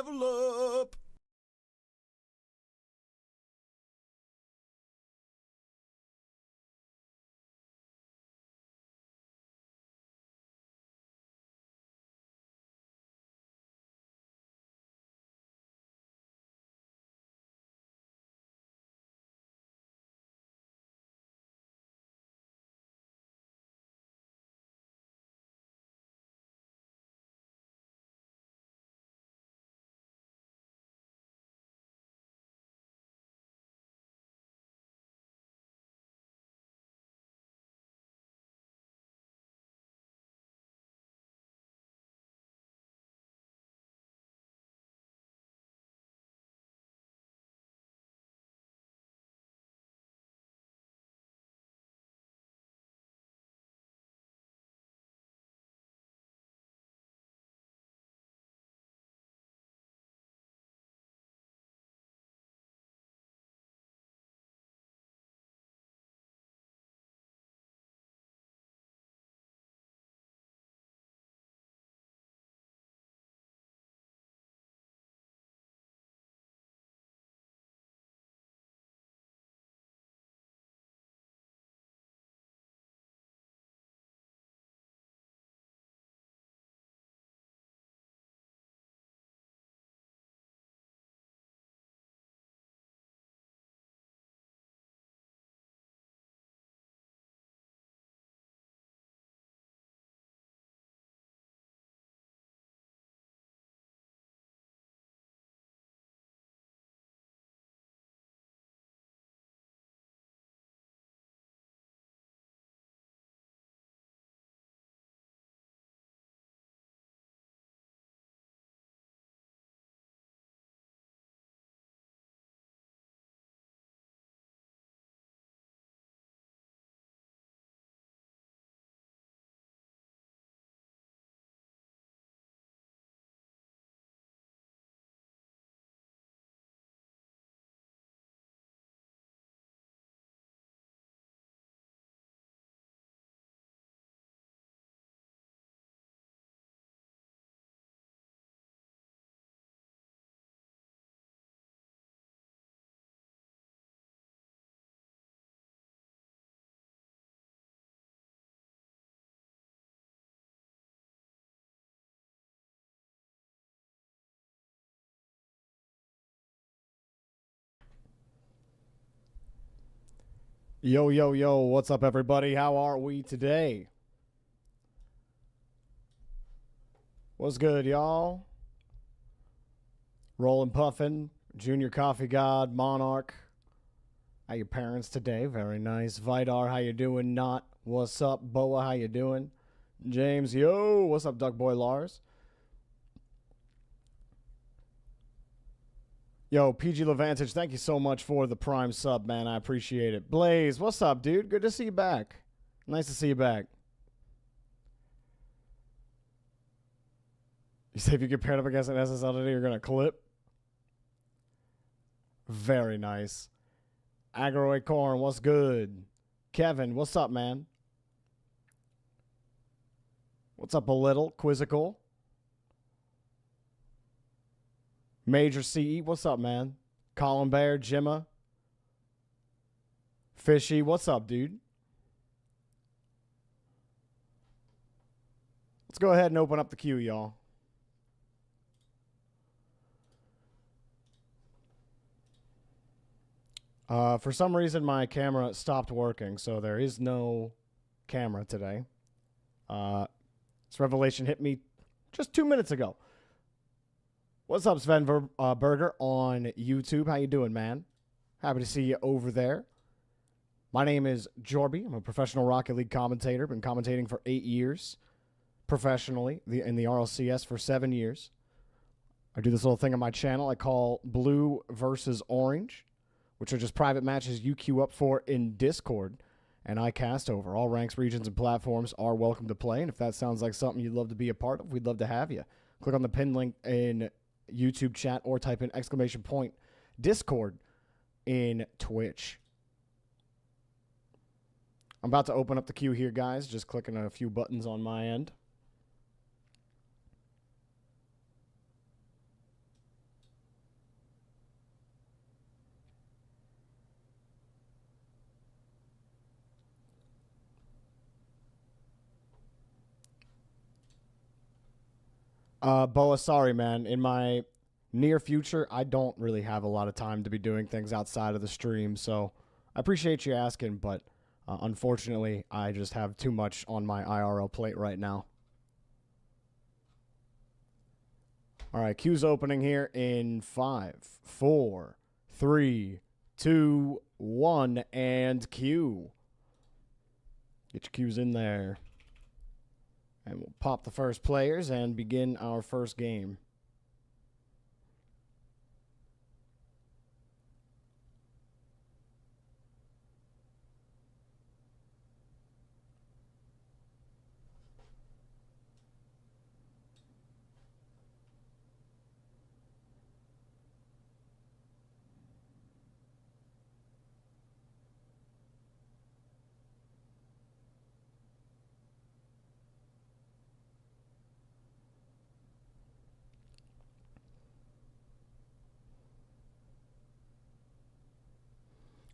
level up. Yo, yo, yo, what's up, everybody? How are we today? What's good, y'all? Rollin' Puffin, Junior Coffee God, Monarch. How your parents today? Very nice. Vidar, how you doing? Not. What's up, Boa? How you doing? James, yo, what's up, Duck Boy Lars? Yo, PG Levantage, thank you so much for the Prime sub, man. I appreciate it. Blaze, what's up, dude? Good to see you back. Nice to see you back. You say if you get paired up against an SSL today, you're going to clip? Very nice. Agro Acorn, what's good? Kevin, what's up, man? What's up, a little? Quizzical. Major CE, what's up, man? Colin Bear, Jimma. Fishy, what's up, dude? Let's go ahead and open up the queue, y'all. For some reason, my camera stopped working, so there is no camera today. This revelation hit me just 2 minutes ago. What's up, Sven Berger on YouTube? How you doing, man? Happy to see you over there. My name is Jorby. I'm a professional Rocket League commentator. Been commentating for 8 years professionally in the RLCS for 7 years. I do this little thing on my channel I call Blue versus Orange, which are just private matches you queue up for in Discord, and I cast over. All ranks, regions, and platforms are welcome to play, and if that sounds like something you'd love to be a part of, we'd love to have you. Click on the pin link in YouTube chat or type in !! Discord in Twitch. I'm about to open up the queue here, guys. Just clicking a few buttons on my end. Boa, sorry, man. In my near future, I don't really have a lot of time to be doing things outside of the stream, so I appreciate you asking, but unfortunately, I just have too much on my IRL plate right now. All right, queue's opening here in 5, 4, 3, 2, 1, and queue. Get your cues in there. And we'll pop the first players and begin our first game.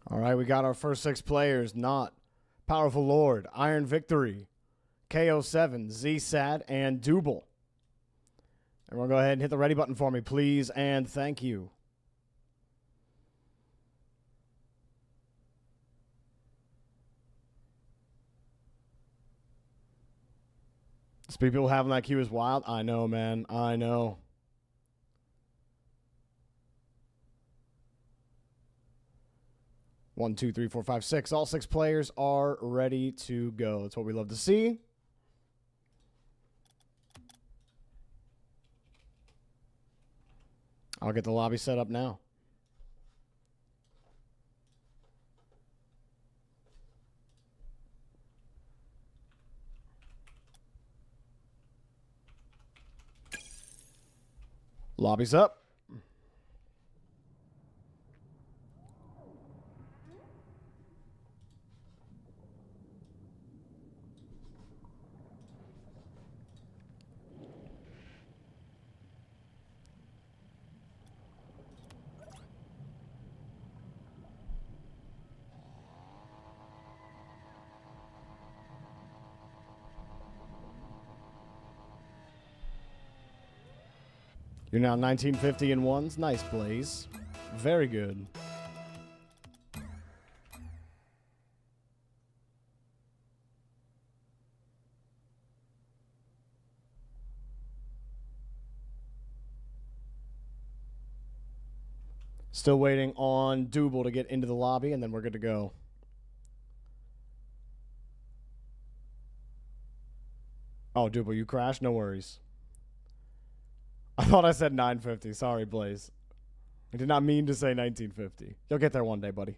All right, we got our first 6 players. Not Powerful Lord, Iron Victory, KO7, ZSAD, and Double. Everyone go ahead and hit the ready button for me, please, and thank you. Speed people having that queue is wild. I know, man. I know. One, two, three, four, five, six. All 6 players are ready to go. That's what we love to see. I'll get the lobby set up now. Lobby's up. You're now 1950 in ones. Nice, Blaze. Very good. Still waiting on Double to get into the lobby, and then we're good to go. Oh, Double, you crashed? No worries. I thought I said 950. Sorry, Blaze. I did not mean to say 1950. You'll get there one day, buddy.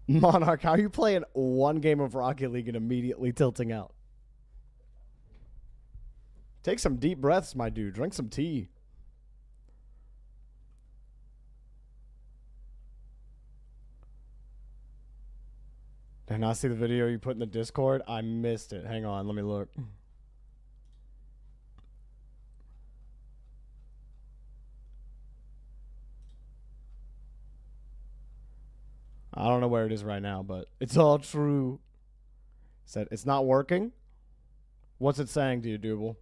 Monarch, how are you playing one game of Rocket League and immediately tilting out? Take some deep breaths, my dude. Drink some tea. Did I not see the video you put in the Discord? I missed it. Hang on, let me look. I don't know where it is right now, but it's all true. Said it's not working. What's it saying to you, Double?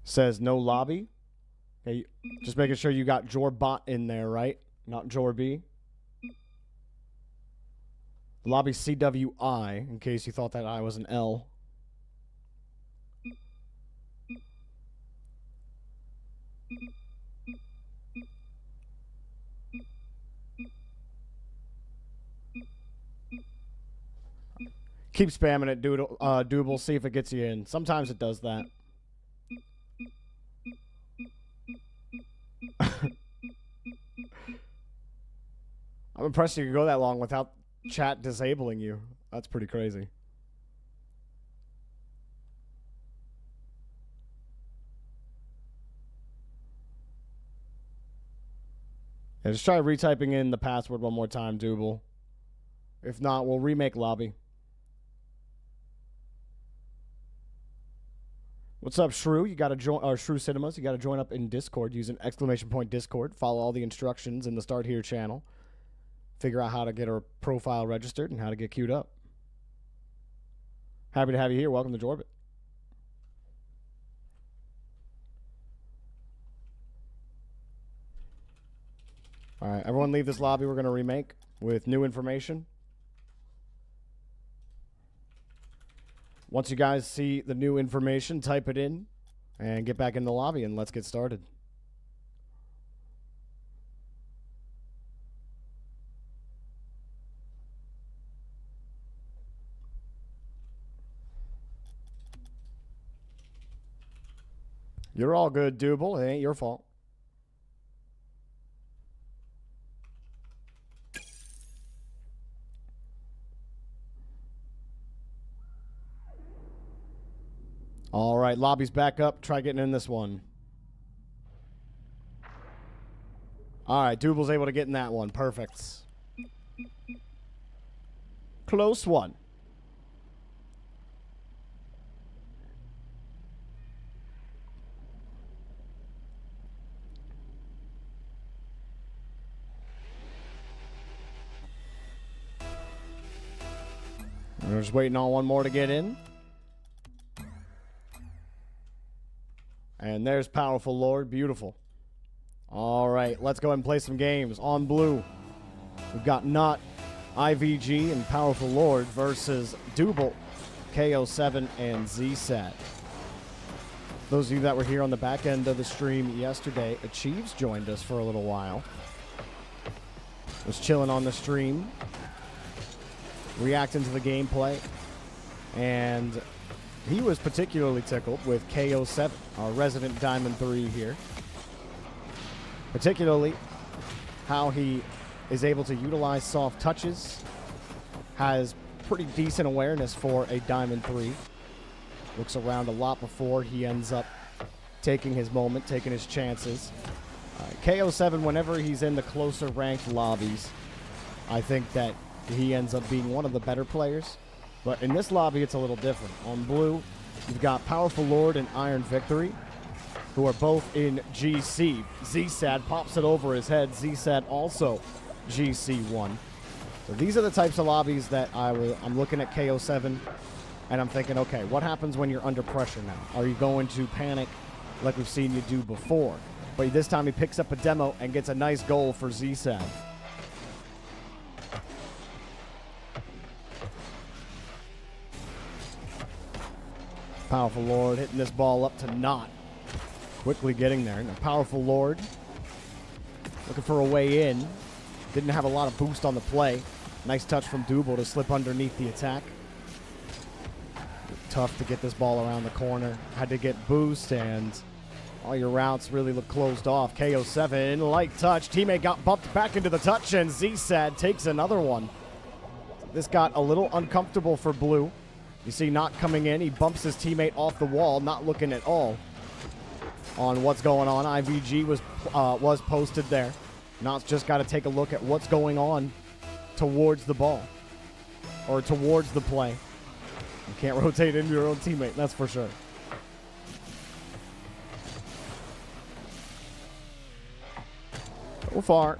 Says no lobby. Okay, just making sure you got Jorbot in there, right? Not Jorby. Lobby CWI, in case you thought that I was an L. Keep spamming it, Double. See if it gets you in. Sometimes it does that. I'm impressed you could go that long without chat disabling you. That's pretty crazy. Yeah, just try retyping in the password one more time, Double. If not, we'll remake lobby. What's up, Shrew? You got to join, or Shrew Cinemas. You got to join up in Discord using !Discord. Follow all the instructions in the Start Here channel. Figure out how to get a profile registered and how to get queued up. Happy to have you here. Welcome to Jorby. All right, everyone leave this lobby. We're going to remake with new information. Once you guys see the new information, type it in and get back in the lobby, and let's get started. You're all good, Double. It ain't your fault. All right, lobby's back up. Try getting in this one. All right, Double's able to get in that one. Perfect. Close one. We're just waiting on one more to get in. And there's Powerful Lord. Beautiful. All right, let's go ahead and play some games. On blue, we've got Not, IVG, and Powerful Lord versus Double, KO7, and ZSAT. Those of you that were here on the back end of the stream yesterday, Achieves joined us for a little while. Was chilling on the stream, reacting to the gameplay, and he was particularly tickled with KO7, our resident Diamond 3 here. Particularly how he is able to utilize soft touches, has pretty decent awareness for a Diamond 3. Looks around a lot before he ends up taking his moment, taking his chances. KO7, whenever he's in the closer ranked lobbies, I think that he ends up being one of the better players. But in this lobby, it's a little different. On blue, you've got Powerful Lord and Iron Victory, who are both in GC. ZSAD pops it over his head. ZSAD also GC1. So these are the types of lobbies that I'm looking at KO7, and I'm thinking, okay, what happens when you're under pressure now? Are you going to panic like we've seen you do before? But this time he picks up a demo and gets a nice goal for ZSAD. Powerful Lord hitting this ball up to Not. Quickly getting there. Now Powerful Lord looking for a way in. Didn't have a lot of boost on the play. Nice touch from Double to slip underneath the attack. Tough to get this ball around the corner. Had to get boost, and all your routes really look closed off. KO7, light touch. Teammate got bumped back into the touch, and ZSAD takes another one. This got a little uncomfortable for Blue. You see Not coming in. He bumps his teammate off the wall, not looking at all on what's going on. IVG was posted there. Not's just got to take a look at what's going on towards the ball or towards the play. You can't rotate into your own teammate, that's for sure. So far,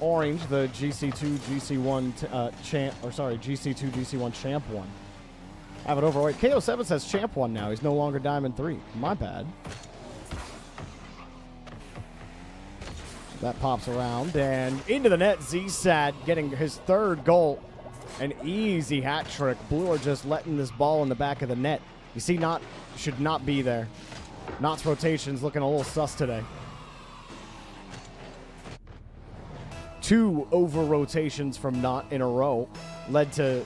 Orange, the GC2, GC1 champ, or sorry, GC2, GC1 champ one. Have it over. Wait, KO7 says champ one now. He's no longer Diamond 3. My bad. That pops around and into the net. ZSAD getting his third goal. An easy hat trick. Blue are just letting this ball in the back of the net. You see, Not should not be there. Not's rotation's looking a little sus today. 2 over rotations from Not in a row led to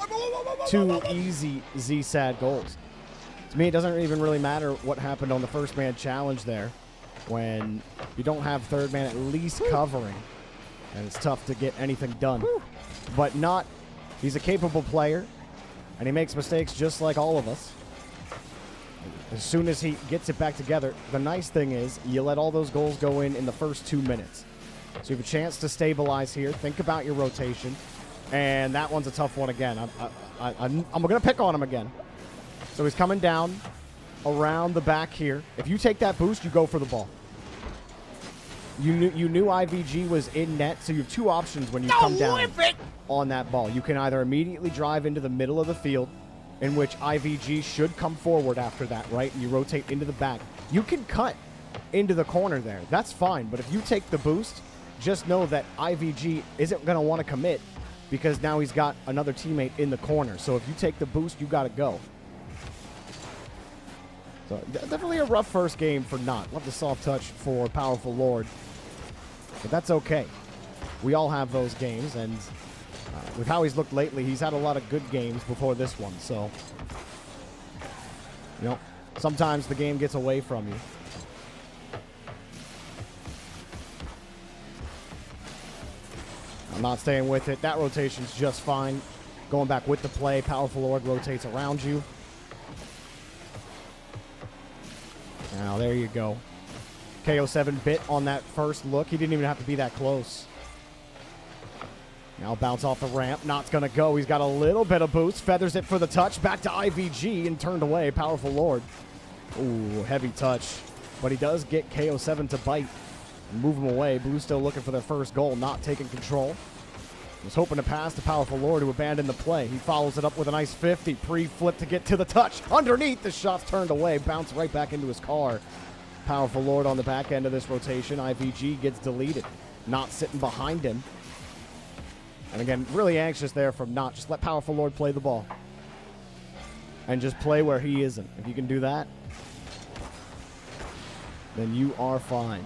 2 easy ZSAD goals. To me, it doesn't even really matter what happened on the first man challenge there when you don't have third man at least covering, and it's tough to get anything done. But Not, he's a capable player, and he makes mistakes just like all of us. As soon as he gets it back together, the nice thing is you let all those goals go in the first 2 minutes. So you have a chance to stabilize here. Think about your rotation. And that one's a tough one again. I'm going to pick on him again. So he's coming down. around the back here. If you take that boost, you go for the ball. You knew IVG was in net, so you have two options when you come down on that ball. You can either immediately drive into the middle of the field, in which IVG should come forward after that, right? And you rotate into the back. You can cut into the corner there. That's fine. But if you take the boost, just know that IVG isn't going to want to commit because now he's got another teammate in the corner. So if you take the boost, you got to go. So definitely a rough first game for Not. Love the soft touch for Powerful Lord. But that's okay. We all have those games, and with how he's looked lately, he's had a lot of good games before this one. So, you know, sometimes the game gets away from you. I'm not staying with it. That rotation's just fine. Going back with the play, Powerful Lord rotates around you. Now, there you go. KO7 bit on that first look. He didn't even have to be that close. Now bounce off the ramp. Not's going to go. He's got a little bit of boost. Feathers it for the touch. Back to IVG and turned away. Powerful Lord. Ooh, heavy touch. But he does get KO7 to bite and move him away. Blue still looking for their first goal. Not taking control. Was hoping to pass to Powerful Lord, who abandoned the play. He follows it up with a nice 50. Pre-flip to get to the touch. Underneath, the shot's turned away. Bounced right back into his car. Powerful Lord on the back end of this rotation. IVG gets deleted. Not sitting behind him. And again, really anxious there from Not. Just let Powerful Lord play the ball. And just play where he isn't. If you can do that, then you are fine.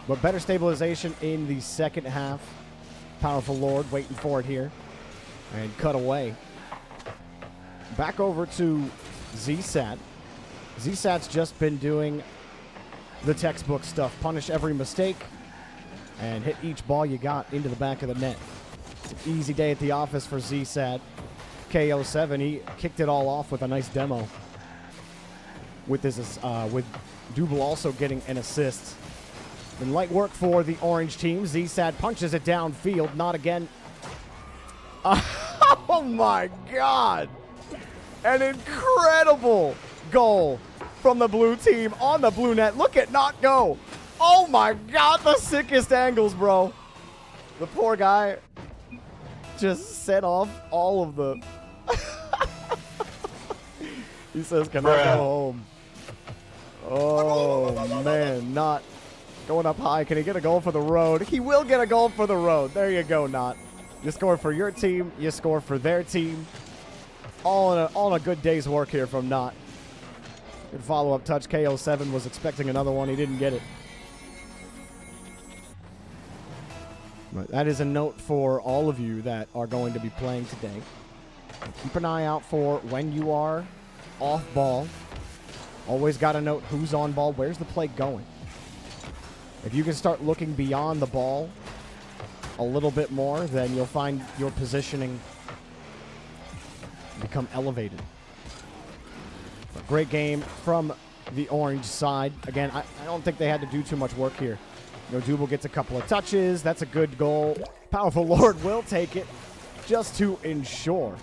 But better stabilization in the second half. Powerful Lord waiting for it here. And cut away. Back over to ZSAT. ZSAT's just been doing the textbook stuff. Punish every mistake and hit each ball you got into the back of the net. It's an easy day at the office for ZSAT. KO7, he kicked it all off with a nice demo. With Double also getting an assist. And light work for the orange team. ZSAT punches it downfield. Not again. Oh my God. An incredible goal from the blue team on the blue net. Look at Not go. Oh my God, the sickest angles, bro. The poor guy just set off all of the... He says, can I go home? Oh, man, Not going up high. Can he get a goal for the road? He will get a goal for the road. There you go, Not. You score for your team. You score for their team. All in a good day's work here from Not. Good follow-up touch. KO7 was expecting another one. He didn't get it. But that is a note for all of you that are going to be playing today. Keep an eye out for when you are off ball. Always got to note who's on ball. Where's the play going? If you can start looking beyond the ball a little bit more, then you'll find your positioning become elevated. A great game from the orange side. Again, I don't think they had to do too much work here. You know, Double gets a couple of touches. That's a good goal. Powerful Lord will take it just to ensure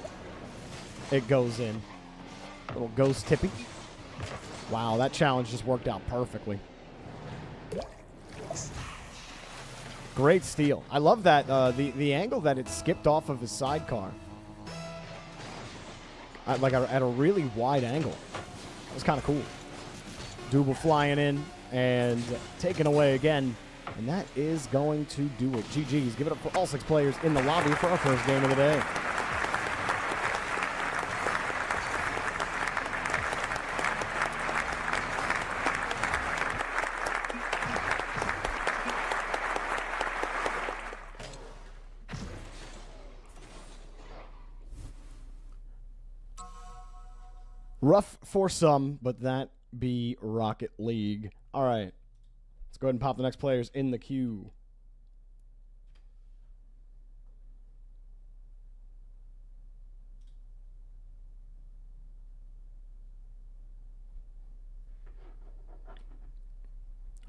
it goes in. Little ghost tippy. Wow, that challenge just worked out perfectly. Great steal. I love that, the angle that it skipped off of his sidecar. At a really wide angle. That was kind of cool. Double flying in and taken away again. And that is going to do it. GG's. Give it up for all 6 players in the lobby for our first game of the day. Rough for some, but that be Rocket League. All right. Let's go ahead and pop the next players in the queue.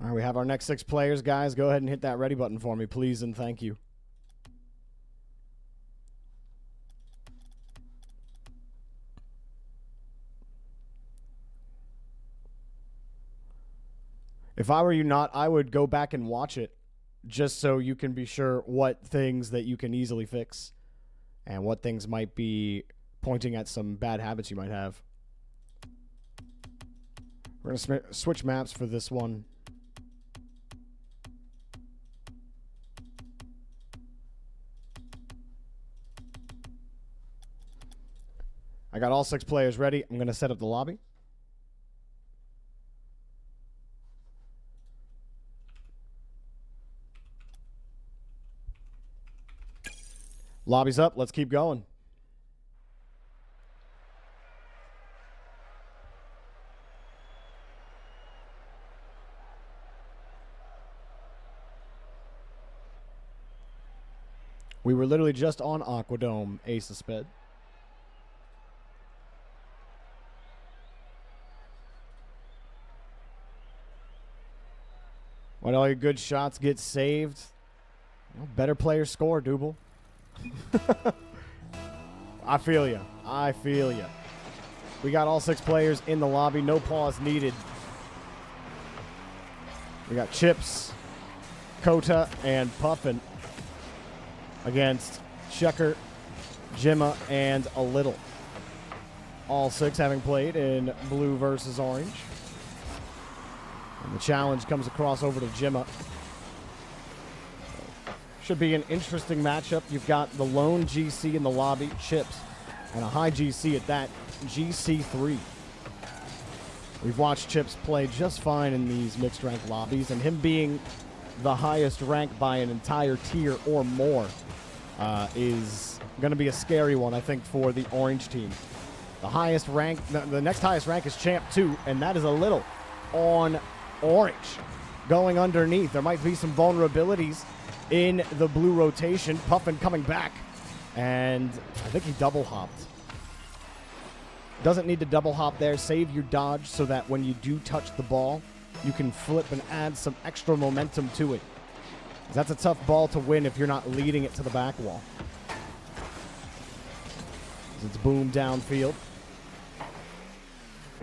All right, we have our next 6 players, guys. Go ahead and hit that ready button for me, please, and thank you. If I were you not, I would go back and watch it just so you can be sure what things that you can easily fix and what things might be pointing at some bad habits you might have. We're going to switch maps for this one. I got all 6 players ready. I'm going to set up the lobby. Lobby's up. Let's keep going. We were literally just on Aquadome, Ace of Spade. When all your good shots get saved, well, better players score, Double. I feel you. I feel you. We got all 6 players in the lobby. No pause needed. We got Chips, Kota, and Puffin against Checker, Jimma, and A Little. All 6 having played in blue versus orange. And the challenge comes across over to Jimma. Should be an interesting matchup. You've got the lone GC in the lobby, Chips, and a high GC at that, GC3. We've watched Chips play just fine in these mixed rank lobbies, and him being the highest rank by an entire tier or more is going to be a scary one, I think, for the orange team. The highest rank, the next highest rank is Champ 2, and that is A Little on orange. Going underneath, there might be some vulnerabilities in the blue rotation. Puffin coming back, and I think he double hopped. Doesn't need to double hop there. Save your dodge so that when you do touch the ball, you can flip and add some extra momentum to it. That's a tough ball to win if you're not leading it to the back wall. It's boom downfield.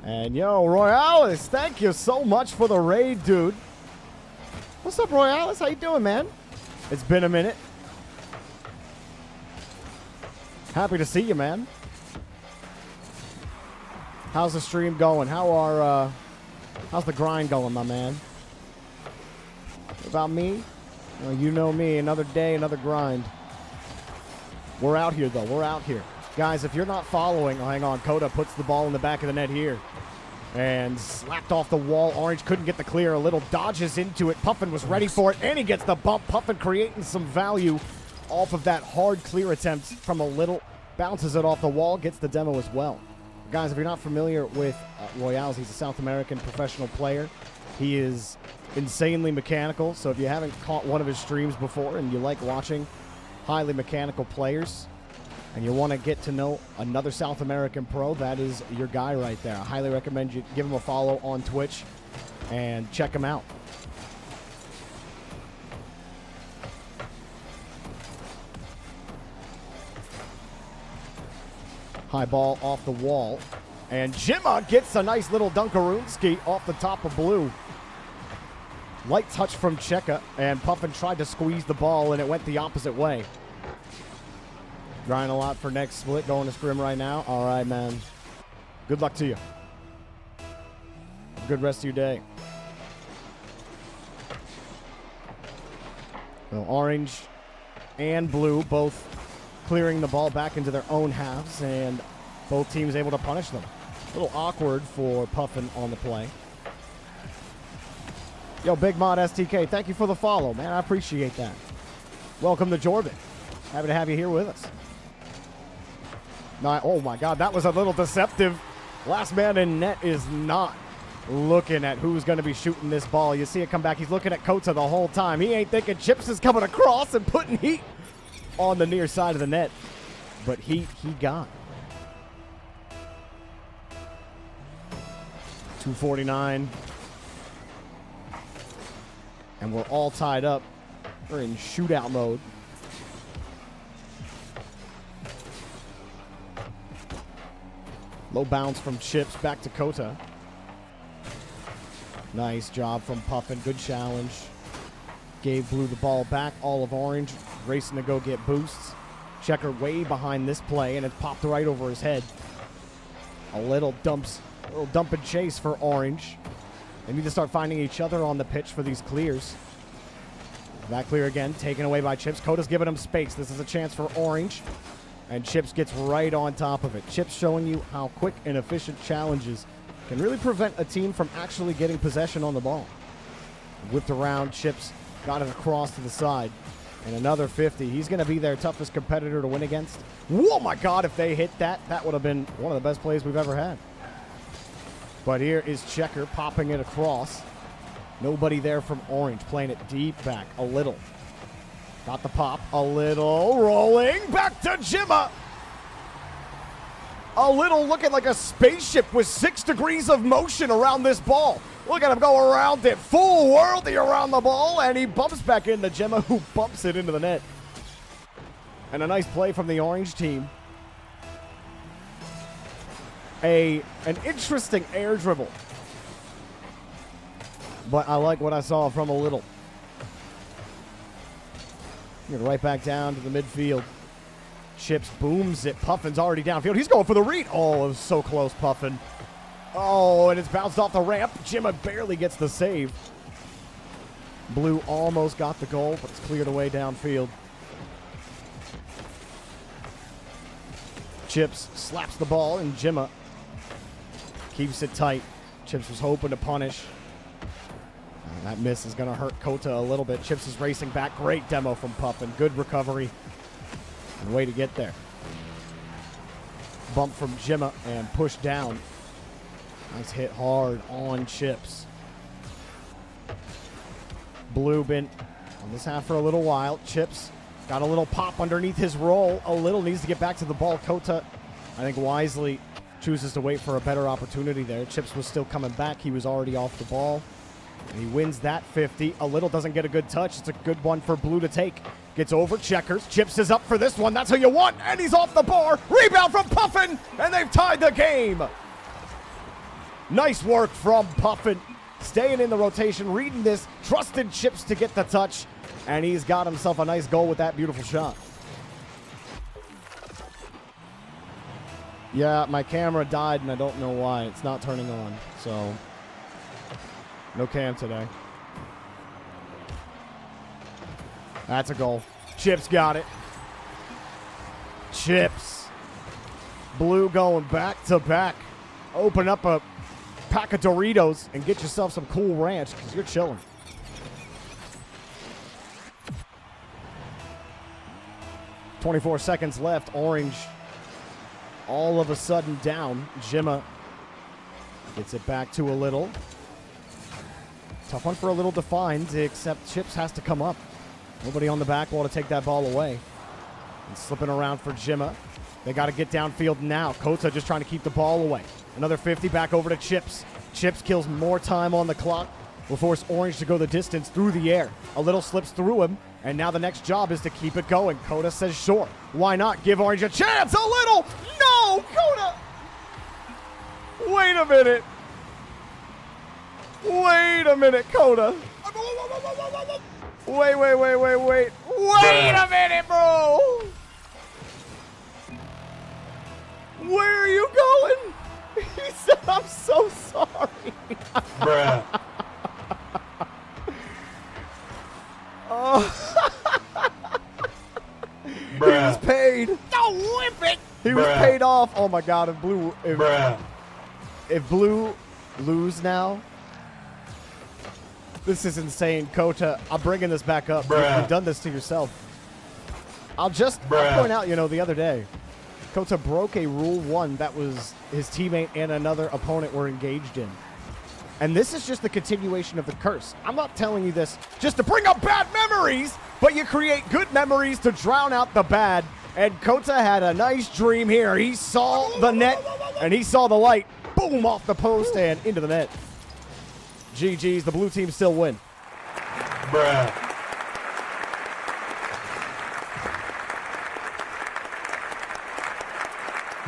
And yo, Royales, thank you so much for the raid, dude. What's up, Royales? How you doing, man? It's been a minute. Happy to see you, man. How's the stream going? How's the grind going, my man? What about me? Well, you know me. Another day, another grind. We're out here, though. We're out here. Guys, if you're not following, oh, hang on. Kota puts the ball in the back of the net here. And slapped off the wall. Orange couldn't get the clear. A Little dodges into it. Puffin was ready for it, and he gets the bump. Puffin creating some value off of that hard clear attempt from A Little. Bounces it off the wall, gets the demo as well. Guys, if you're not familiar with Royales, he's a South American professional player. He is insanely mechanical, so if you haven't caught one of his streams before and you like watching highly mechanical players, and you want to get to know another South American pro, that is your guy right there. I highly recommend you give him a follow on Twitch and check him out. High ball off the wall. And Jimma gets a nice little Dunkaroonski off the top of blue. Light touch from Cheka, and Puffin tried to squeeze the ball, and it went the opposite way. Grinding a lot for next split, going to scrim right now. All right, man. Good luck to you. Good rest of your day. Well, orange and blue both clearing the ball back into their own halves, and both teams able to punish them. A little awkward for Puffin on the play. Yo, Big Mod STK, thank you for the follow, man. I appreciate that. Welcome to Jorby. Happy to have you here with us. Oh, my God, that was a little deceptive. Last man in net is not looking at who's going to be shooting this ball. You see it come back. He's looking at Kota the whole time. He ain't thinking Chips is coming across and putting heat on the near side of the net. But he got 249. And we're all tied up. We're in shootout mode. Low bounce from Chips back to Kota. Nice job from Puffin. Good challenge. Gave Blue the ball back. All of Orange racing to go get boosts. Checker way behind this play, and it popped right over his head. A little dump and chase for Orange. They need to start finding each other on the pitch for these clears. That clear again, taken away by Chips. Kota's giving him space. This is a chance for Orange. And Chips gets right on top of it. Chips showing you how quick and efficient challenges can really prevent a team from actually getting possession on the ball. Whipped around, Chips got it across to the side. And another 50. He's going to be their toughest competitor to win against. Oh my God, if they hit that, that would have been one of the best plays we've ever had. But here is Checker popping it across. Nobody there from Orange, playing it deep back a little. Got the pop, a little, rolling back to Jimma. A little looking like a spaceship with 6 degrees of motion around this ball. Look at him go around it, full worldy around the ball, and he bumps back into Jimma, who bumps it into the net. And a nice play from the Orange team. An interesting air dribble. But I like what I saw from a little. Right back down to the midfield. Chips booms it. Puffin's already downfield. He's going for the read. Oh, it was so close, Puffin. Oh, and it's bounced off the ramp. Jimma barely gets the save. Blue almost got the goal, but it's cleared away downfield. Chips slaps the ball, and Jimma keeps it tight. Chips was hoping to punish. And that miss is going to hurt Kota a little bit. Chips is racing back. Great demo from Puffin. Good recovery. And way to get there. Bump from Jimma and push down. Nice hit hard on Chips. Blue been on this half for a little while. Chips got a little pop underneath his roll. A little needs to get back to the ball. Kota, I think, wisely chooses to wait for a better opportunity there. Chips was still coming back. He was already off the ball. And he wins that 50. A little doesn't get a good touch. It's a good one for Blue to take. Gets over Checkers. Chips is up for this one. That's who you want. And he's off the bar. Rebound from Puffin. And they've tied the game. Nice work from Puffin. Staying in the rotation, reading this. Trusted Chips to get the touch. And he's got himself a nice goal with that beautiful shot. Yeah, my camera died, and I don't know why. It's not turning on, so no cam today. That's a goal. Chips got it. Chips. Blue going back to back. Open up a pack of Doritos and get yourself some Cool Ranch because you're chilling. .24 seconds left. Orange all of a sudden down. Jimma gets it back to a little. Tough one for a little to find, except Chips has to come up. Nobody on the back wall to take that ball away. And slipping around for Jimma. They got to get downfield now. Kota just trying to keep the ball away. Another 50 back over to Chips. Chips kills more time on the clock. Will force Orange to go the distance through the air. A little slips through him. And now the next job is to keep it going. Kota says sure. Why not give Orange a chance? A little. No, Kota. Wait a minute. Wait a minute, Kota. Wait. Wait a minute, bro. Where are you going? He said, I'm so sorry. Bruh. Oh. Bruh. He was paid. Don't whip it. He was Bruh. paid off. Oh my God! Bruh. If Blue lose now, this is insane, Kota. I'm bringing this back up. Bruh. You've done this to yourself. I'll Bruh. point out, the other day, Kota broke a Rule 1 that was his teammate and another opponent were engaged in. And this is just the continuation of the curse. I'm not telling you this just to bring up bad memories, but you create good memories to drown out the bad. And Kota had a nice dream here. He saw the net, and he saw the light. Boom, off the post and into the net. GG's, the blue team still win. Bruh.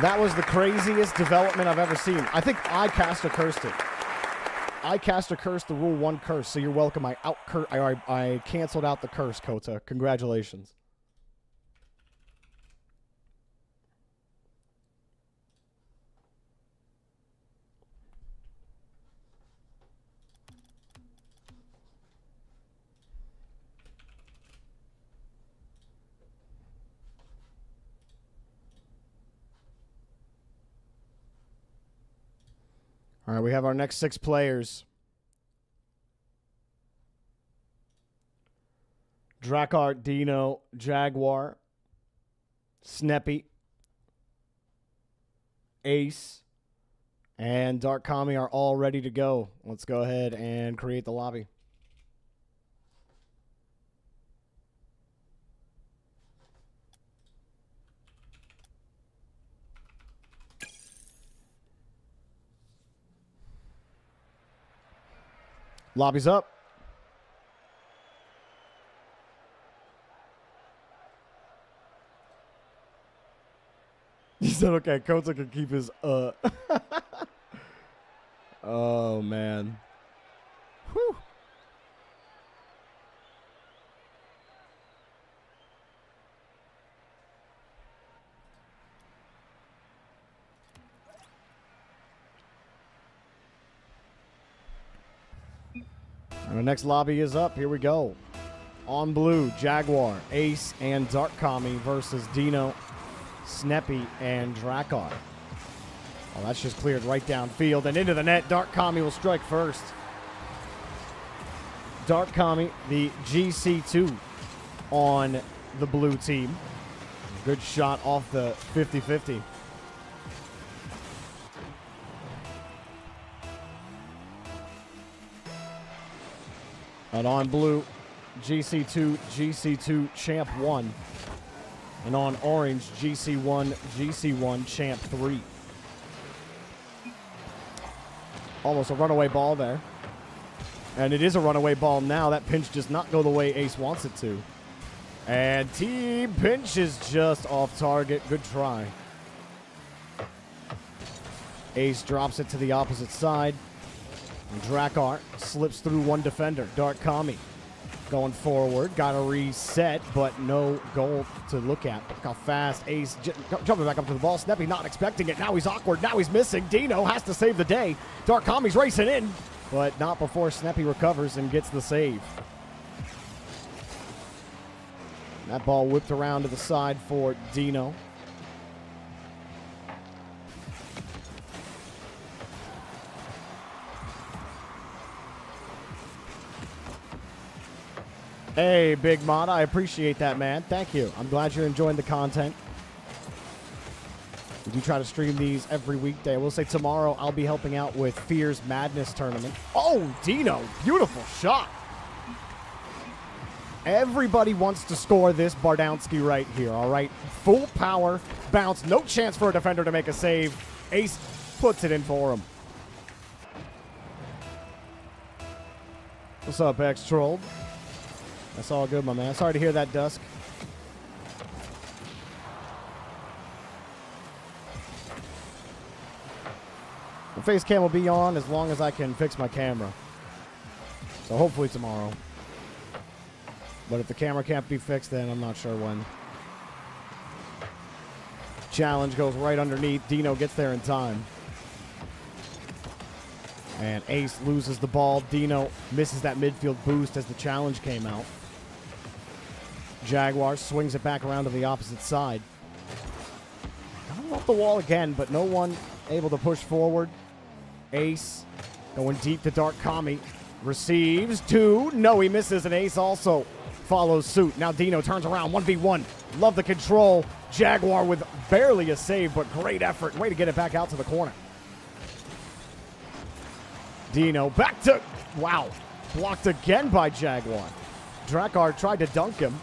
That was the craziest development I've ever seen. I think CASTER cursed it. I cast a curse, the rule 1 curse, so you're welcome. I canceled out the curse, Kota. Congratulations. All right, we have our next 6 players. Drakkar, Dino, Jaguar, Sneppy, Ace, and Dark Kami are all ready to go. Let's go ahead and create the lobby. Lobby's up. He said, okay, Kota can keep his, Oh, man. Whew. And the next lobby is up. Here we go. On blue, Jaguar, Ace, and Dark Kami versus Dino, Sneppy, and Drakkar. Oh, that's just cleared right downfield and into the net. Dark Kami will strike first. Dark Kami, the GC2 on the blue team. Good shot off the 50-50. And on blue, GC2 Champ 1. And on orange, GC1 Champ 3. Almost a runaway ball there. And it is a runaway ball now. That pinch does not go the way Ace wants it to. And team pinch is just off target. Good try. Ace drops it to the opposite side. And Drakkar slips through one defender. Dark Kami going forward. Got a reset, but no goal to look at. Look how fast Ace jumping back up to the ball. Sneppy not expecting it. Now he's awkward. Now he's missing. Dino has to save the day. Dark Kami's racing in, but not before Sneppy recovers and gets the save. That ball whipped around to the side for Dino. Hey, Big Mod, I appreciate that, man. Thank you. I'm glad you're enjoying the content. We do try to stream these every weekday. I will say tomorrow I'll be helping out with Fear's Madness tournament. Oh, Dino, beautiful shot. Everybody wants to score this Bardowski right here, all right? Full power, bounce, no chance for a defender to make a save. Ace puts it in for him. What's up, X-Trolled? That's all good, my man. Sorry to hear that, Dusk. The face cam will be on as long as I can fix my camera. So hopefully tomorrow. But if the camera can't be fixed, then I'm not sure when. Challenge goes right underneath. Dino gets there in time. And Ace loses the ball. Dino misses that midfield boost as the challenge came out. Jaguar swings it back around to the opposite side. Got off the wall again, but no one able to push forward. Ace going deep to Dark Kami. Receives two. No, he misses, and Ace also follows suit. Now Dino turns around, 1v1. Love the control. Jaguar with barely a save, but great effort. Way to get it back out to the corner. Dino back to, wow, blocked again by Jaguar. Drakkar tried to dunk him,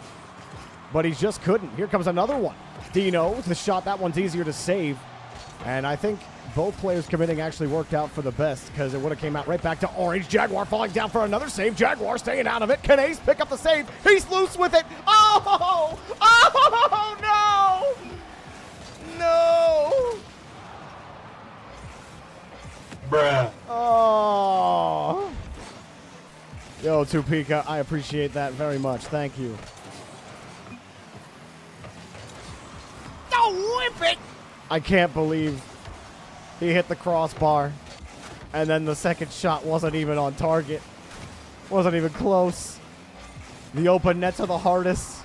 but he just couldn't. Here comes another one. Dino with the shot. That one's easier to save. And I think both players committing actually worked out for the best because it would have came out right back to orange. Jaguar falling down for another save. Jaguar staying out of it. Can Ace pick up the save? He's loose with it. Oh! Oh, no! No! Bruh. Oh! too, Pika. I appreciate that very much. Thank you. Don't whip it! I can't believe he hit the crossbar, and then the second shot wasn't even on target. Wasn't even close. The open nets are the hardest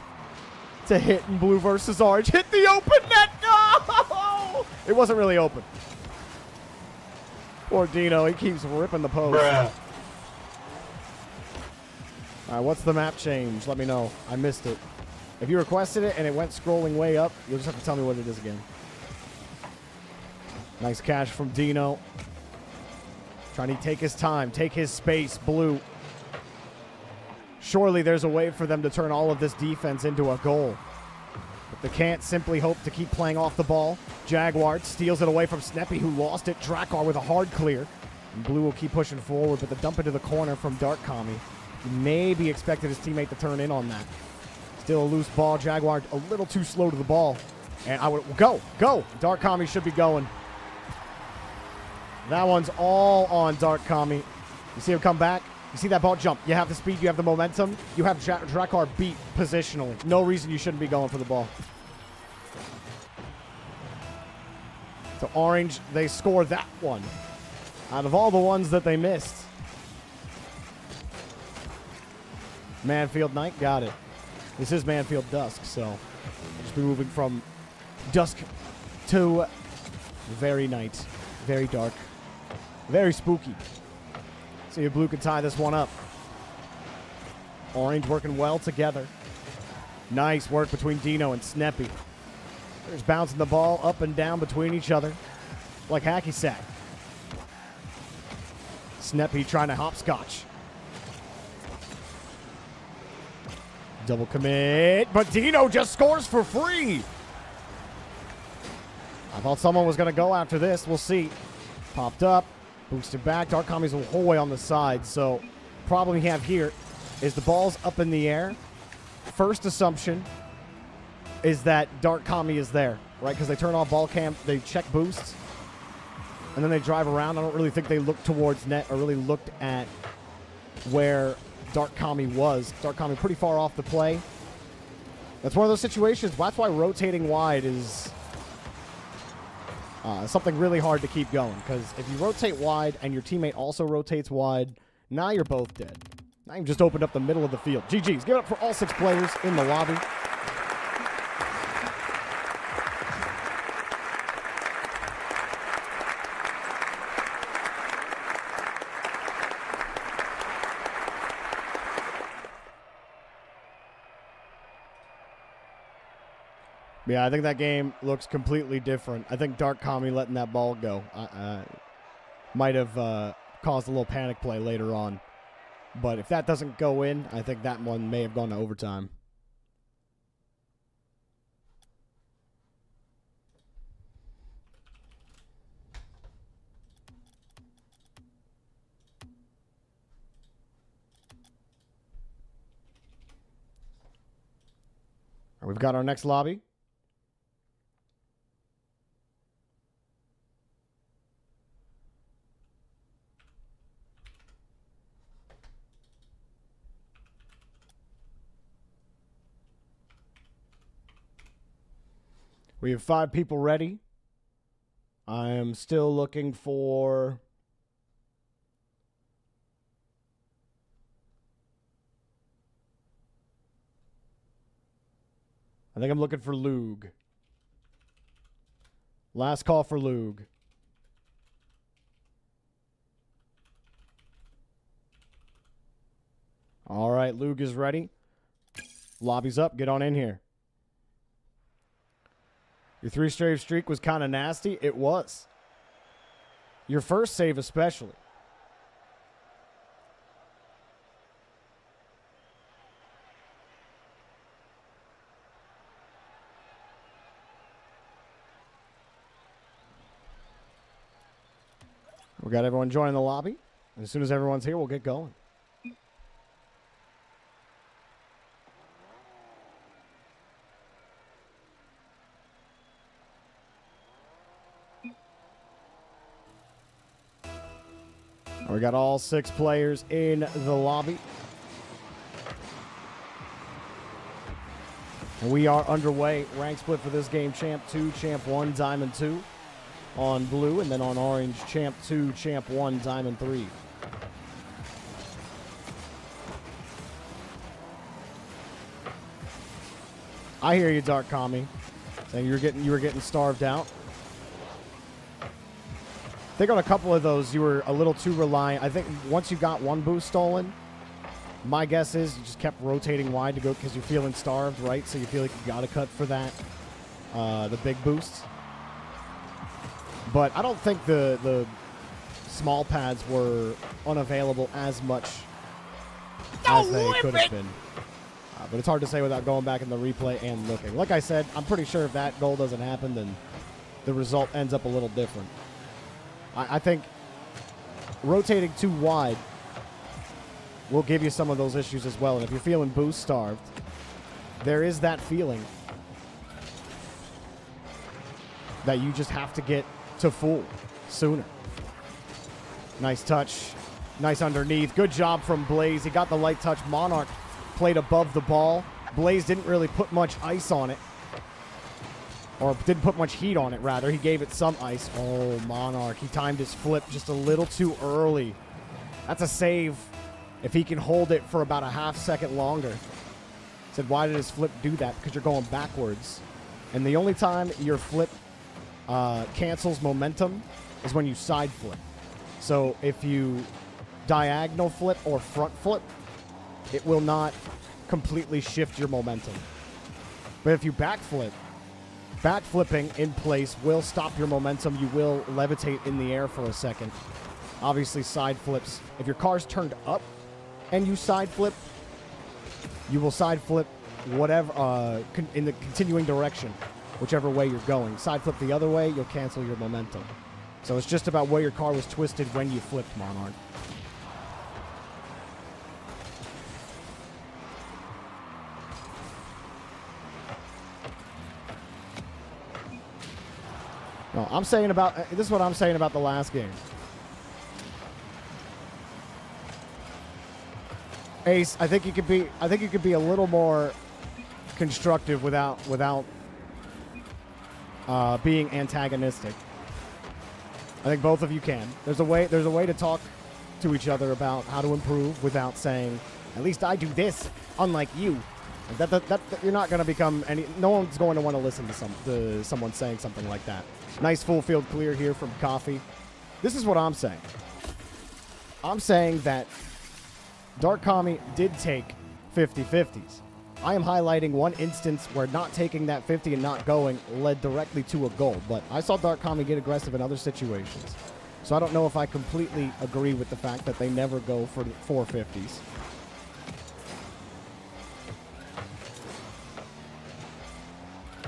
to hit in blue versus orange. Hit the open net! No! It wasn't really open. Poor Dino, he keeps ripping the post. Bruh. All right, what's the map change? Let me know. I missed it. If you requested it and it went scrolling way up, you'll just have to tell me what it is again. Nice catch from Dino. Trying to take his time, take his space, blue. Surely there's a way for them to turn all of this defense into a goal. But they can't simply hope to keep playing off the ball. Jaguar steals it away from Sneppy, who lost it. Drakkar with a hard clear. And blue will keep pushing forward, but the dump into the corner from Dark Kami. He maybe expected his teammate to turn in on that. Still a loose ball. Jaguar a little too slow to the ball. And I would go. Dark Kami should be going. That one's all on Dark Kami. You see him come back? You see that ball jump? You have the speed, you have the momentum. You have Drakkar beat positionally. No reason you shouldn't be going for the ball. So Orange, they score that one out of all the ones that they missed. Manfield Night, got it. This is Manfield Dusk, so we'll just be moving from dusk to very night, very dark, very spooky. See if blue can tie this one up. Orange working well together. Nice work between Dino and Sneppy. They're just bouncing the ball up and down between each other like hacky sack. Sneppy trying to hopscotch. Double commit, but Dino just scores for free. I thought someone was going to go after this. We'll see. Popped up. Boosted back. Dark Kami's a whole way on the side. So problem we have here is the ball's up in the air. First assumption is that Dark Kami is there, right? Because they turn off ball cam, they check boosts, and then they drive around. I don't really think they looked towards net or really looked at where Dark Kami was. Dark Kami pretty far off the play. That's one of those situations. That's why rotating wide is something really hard to keep going, because if you rotate wide and your teammate also rotates wide, now you're both dead. Now you've just opened up the middle of the field. GG's. Give it up for all 6 players in the lobby. Yeah, I think that game looks completely different. I think Dark Kami letting that ball go might have caused a little panic play later on. But if that doesn't go in, I think that one may have gone to overtime. All right, we've got our next lobby. We have 5 people ready. I am still looking for... I think I'm looking for Lug. Last call for Lug. All right, Lug is ready. Lobby's up. Get on in here. Your 3-save streak was kind of nasty. It was. Your first save especially. We got everyone joining the lobby. As soon as everyone's here, we'll get going. We got all 6 players in the lobby. And we are underway. Rank split for this game. Champ 2, Champ 1, Diamond 2 on blue. And then on orange, Champ 2, Champ 1, Diamond 3. I hear you, Dark Kami, saying you were getting starved out. I think on a couple of those, you were a little too reliant. I think once you got one boost stolen, my guess is you just kept rotating wide to go because you're feeling starved, right? So you feel like you got to cut for that, the big boosts. But I don't think the small pads were unavailable as much as they could have been. But it's hard to say without going back in the replay and looking. Like I said, I'm pretty sure if that goal doesn't happen, then the result ends up a little different. I think rotating too wide will give you some of those issues as well. And if you're feeling boost starved, there is that feeling that you just have to get to full sooner. Nice touch. Nice underneath. Good job from Blaze. He got the light touch. Monarch played above the ball. Blaze didn't really put much ice on it. Or didn't put much heat on it, rather. He gave it some ice. Oh, Monarch. He timed his flip just a little too early. That's a save if he can hold it for about a half second longer. Said, why did his flip do that? Because you're going backwards. And the only time your flip cancels momentum is when you side flip. So if you diagonal flip or front flip, it will not completely shift your momentum. But if you backflip, backflipping in place will stop your momentum. You will levitate in the air for a second. Obviously, side flips. If your car's turned up and you side flip, you will side flip whatever in the continuing direction, whichever way you're going. Side flip the other way, you'll cancel your momentum. So it's just about where your car was twisted when you flipped, Monarch. No, I'm saying about this is what I'm saying about the last game. Ace, I think you could be a little more constructive without being antagonistic. I think both of you can. There's a way to talk to each other about how to improve without saying, at least I do this, unlike you. That you're not going to become any. No one's going to want to listen to someone saying something like that. Nice full field clear here from Coffee. This is what I'm saying. I'm saying that Dark Kami did take 50-50s. I am highlighting one instance where not taking that 50 and not going led directly to a goal. But I saw Dark Kami get aggressive in other situations. So I don't know if I completely agree with the fact that they never go for 450s.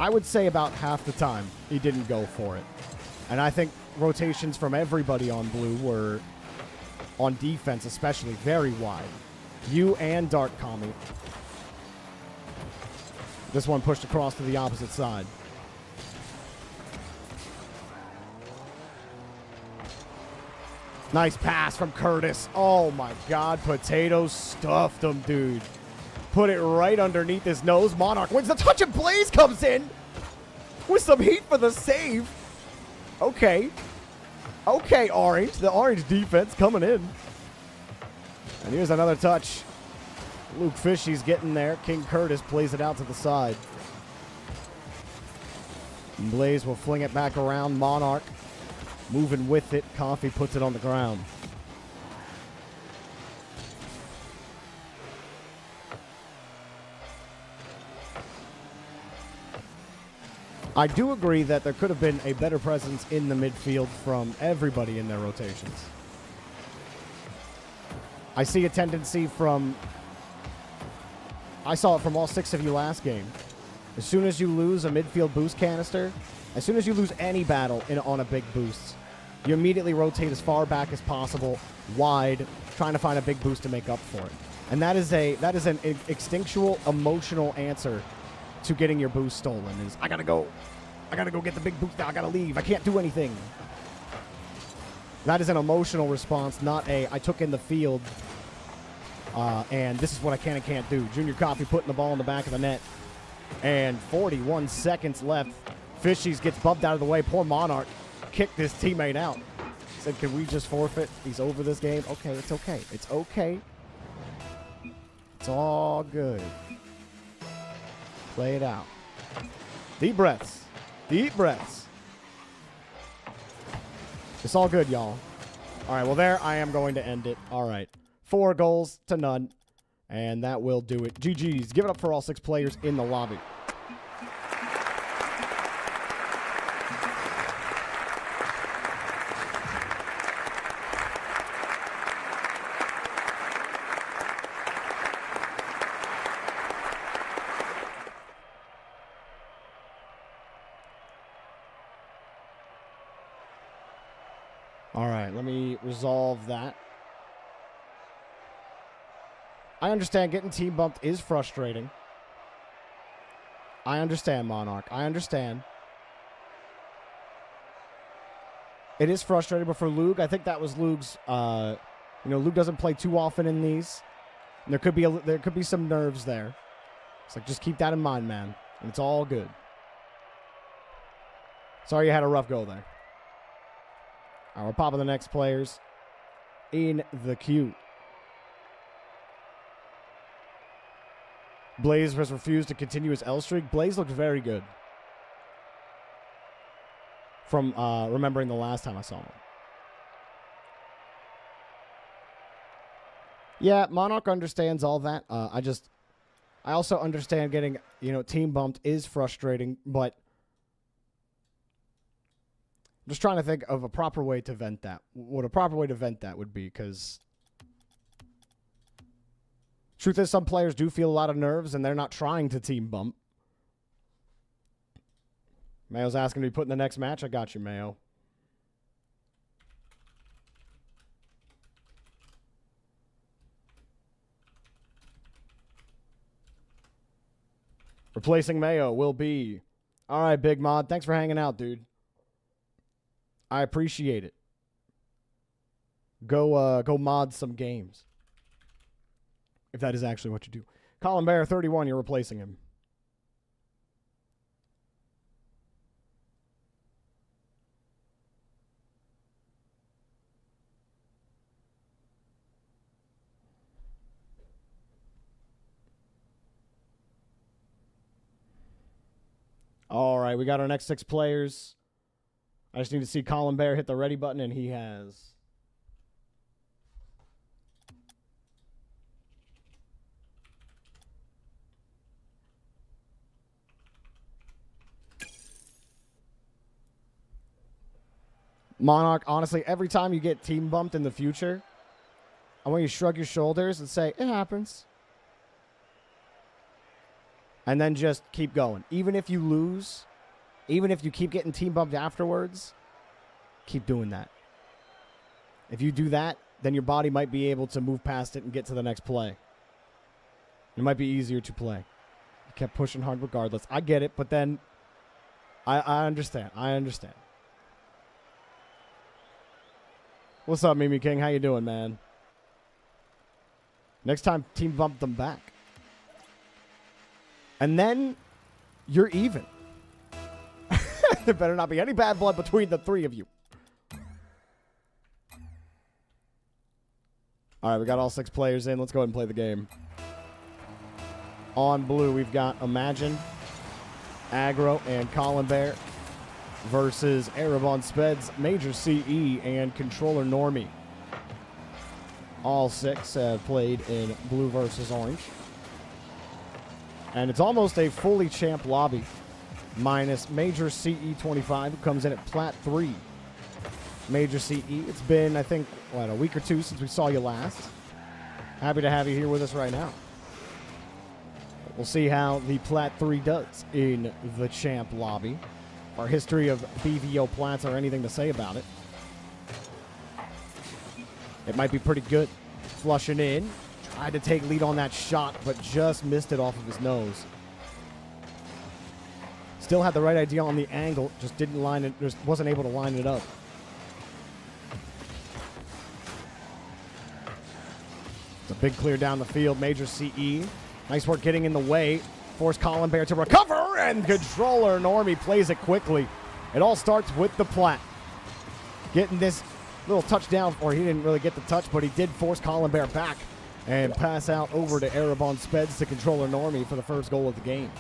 I would say about half the time he didn't go for it. And I think rotations from everybody on blue were, on defense especially, very wide. You and Dark Kami. This one pushed across to the opposite side. Nice pass from Curtis. Oh my God, Potato stuffed him, dude. Put it right underneath his nose. Monarch wins the touch and Blaze comes in with some heat for the save. Okay. Okay, Orange. The Orange defense coming in. And here's another touch. Luke Fishy's getting there. King Curtis plays it out to the side. And Blaze will fling it back around. Monarch moving with it. Coffee puts it on the ground. I do agree that there could have been a better presence in the midfield from everybody in their rotations. I see a tendency from... I saw it from all 6 of you last game. As soon as you lose a midfield boost canister, as soon as you lose any battle on a big boost, you immediately rotate as far back as possible, wide, trying to find a big boost to make up for it. And that is an instinctual, emotional answer to getting your boost stolen. Is I gotta go get the big boost now. I gotta leave. I can't do anything. That is an emotional response, not a I took in the field and this is what I can and can't do. Junior Coffee putting the ball in the back of the net. And 41 seconds left. Fishies gets bumped out of the way. Poor Monarch kicked his teammate out. Said, can we just forfeit? He's over this game. Okay, it's okay. It's okay. It's all good. Play it out. Deep breaths. Deep breaths. It's all good, y'all. All right, well, there I am going to end it. All right. 4 goals to none. And that will do it. GG's. Give it up for all 6 players in the lobby. All right, let me resolve that. I understand getting team bumped is frustrating. I understand, Monarch. I understand. It is frustrating, but for Lug, I think that was Lug's. Lug doesn't play too often in these. And there could be some nerves there. It's like, just keep that in mind, man. And it's all good. Sorry you had a rough go there. All right, we're popping the next players in the queue. Blaze has refused to continue his L streak. Blaze looked very good from remembering the last time I saw him. Yeah, Monarch understands all that. I also understand getting, team bumped is frustrating, but I'm just trying to think of a proper way to vent that. What a proper way to vent that would be, because truth is, some players do feel a lot of nerves, and they're not trying to team bump. Mayo's asking to be put in the next match. I got you, Mayo. Replacing Mayo will be... All right, Big Mod. Thanks for hanging out, dude. I appreciate it. Go mod some games. If that is actually what you do. Colin Bear, 31, you're replacing him. All right, we got our next 6 players. I just need to see Colin Bear hit the ready button, and he has. Monarch, honestly, every time you get team bumped in the future, I want you to shrug your shoulders and say, it happens. And then just keep going. Even if you lose, even if you keep getting team bumped afterwards, keep doing that. If you do that, then your body might be able to move past it and get to the next play. It might be easier to play. You kept pushing hard regardless. I get it, but then I understand. I understand. What's up, Mimi King? How you doing, man? Next time, team bump them back. And then you're even. There better not be any bad blood between the 3 of you. All right, we got all 6 players in. Let's go ahead and play the game. On blue, we've got Imagine, Aggro, and Colin Bear versus Arabon Speds, Major CE, and Controller Normie. All 6 have played in blue versus orange. And it's almost a fully champ lobby, minus Major CE 25, who comes in at Plat 3. Major CE, it's been, I think, a week or 2 since we saw you last. Happy to have you here with us right now. We'll see how the Plat 3 does in the champ lobby. Our history of BVO Plats or anything to say about it. It might be pretty good. Flushing in. Tried to take lead on that shot, but just missed it off of his nose. Still had the right idea on the angle, just didn't line it, just wasn't able to line it up. It's a big clear down the field. Major CE. Nice work getting in the way. Force Colin Bear to recover, and controller Normie plays it quickly. It all starts with the plat. Getting this little touchdown, or he didn't really get the touch, but he did force Colin Bear back and pass out over to Erebon Speds to controller Normie for the first goal of the game.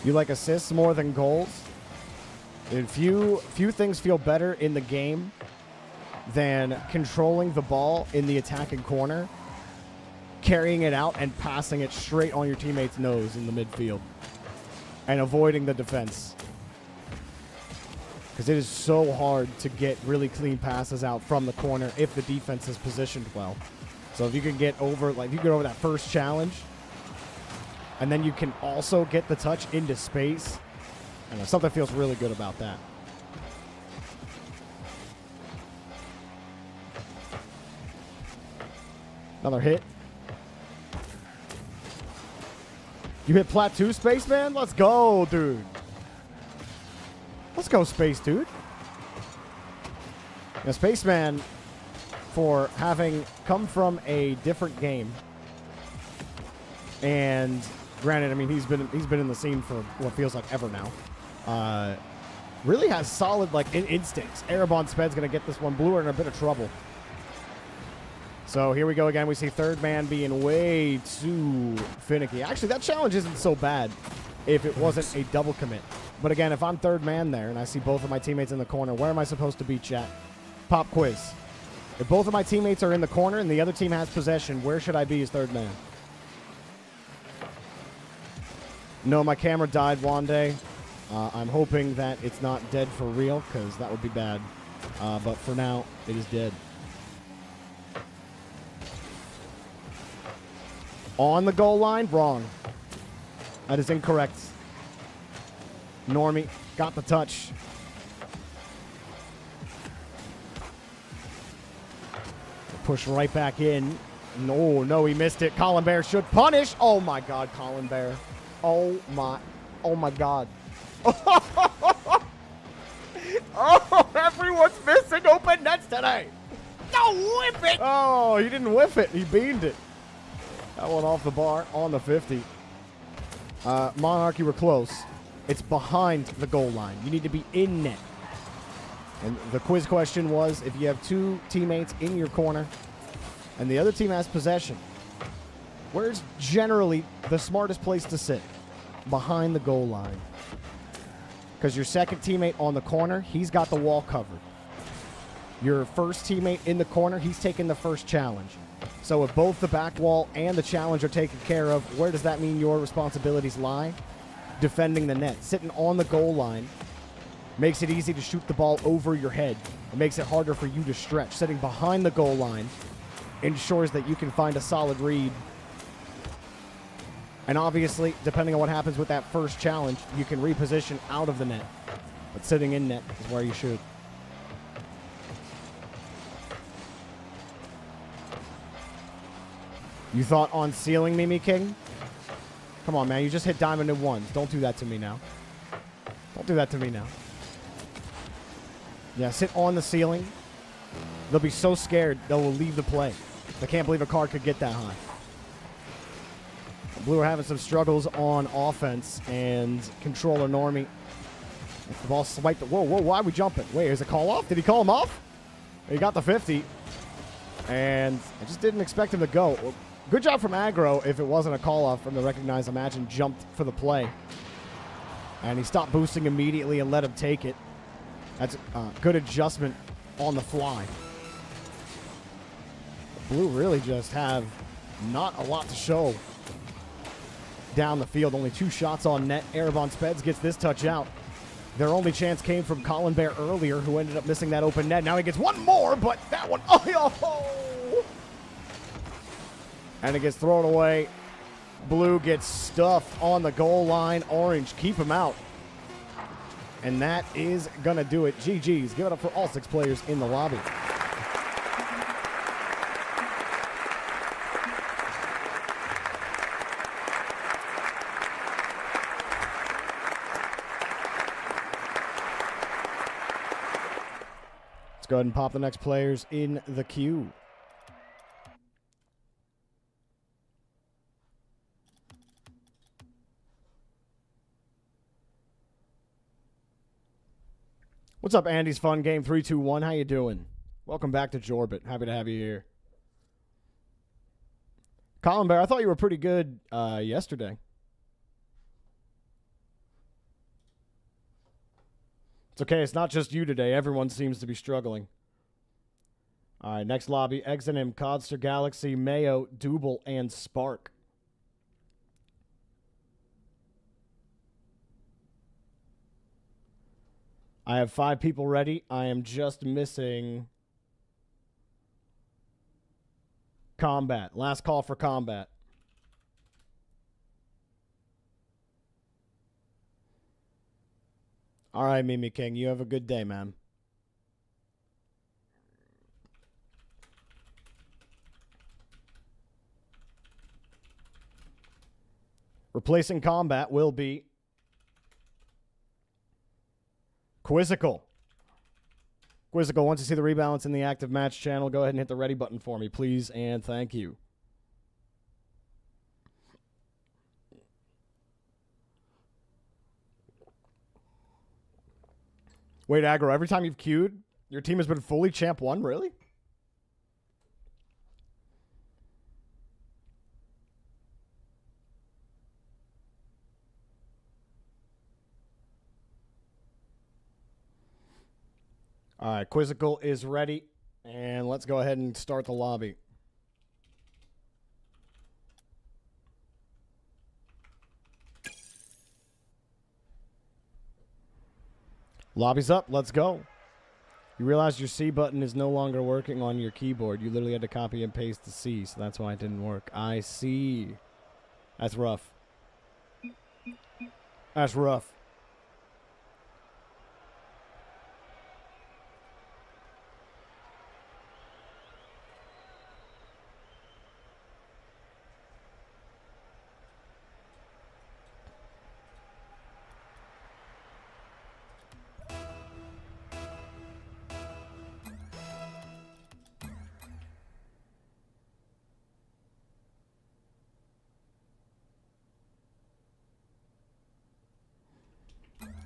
You like assists more than goals? And few things feel better in the game than controlling the ball in the attacking corner, carrying it out, and passing it straight on your teammate's nose in the midfield, and avoiding the defense. Because it is so hard to get really clean passes out from the corner if the defense is positioned well. So if you can get over, like, you get over that first challenge, and then you can also get the touch into space, I don't know, something feels really good about that. Another hit. You hit plat 2, Spaceman? Let's go, dude. Let's go, Space Dude. Now, Spaceman, for having come from a different game, and granted, I mean, he's been in the scene for what feels like ever now. Really has solid, like, instincts. Erebon Sped's going to get this one. Blue are in a bit of trouble. So here we go again. We see third man being way too finicky. Actually, that challenge isn't so bad if it wasn't a double commit. But again, if I'm third man there and I see both of my teammates in the corner, where am I supposed to be, chat? Pop quiz. If both of my teammates are in the corner and the other team has possession, where should I be as third man? No, my camera died one day. I'm hoping that it's not dead for real, because that would be bad. But for now, it is dead. On the goal line? Wrong. That is incorrect. Normie got the touch. Push right back in. No, he missed it. Colin Bear should punish. Oh my God, Colin Bear. Oh my God. Oh, everyone's missing open nets today. No, whip it. Oh, he didn't whip it. He beamed it. That one off the bar on the 50. Monarch, you were close. It's behind the goal line. You need to be in net. And the quiz question was, if you have two teammates in your corner and the other team has possession, where's generally the smartest place to sit? Behind the goal line. Because your second teammate on the corner, he's got the wall covered. Your first teammate in the corner, he's taking the first challenge. So if both the back wall and the challenge are taken care of, where does that mean your responsibilities lie? Defending the net. Sitting on the goal line makes it easy to shoot the ball over your head. It makes it harder for you to stretch. Sitting behind the goal line ensures that you can find a solid read. And obviously, depending on what happens with that first challenge, you can reposition out of the net. But sitting in net is where you should. You thought on sealing Mimi King? Come on, man. You just hit diamond in ones. Don't do that to me now. Don't do that to me now. Yeah, sit on the ceiling. They'll be so scared they will leave the play. They can't believe a card could get that high. Blue are having some struggles on offense, and controller Normie. The ball swiped. Whoa, why are we jumping? Wait, is it call off? Did he call him off? He got the 50. And I just didn't expect him to go. Well, good job from aggro if it wasn't a call off from the recognized Imagine jumped for the play. And he stopped boosting immediately and let him take it. That's a good adjustment on the fly. Blue really just have not a lot to show down the field. Only 2 shots on net. Erebon Speds gets this touch out. Their only chance came from Colin Bear earlier, who ended up missing that open net. Now he gets one more, but that one, oh! And it gets thrown away. Blue gets stuffed on the goal line. Orange, keep him out. And that is going to do it. GG's. Give it up for all 6 players in the lobby. Go ahead and pop the next players in the queue. What's up, Andy's Fun Game 321? How you doing? Welcome back to Jorby. Happy to have you here. Colin Bear, I thought you were pretty good yesterday. It's okay. It's not just you today. Everyone seems to be struggling. All right, next lobby. Exonym, Codster, Galaxy, Mayo, Double, and Spark. I have 5 people ready. I am just missing Combat. Last call for Combat. All right, Mimi King. You have a good day, man. Replacing Combat will be Quizzical. Quizzical, once you see the rebalance in the active match channel, go ahead and hit the ready button for me, please, and thank you. Wait, Aggro, every time you've queued, your team has been fully champ 1? Really? All right, Quizzical is ready, and let's go ahead and start the lobby. Lobby's up. Let's go. You realize your C button is no longer working on your keyboard. You literally had to copy and paste the C, so that's why it didn't work. I see. That's rough. That's rough.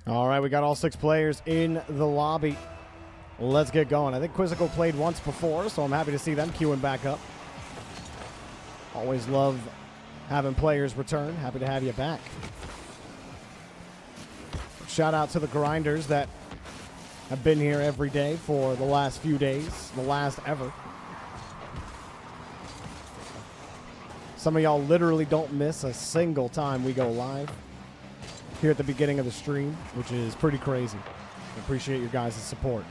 All right, we got all 6 players in the lobby. Let's get going. I think Quizzical played once before, so I'm happy to see them queuing back up. Always love having players return. Happy to have you back. Shout out to the grinders that have been here every day for the last few days, the last ever. Some of y'all literally don't miss a single time we go live here at the beginning of the stream, which is pretty crazy. I appreciate your guys' support.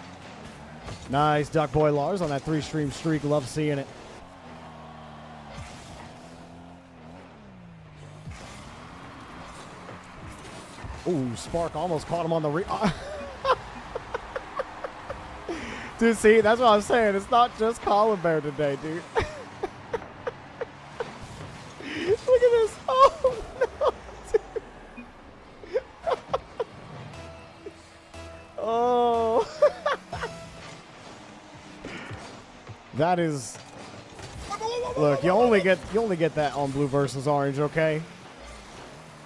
Nice Duck Boy Lars on that 3-stream streak. Love seeing it. Ooh, Spark almost caught him on the Dude, see, that's what I'm saying. It's not just Colin Bear today, dude. Look at this. Oh, no, dude. Oh. That is... Look, you only get that on blue versus orange, okay?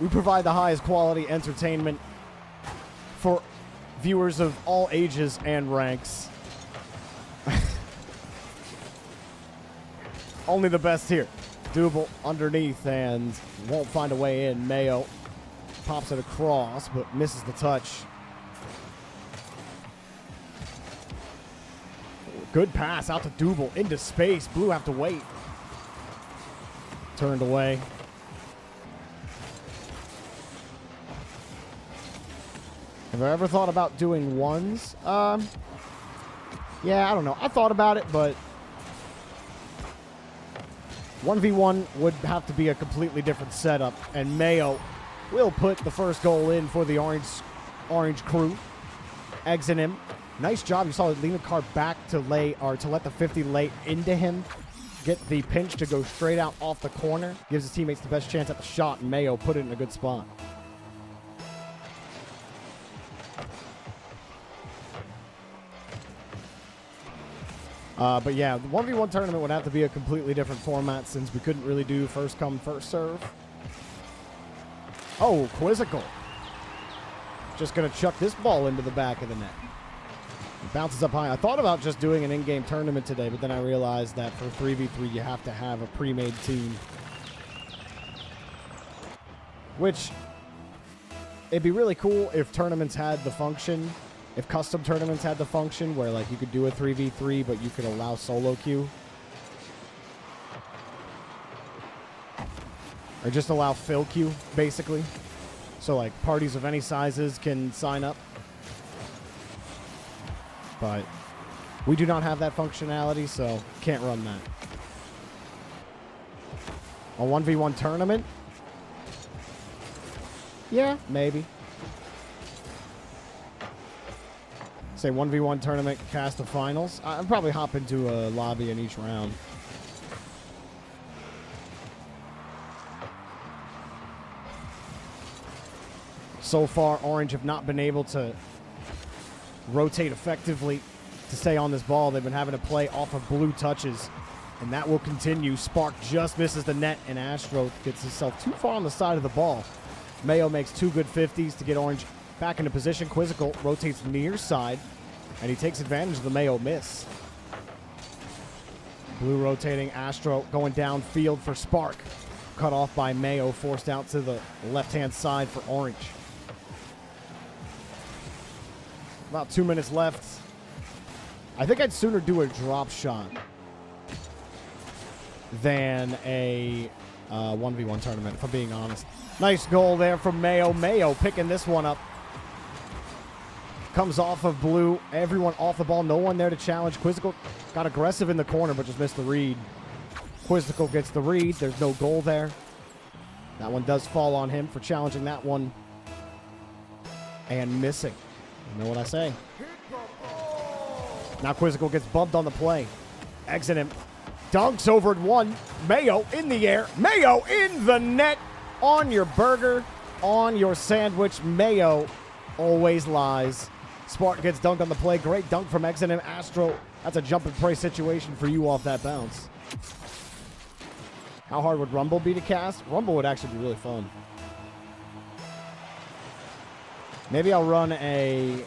We provide the highest quality entertainment for viewers of all ages and ranks. Only the best here. Double underneath and won't find a way in. Mayo pops it across, but misses the touch. Good pass out to Double into space. Blue have to wait. Turned away. Have I ever thought about doing ones? Yeah, I don't know. I thought about it, but 1v1 would have to be a completely different setup, and Mayo will put the first goal in for the orange crew. Exit him. Nice job. You saw it lean the car back to let the 50 lay into him. Get the pinch to go straight out off the corner. Gives his teammates the best chance at the shot, and Mayo put it in a good spot. But yeah, the 1v1 tournament would have to be a completely different format since we couldn't really do first come, first serve. Oh, Quizzical. Just going to chuck this ball into the back of the net. It bounces up high. I thought about just doing an in-game tournament today, but then I realized that for 3v3, you have to have a pre-made team. Which, it'd be really cool if tournaments had the function, if custom tournaments had the function where, like, you could do a 3v3, but you could allow solo queue. Or just allow fill queue, basically. So, like, parties of any sizes can sign up. But we do not have that functionality, so can't run that. A 1v1 tournament? Yeah, maybe. Say 1v1 tournament cast of finals. I'll probably hop into a lobby in each round. So far, Orange have not been able to rotate effectively to stay on this ball. They've been having to play off of blue touches, and that will continue. Spark just misses the net, and Astro gets himself too far on the side of the ball. Mayo makes 2 good 50s to get Orange back into position. Quizzical rotates near side, and he takes advantage of the Mayo miss. Blue rotating, Astro going downfield for Spark. Cut off by Mayo, forced out to the left-hand side for Orange. About 2 minutes left. I think I'd sooner do a drop shot than a 1v1 tournament, if I'm being honest. Nice goal there from Mayo. Mayo picking this one up. Comes off of Blue. Everyone off the ball. No one there to challenge. Quizzical got aggressive in the corner, but just missed the read. Quizzical gets the read. There's no goal there. That one does fall on him for challenging that one and missing. You know what I say. Now Quizzical gets bumped on the play. Exit him. Dunks over at one. Mayo in the air. Mayo in the net. On your burger. On your sandwich. Mayo always lies. Spark gets dunked on the play. Great dunk from Exit him. Astro, that's a jump and pray situation for you off that bounce. How hard would Rumble be to cast? Rumble would actually be really fun. Maybe I'll run a...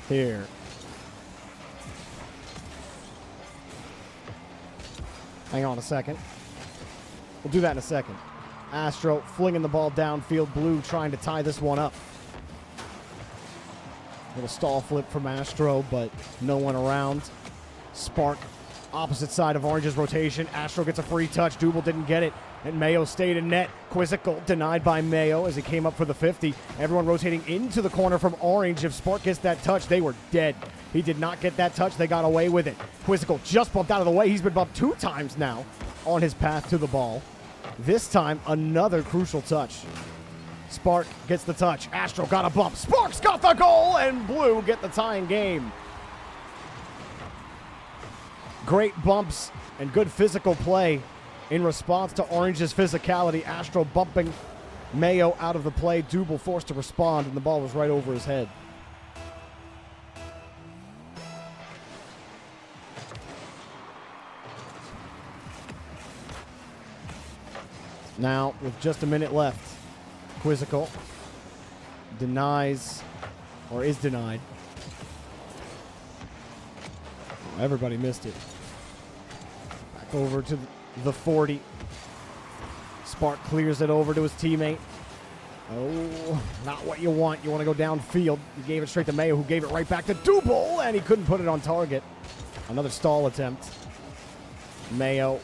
Here. Hang on a second. We'll do that in a second. Astro flinging the ball downfield. Blue trying to tie this one up. Little stall flip from Astro, but no one around. Spark, opposite side of Orange's rotation. Astro gets a free touch. Double didn't get it, and Mayo stayed in net. Quizzical denied by Mayo as he came up for the 50. Everyone rotating into the corner from Orange. If Spark gets that touch, they were dead. He did not get that touch. They got away with it. Quizzical just bumped out of the way. He's been bumped 2 times now on his path to the ball. This time, another crucial touch. Spark gets the touch. Astro got a bump. Spark's got the goal, and Blue get the tying game. Great bumps and good physical play in response to Orange's physicality. Astro bumping Mayo out of the play. Double forced to respond, and the ball was right over his head. Now, with just a minute left, Quizzical denies, or is denied. Oh, everybody missed it. Back over to the 40. Spark clears it over to his teammate. Oh, not what you want. You want to go downfield. He gave it straight to Mayo, who gave it right back to Double, and he couldn't put it on target. Another stall attempt. Mayo.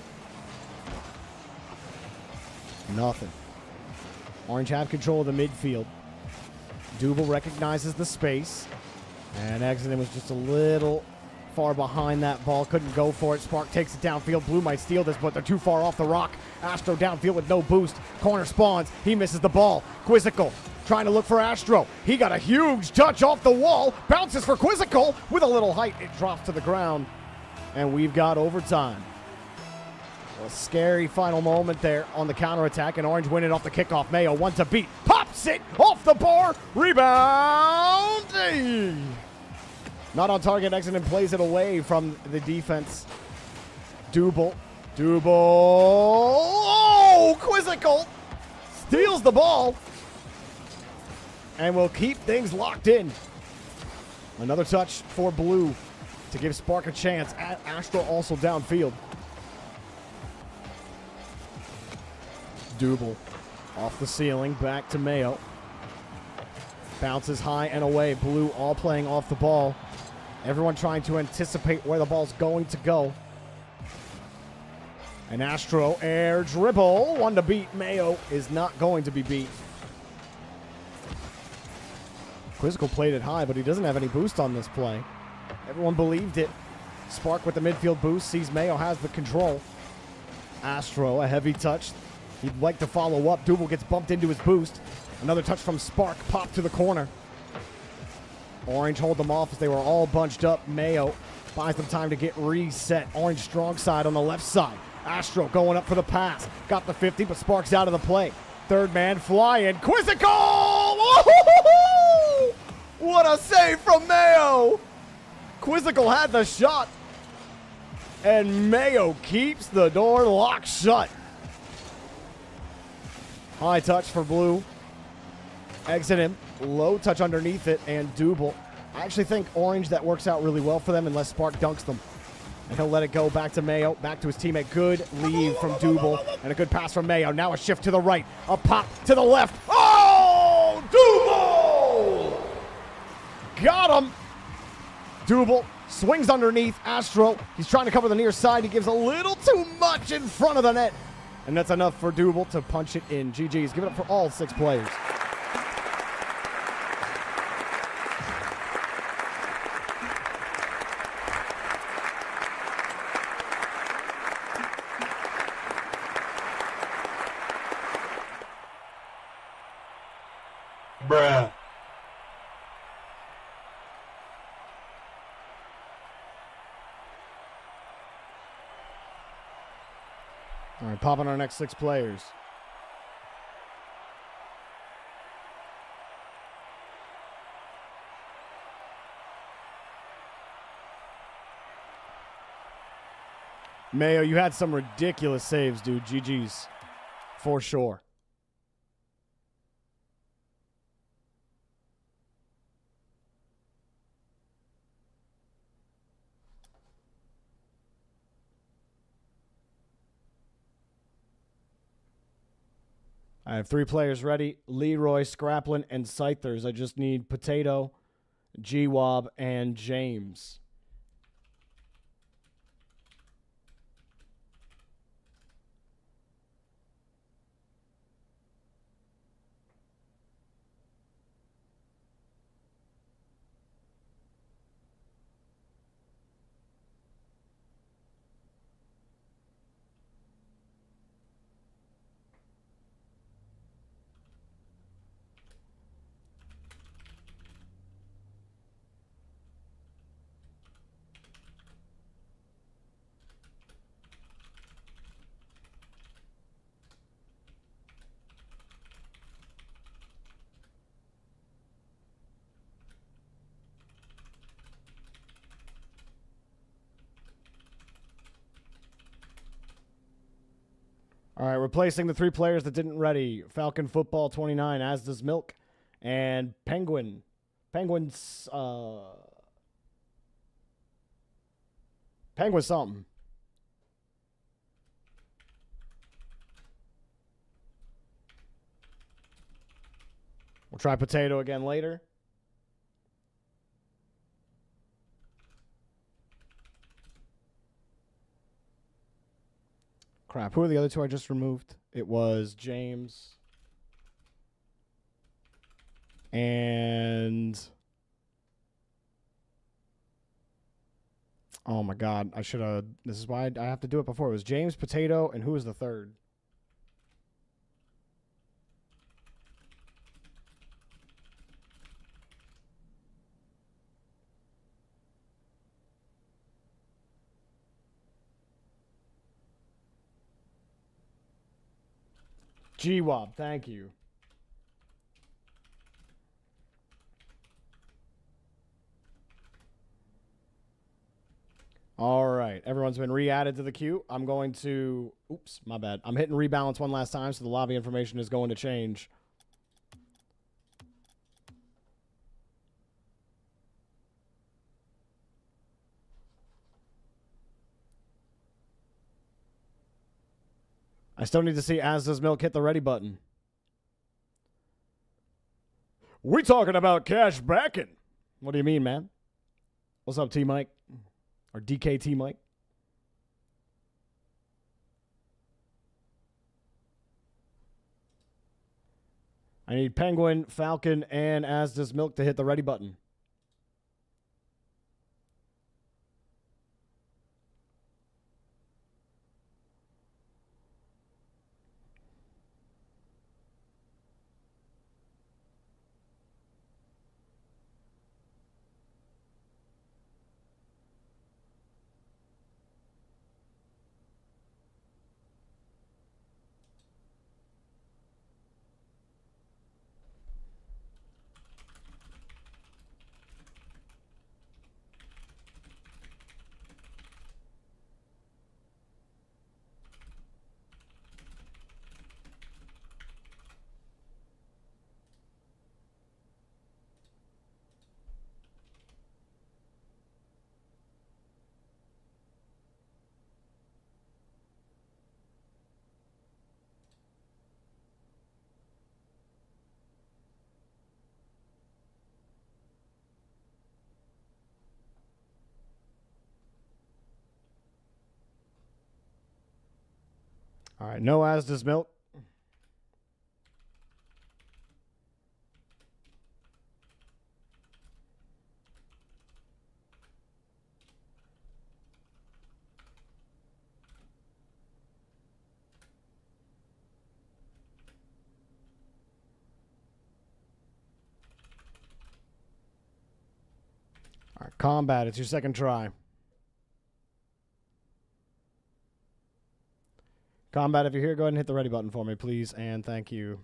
Nothing. Orange have control of the midfield. Double recognizes the space. And Exodus was just a little far behind that ball. Couldn't go for it. Spark takes it downfield. Blue might steal this, but they're too far off the rock. Astro downfield with no boost. Corner spawns. He misses the ball. Quizzical trying to look for Astro. He got a huge touch off the wall. Bounces for Quizzical with a little height. It drops to the ground. And we've got overtime. A scary final moment there on the counterattack, and Orange winning off the kickoff. Mayo one to beat. Pops it off the bar. Rebound. Not on target. Exit and plays it away from the defense. Double. Oh, Quizzical steals the ball. and will keep things locked in. Another touch for Blue to give Spark a chance. Astro also downfield. Double off the ceiling, back to Mayo. Bounces high and away. Blue all playing off the ball. Everyone trying to anticipate where the ball's going to go. And Astro air dribble. One to beat. Mayo is not going to be beat. Quizzical played it high, but he doesn't have any boost on this play. Everyone believed it. Spark with the midfield boost. Sees Mayo has the control. Astro, a heavy touch. He'd like to follow up. Double gets bumped into his boost. Another touch from Spark. Pop to the corner. Orange hold them off as they were all bunched up. Mayo buys them time to get reset. Orange strong side on the left side. Astro going up for the pass. Got the 50, but Spark's out of the play. Third man flying. Quizzical! Woo-hoo-hoo-hoo! What a save from Mayo! Quizzical had the shot. And Mayo keeps the door locked shut. High touch for Blue. Exit him. Low touch underneath it, and Double. I actually think Orange, that works out really well for them unless Spark dunks them. And he'll let it go back to Mayo, back to his teammate. Good lead from Double, and a good pass from Mayo. Now a shift to the right, a pop to the left. Oh, Double! Got him. Double swings underneath. Astro, he's trying to cover the near side. He gives a little too much in front of the net. And that's enough for Double to punch it in. GG's. Give it up for all 6 players. Bruh. All right, popping our next 6 players. Mayo, you had some ridiculous saves, dude. GG's. For sure. I have 3 players ready. Leroy, Scraplin, and Scythers. I just need Potato, G-Wob, and James. All right, replacing the 3 players that didn't ready. Falcon Football 29, as does Milk, and Penguin. Penguin's Penguin something. We'll try Potato again later. Crap, who are the other 2 I just removed? It was James and... Oh my god, I should have... This is why I have to do it before. It was James, Potato, and who was the 3rd? G-Wob, thank you. All right, everyone's been re-added to the queue. I'm going to... Oops, my bad. I'm hitting rebalance one last time, so the lobby information is going to change. I still need to see As Does Milk hit the ready button. We talking about cash backing. What do you mean, man? What's up, T-Mike? Or DKT Mike? I need Penguin, Falcon, and As Does Milk to hit the ready button. All right, no As Does Milk. All right, Combat, it's your second try. Combat, if you're here, go ahead and hit the ready button for me, please, and thank you.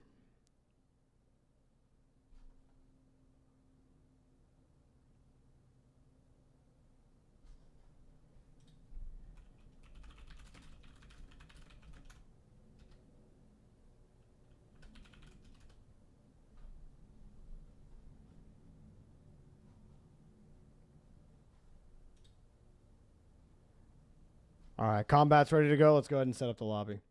All right, Combat's ready to go. Let's go ahead and set up the lobby.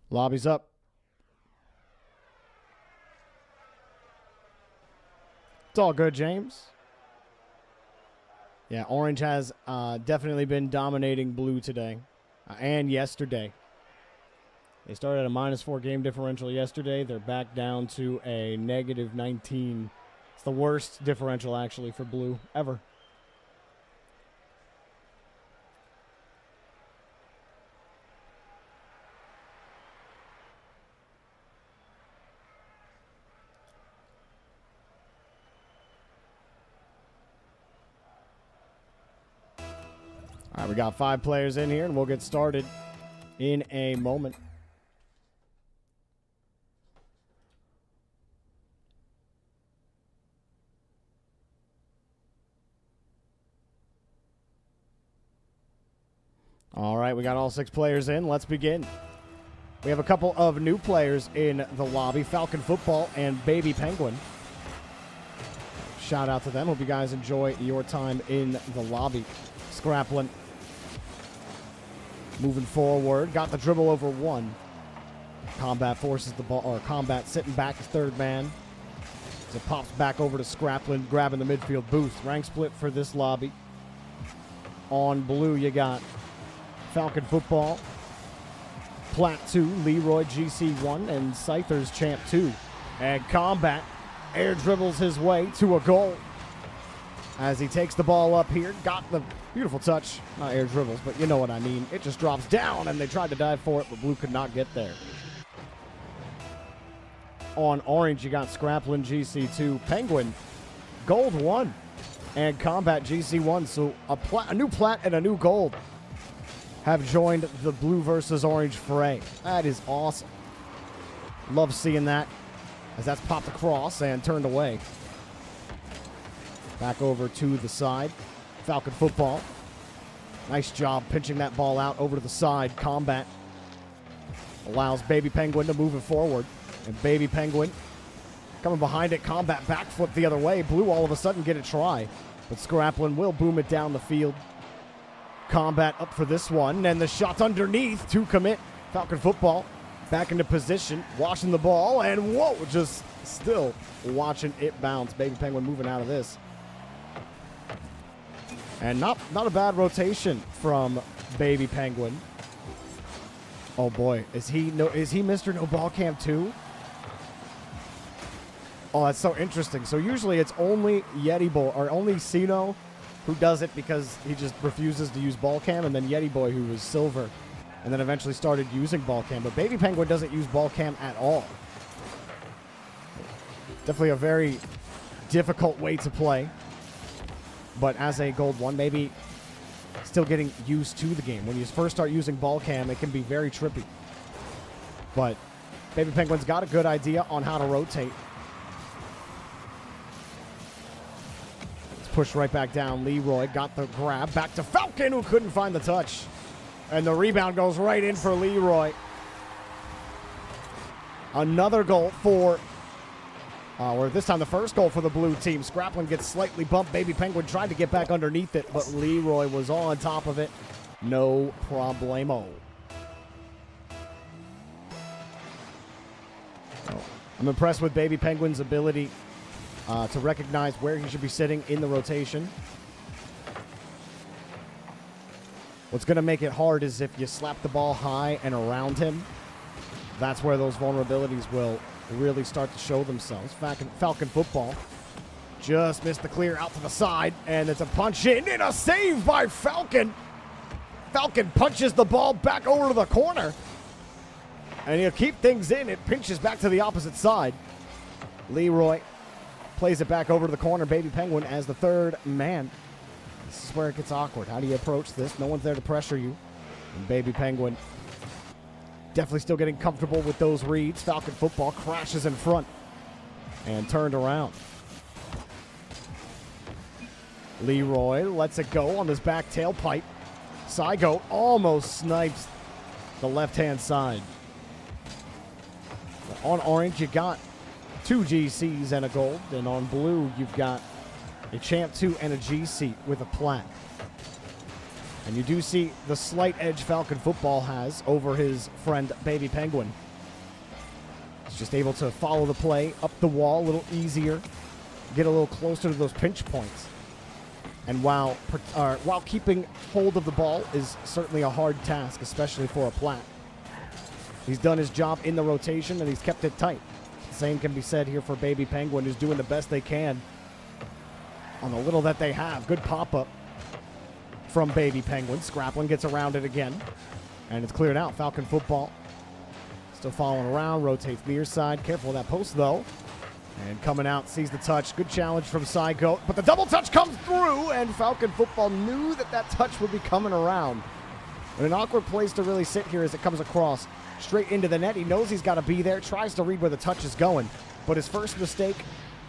Lobby's up. It's all good, James. Yeah, Orange has definitely been dominating Blue today and yesterday. They started at a -4 game differential yesterday. They're back down to a -19. It's the worst differential, actually, for Blue ever. All right, we got 5 players in here, and we'll get started in a moment. All right, we got all 6 players in. Let's begin. We have a couple of new players in the lobby, Falcon Football and Baby Penguin. Shout out to them. Hope you guys enjoy your time in the lobby. Scraplin moving forward. Got the dribble over 1. Combat forces the ball, or Combat sitting back as third man. As it pops back over to Scraplin, grabbing the midfield boost. Rank split for this lobby. On Blue, you got Falcon Football, Plat 2, Leroy GC1, and Scyther's Champ 2. And Combat air dribbles his way to a goal as he takes the ball up here. Got the beautiful touch. Not air dribbles, but you know what I mean. It just drops down, and they tried to dive for it, but Blue could not get there. On Orange, you got Scraplin GC2, Penguin, Gold 1, and Combat GC1. So a new Plat and a new Gold have joined the Blue versus Orange fray. That is awesome. Love seeing that, as that's popped across and turned away. Back over to the side. Falcon Football. Nice job pinching that ball out over to the side. Combat allows Baby Penguin to move it forward. And Baby Penguin Coming behind it, combat backflip the other way. Blue all of a sudden get a try. But Scraplin will boom it down the field. Combat up for this one. And the shot underneath to commit. Falcon football back into position. Washing the ball. And whoa, just still watching it bounce. Baby Penguin moving out of this. And not a bad rotation from Baby Penguin. Oh boy, is he Mr. No Ball Cam too? Oh, that's so interesting. So usually it's only Yeti Boy or only Sino who does it because he just refuses to use ball cam, and then Yeti Boy, who was silver, and then eventually started using ball cam. But Baby Penguin doesn't use ball cam at all. Definitely a very difficult way to play. But as a gold one, maybe still getting used to the game. When you first start using ball cam, it can be very trippy. But Baby Penguin's got a good idea on how to rotate. Let's push right back down. Leroy got the grab. Back to Falcon, who couldn't find the touch. And the rebound goes right in for Leroy. Another goal for... or this time the first goal for the blue team. Scraplin gets slightly bumped. Baby Penguin tried to get back underneath it, but Leroy was on top of it. No problemo. Oh, I'm impressed with Baby Penguin's ability to recognize where he should be sitting in the rotation. What's going to make it hard is if you slap the ball high and around him. That's where those vulnerabilities will really start to show themselves. Falcon football just missed the clear out to the side, and it's a punch in and a save by Falcon. Falcon punches the ball back over to the corner, and he'll keep things in. It pinches back to the opposite side. Leroy plays it back over to the corner. Baby Penguin as the third man. This is where it gets awkward. How do you approach this? No one's there to pressure you. And Baby Penguin definitely still getting comfortable with those reads. Falcon football crashes in front and turned around. Leroy lets it go on this back tailpipe. Saigo almost snipes the left-hand side. On orange, you got 2 GCs and a gold. And on blue, you've got a Champ 2 and a GC with a plat. And you do see the slight edge Falcon football has over his friend Baby Penguin. He's just able to follow the play up the wall a little easier, get a little closer to those pinch points. And while keeping hold of the ball is certainly a hard task, especially for a plat, he's done his job in the rotation and he's kept it tight. The same can be said here for Baby Penguin, who's doing the best they can on the little that they have. Good pop-up from Baby Penguin. Scraplin gets around it again, and it's cleared out. Falcon football still following around, rotates near side. Careful of that post, though. And coming out, sees the touch. Good challenge from Saigo, but the double touch comes through, and Falcon football knew that that touch would be coming around. But an awkward place to really sit here as it comes across straight into the net. He knows he's got to be there, tries to read where the touch is going, but his first mistake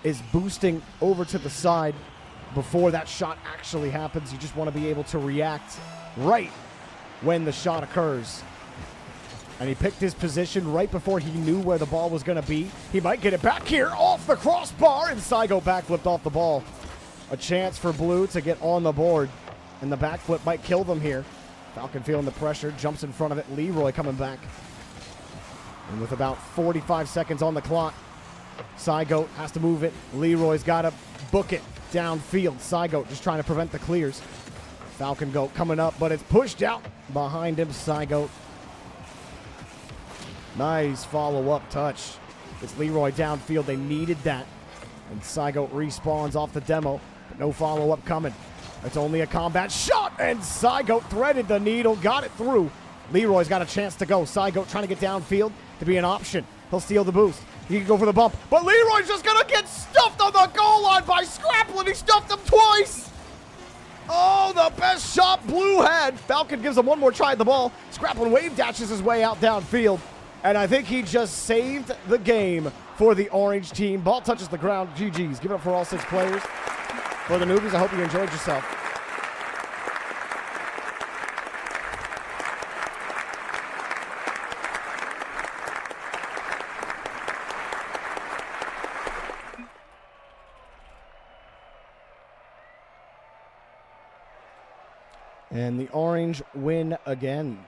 is boosting over to the side before that shot actually happens. You just want to be able to react right when the shot occurs. And he picked his position right before he knew where the ball was going to be. He might get it back here off the crossbar, and Saigo backflipped off the ball. A chance for blue to get on the board, and the backflip might kill them here. Falcon feeling the pressure, jumps in front of it. Leroy coming back. And with about 45 seconds on the clock, Saigo has to move it. Leroy's got to book it downfield. Saigo just trying to prevent the clears. Falcon goat coming up, but it's pushed out behind him. Saigo. Nice follow-up touch. It's Leroy downfield. They needed that. And Saigo respawns off the demo, but no follow-up coming. It's only a combat shot, and Saigo threaded the needle, got it through. Leroy's got a chance to go. Saigo trying to get downfield to be an option. He'll steal the boost. He can go for the bump, but Leroy's just going to get stuffed on the goal line by Scraplin. He stuffed him twice. Oh, the best shot blue had. Falcon gives him one more try at the ball. Scraplin wave dashes his way out downfield, and I think he just saved the game for the orange team. Ball touches the ground. GG's. Give it up for all 6 players. For the newbies, I hope you enjoyed yourself. And the orange win again.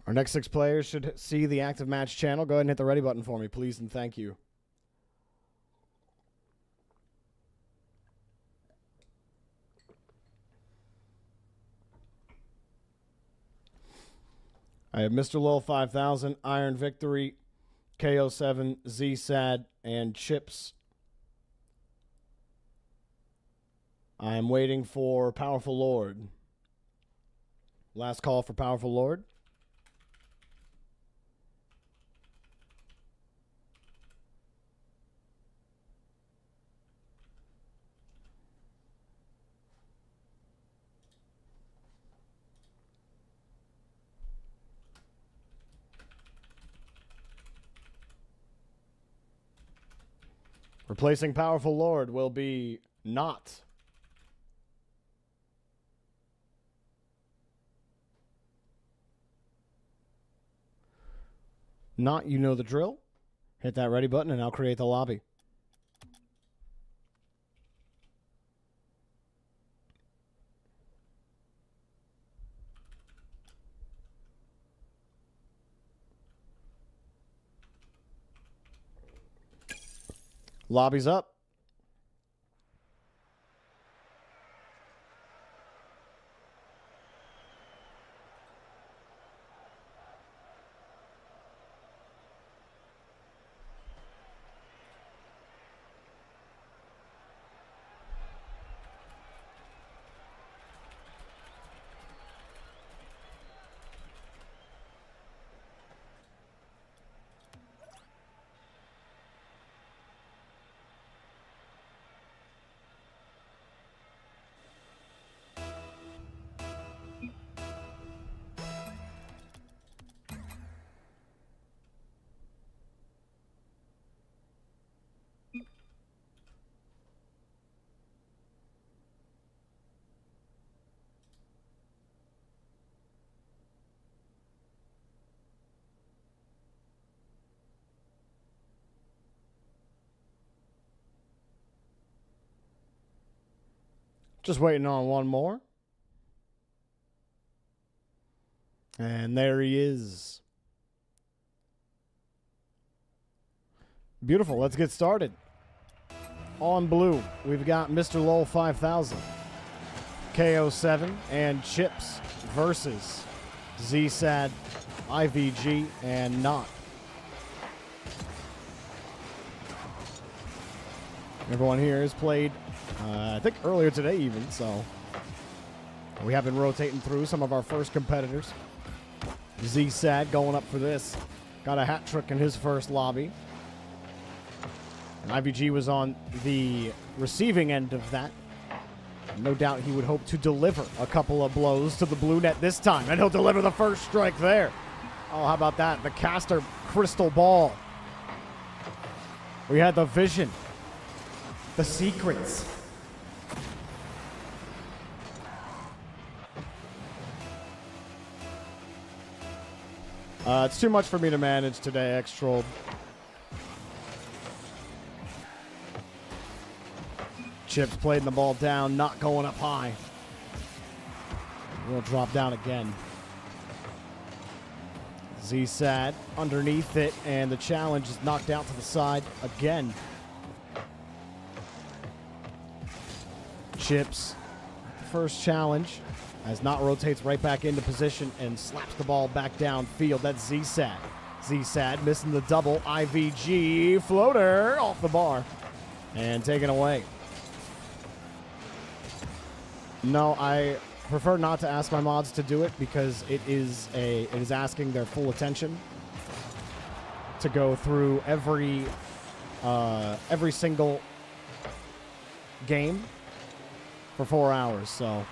Our next 6 players should see the active match channel. Go ahead and hit the ready button for me, please, and thank you. I have Mr. Lowell 5000, Iron Victory, KO7, ZSAD, and Chips. I am waiting for Powerful Lord. Last call for Powerful Lord. Replacing Powerful Lord will be Not. Not, you know the drill. Hit that ready button and I'll create the lobby. Lobby's up. Just waiting on one more. And there he is. Beautiful. Let's get started. On blue, we've got Mr. Lowell 5000, KO7, and Chips versus ZSAD, IVG, and Not. Everyone here has played, I think earlier today even, so we have been rotating through some of our first competitors. ZSAD going up for this. Got a hat trick in his first lobby. And IVG was on the receiving end of that. No doubt he would hope to deliver a couple of blows to the blue net this time, and he'll deliver the first strike there. Oh, how about that? The caster crystal ball. We had the vision. The secrets. It's too much for me to manage today, X-Troll. Chips playing the ball down, not going up high. We'll drop down again. ZSAD underneath it, and the challenge is knocked out to the side again. Chips, first challenge, as Not rotates right back into position and slaps the ball back downfield. That's ZSAD. ZSAD missing the double. IVG floater off the bar and taken away. No, I prefer not to ask my mods to do it because it is asking their full attention to go through every single game for 4 hours. So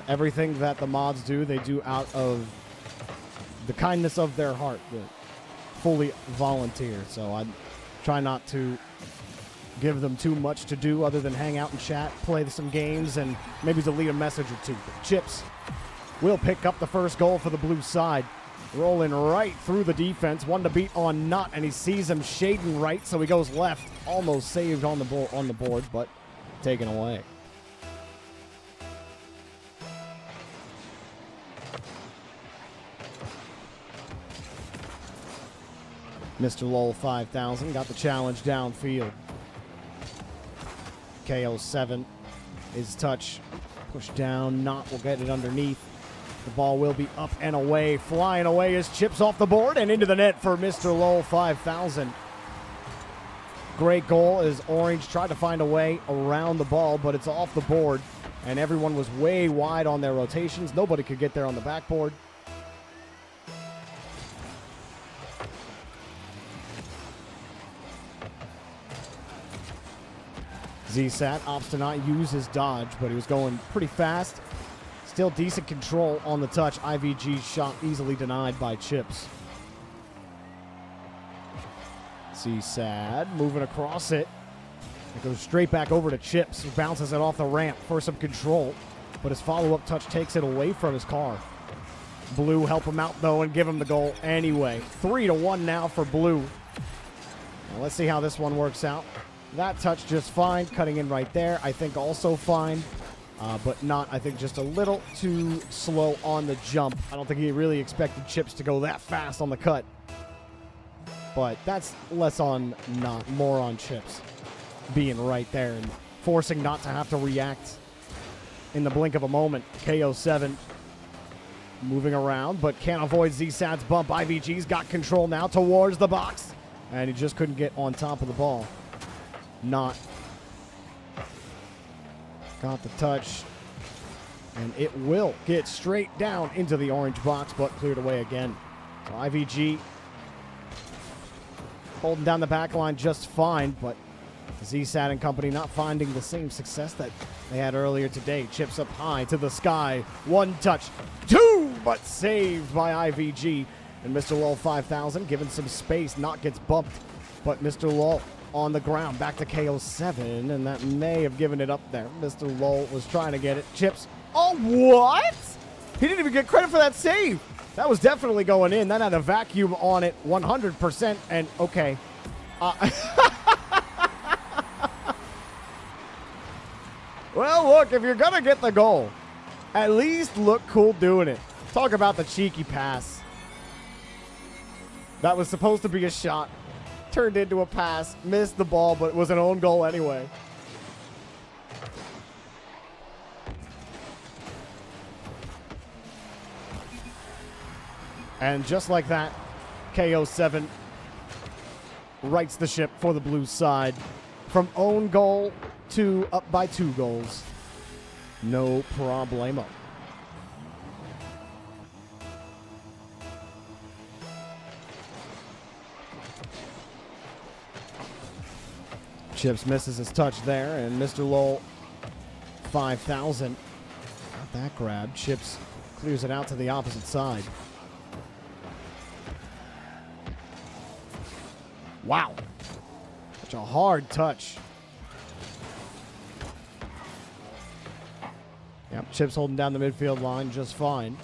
everything that the mods do, they do out of the kindness of their heart, fully volunteer. So I try not to give them too much to do other than hang out and chat, play some games, and maybe delete a message or two. But Chips will pick up the first goal for the blue side. Rolling right through the defense. One to beat on Nutt, and he sees him shading right, so he goes left. Almost saved on the board, but taken away. Mr. Lowell 5000 got the challenge downfield. KO7 is touch. Push down. Nutt will get it underneath. The ball will be up and away. Flying away is Chips off the board and into the net for Mr. Lowell 5000. Great goal as Orange tried to find a way around the ball, but it's off the board. And everyone was way wide on their rotations. Nobody could get there on the backboard. ZSAT opts to not use his dodge, but he was going pretty fast. Still decent control on the touch. IVG shot easily denied by Chips. ZSAT moving across it. It goes straight back over to Chips, who bounces it off the ramp for some control, but his follow-up touch takes it away from his car. Blue help him out, though, and give him the goal anyway. 3-1 now for Blue. Now let's see how this one works out. That touch just fine, cutting in right there. I think also fine, but not, I think, just a little too slow on the jump. I don't think he really expected Chips to go that fast on the cut. But that's less on Nutt, more on Chips being right there and forcing Nutt to have to react in the blink of a moment. KO7 moving around, but can't avoid ZSAT's bump. IVG's got control now towards the box, and he just couldn't get on top of the ball. Nutt got the touch, and it will get straight down into the orange box, but cleared away again. So IVG holding down the back line just fine, but ZSAT and company not finding the same success that they had earlier today. Chips up high to the sky. One touch, two, but saved by IVG. And Mr. Lowell 5000 given some space. Nutt gets bumped, but Mr. Lowell on the ground. Back to KO7, and that may have given it up there. Mr. Lowell was trying to get it. Chips. Oh, what? He didn't even get credit for that save. That was definitely going in. That had a vacuum on it 100%. And okay. Well, look, if you're going to get the goal, at least look cool doing it. Talk about the cheeky pass. That was supposed to be a shot. Turned into a pass. Missed the ball, but it was an own goal anyway. And just like that, KO7 rights the ship for the blue side. From own goal to up by 2 goals. No problemo. Chips misses his touch there, and Mr. Lowell 5000 got that grab. Chips clears it out to the opposite side. Wow. Such a hard touch. Yep, Chips holding down the midfield line just fine.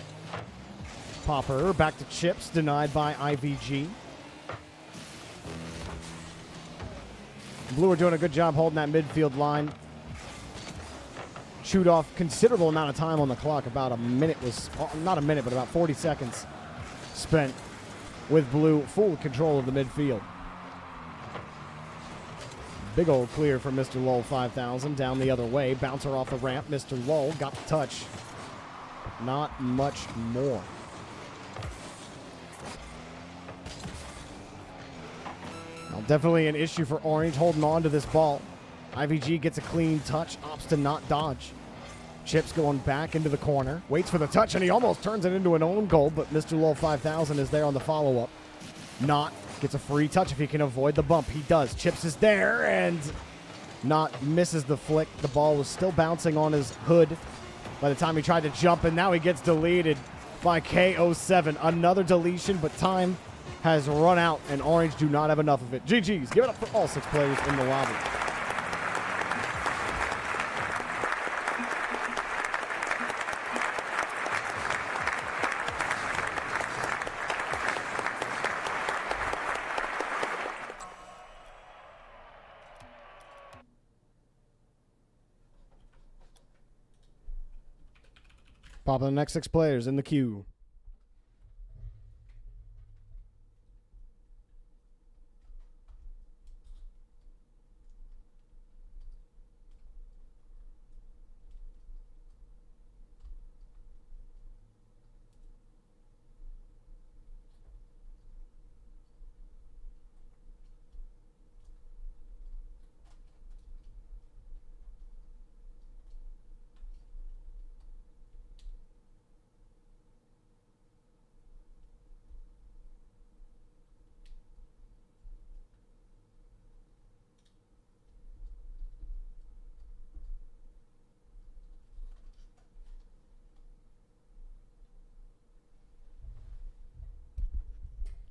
Popper back to Chips, denied by IVG. Blue are doing a good job holding that midfield line. Chewed off considerable amount of time on the clock. About a minute was, not a minute, but about 40 seconds spent with Blue full control of the midfield. Big old clear for Mr. Lowell 5000 down the other way. Bouncer off the ramp. Mr. Lowell got the touch. Not much more. Now, definitely an issue for Orange holding on to this ball. IVG gets a clean touch. Opts to not dodge. Chips going back into the corner. Waits for the touch, and he almost turns it into an own goal, but Mr. Lowell 5000 is there on the follow-up. Not gets a free touch if he can avoid the bump. He does. Chips is there, and Not misses the flick. The ball was still bouncing on his hood by the time he tried to jump, and now he gets deleted by KO7. Another deletion, but time has run out, and Orange do not have enough of it. GG's. Give it up for all 6 players in the lobby. Popping the next 6 players in the queue.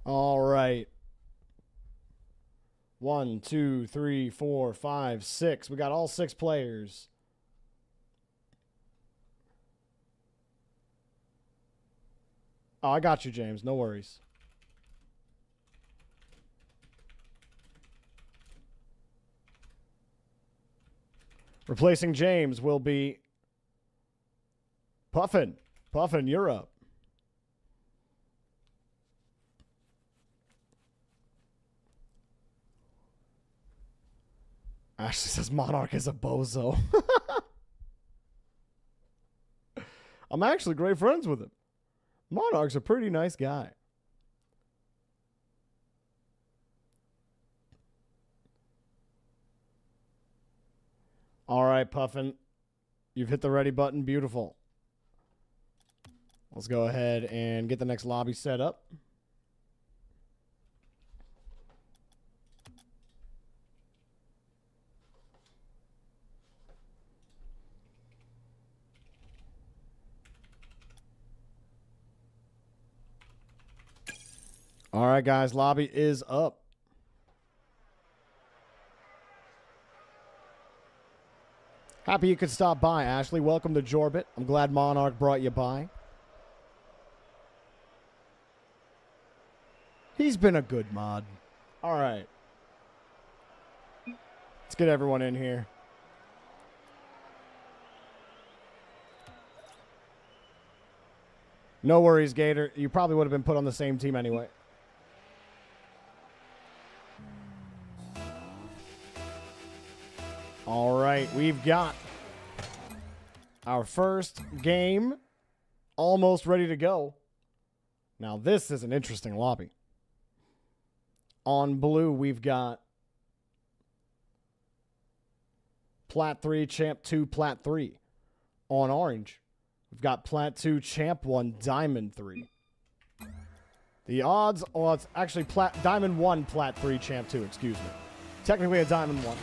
All right. 1, 2, 3, 4, 5, 6. We got all 6 players. Oh, I got you, James. No worries. Replacing James will be Puffin. Puffin, you're up. Ashley says Monarch is a bozo. I'm actually great friends with him. Monarch's a pretty nice guy. All right, Puffin. You've hit the ready button. Beautiful. Let's go ahead and get the next lobby set up. All right, guys. Lobby is up. Happy you could stop by, Ashley. Welcome to Jorby. I'm glad Monarch brought you by. He's been a good mod. All right. Let's get everyone in here. No worries, Gator. You probably would have been put on the same team anyway. All right, we've got our first game almost ready to go. Now, this is an interesting lobby. On blue, we've got Plat 3, Champ 2, Plat 3. On orange, we've got Plat 2, Champ 1, Diamond 3. The odds, well, it's actually Diamond 1, Plat 3, Champ 2, excuse me. Technically a Diamond 1.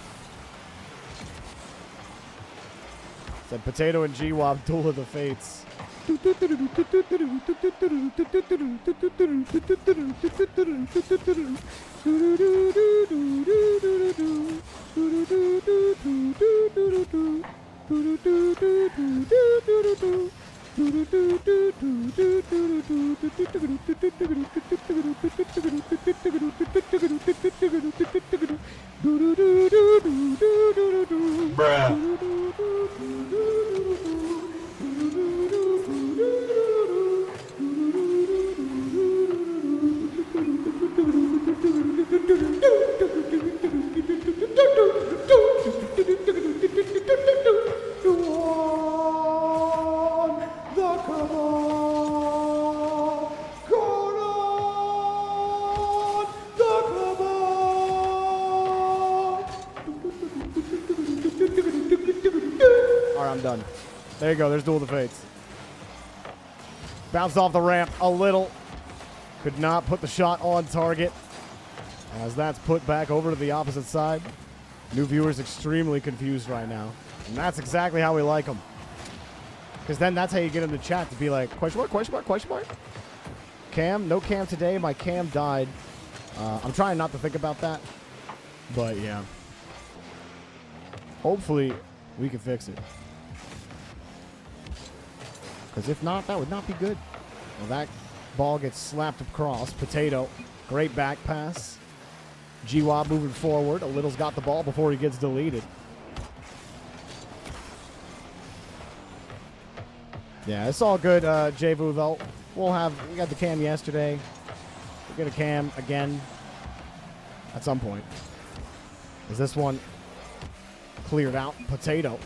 Said Potato and G-Wob, Duel of the Fates. Bruh. I'm done. There you go. There's Duel of the Fates. Bounced off the ramp a little. Could not put the shot on target. As that's put back over to the opposite side. New viewers extremely confused right now. And that's exactly how we like them. Because then that's how you get in the chat to be like, question mark, question mark, question mark. Cam, no cam today. My cam died. I'm trying not to think about that. But yeah. Hopefully we can fix it. Because if not, that would not be good. Well, that ball gets slapped across. Potato, great back pass. G-Wob moving forward. A little's got the ball before he gets deleted. Yeah, it's all good, J-Vu, though. We got the cam yesterday. We'll get a cam again at some point. Is this one cleared out? Potato.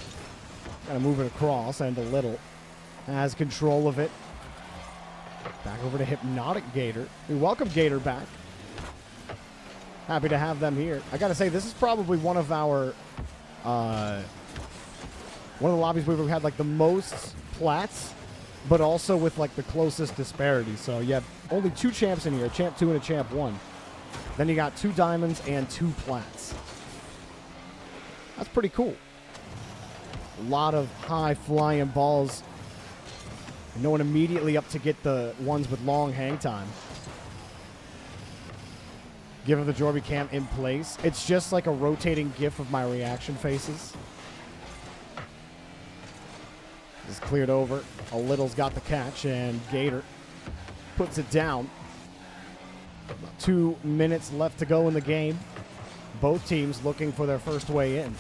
Gotta move it across and a little. Has control of it. Back over to Hypnotic Gator. We welcome Gator back. Happy to have them here. I gotta say, this is probably one of our, one of the lobbies where we've had like the most plats, but also with like the closest disparity. So you have only 2 champs in here, a champ 2 and a champ 1. Then you got 2 diamonds and 2 plats. That's pretty cool. A lot of high flying balls. No one immediately up to get the ones with long hang time. Give the Jorby cam in place. It's just like a rotating GIF of my reaction faces. This is cleared over. A little's got the catch, and Gator puts it down. 2 minutes left to go in the game. Both teams looking for their first way in.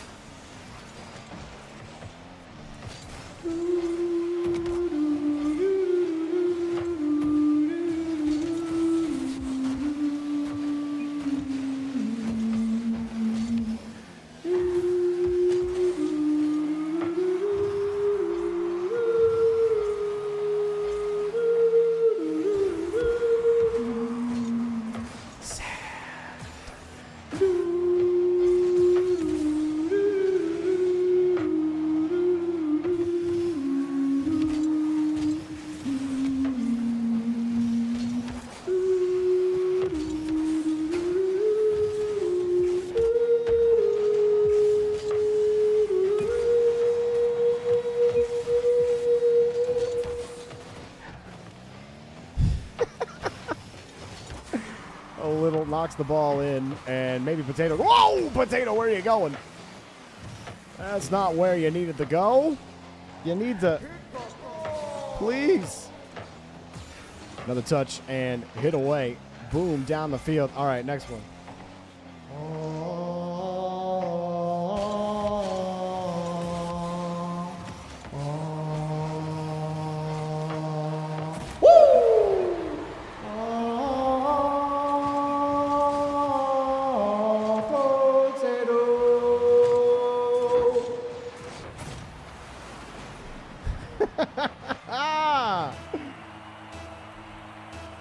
Little knocks the ball in, and maybe Potato. Whoa, Potato, where are you going? That's not where you needed to go. You need to, please. Another touch and hit away. Boom, down the field. All right, next one.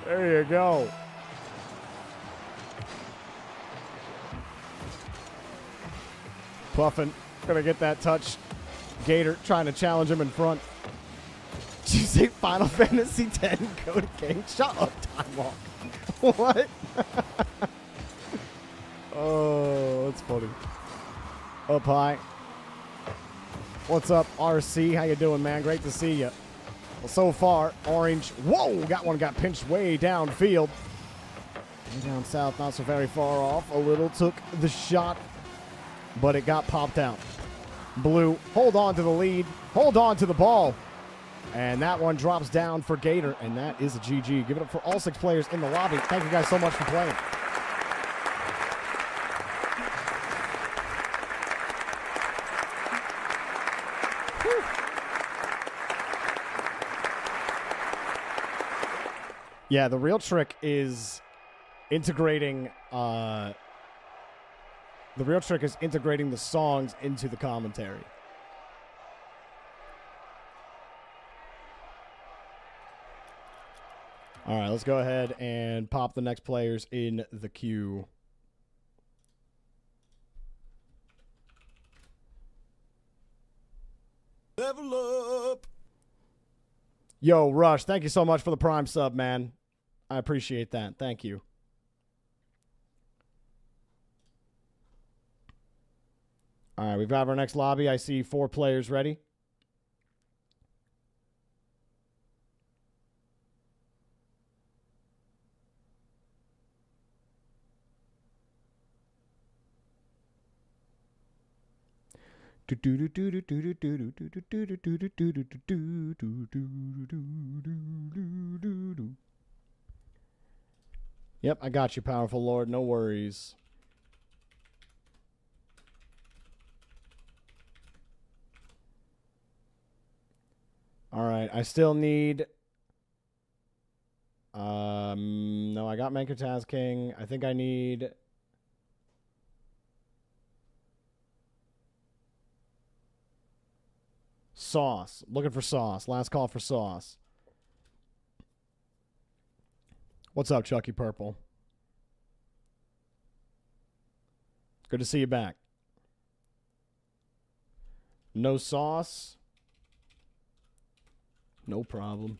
There you go. Puffin gonna get that touch. Gator trying to challenge him in front. Did you say Final Fantasy X Code King? Shut up, Time Walk. What? Oh, that's funny. Up high. What's up, RC? How you doing, man? Great to see you. Well, so far, Orange, whoa, got pinched way downfield. Way down south, not so very far off. A little took the shot, but it got popped out. Blue, hold on to the lead, hold on to the ball. And that one drops down for Gator, and that is a GG. Give it up for all 6 players in the lobby. Thank you guys so much for playing. Yeah, the real trick is integrating the songs into the commentary. All right, let's go ahead and pop the next players in the queue. Level up. Yo, Rush, thank you so much for the Prime sub, man. I appreciate that. Thank you. All right, we've got our next lobby. I see 4 players ready. Yep, I got you, powerful Lord. No worries. All right, I still need... no, I got Mankutaz King. I think I need... Sauce. Looking for Sauce. Last call for Sauce. What's up, Chucky Purple? Good to see you back. No Sauce? No problem.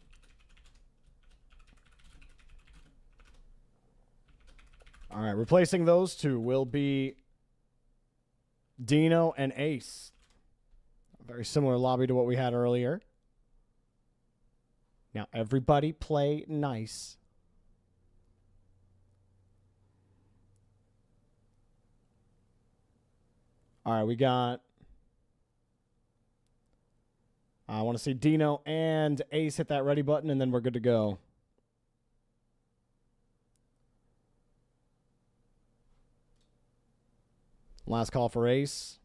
All right, replacing those two will be Dino and Ace. A very similar lobby to what we had earlier. Now, everybody play nice. All right, we got... I want to see Dino and Ace hit that ready button, and then we're good to go. Last call for Ace.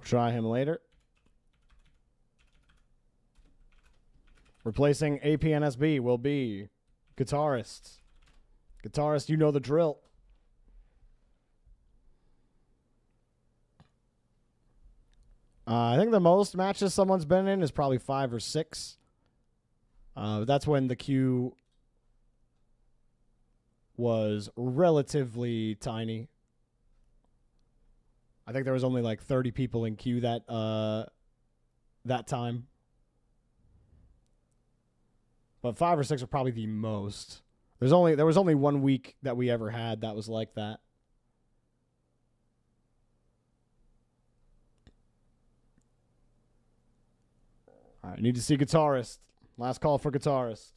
Try him later. Replacing APNSB will be Guitarist. Guitarist, you know the drill. I think the most matches someone's been in is probably 5 or 6. That's when the queue was relatively tiny. I think there was only like 30 people in queue that time. But 5 or 6 are probably the most. There was only 1 week that we ever had that was like that. All right, need to see Guitarist. Last call for Guitarist.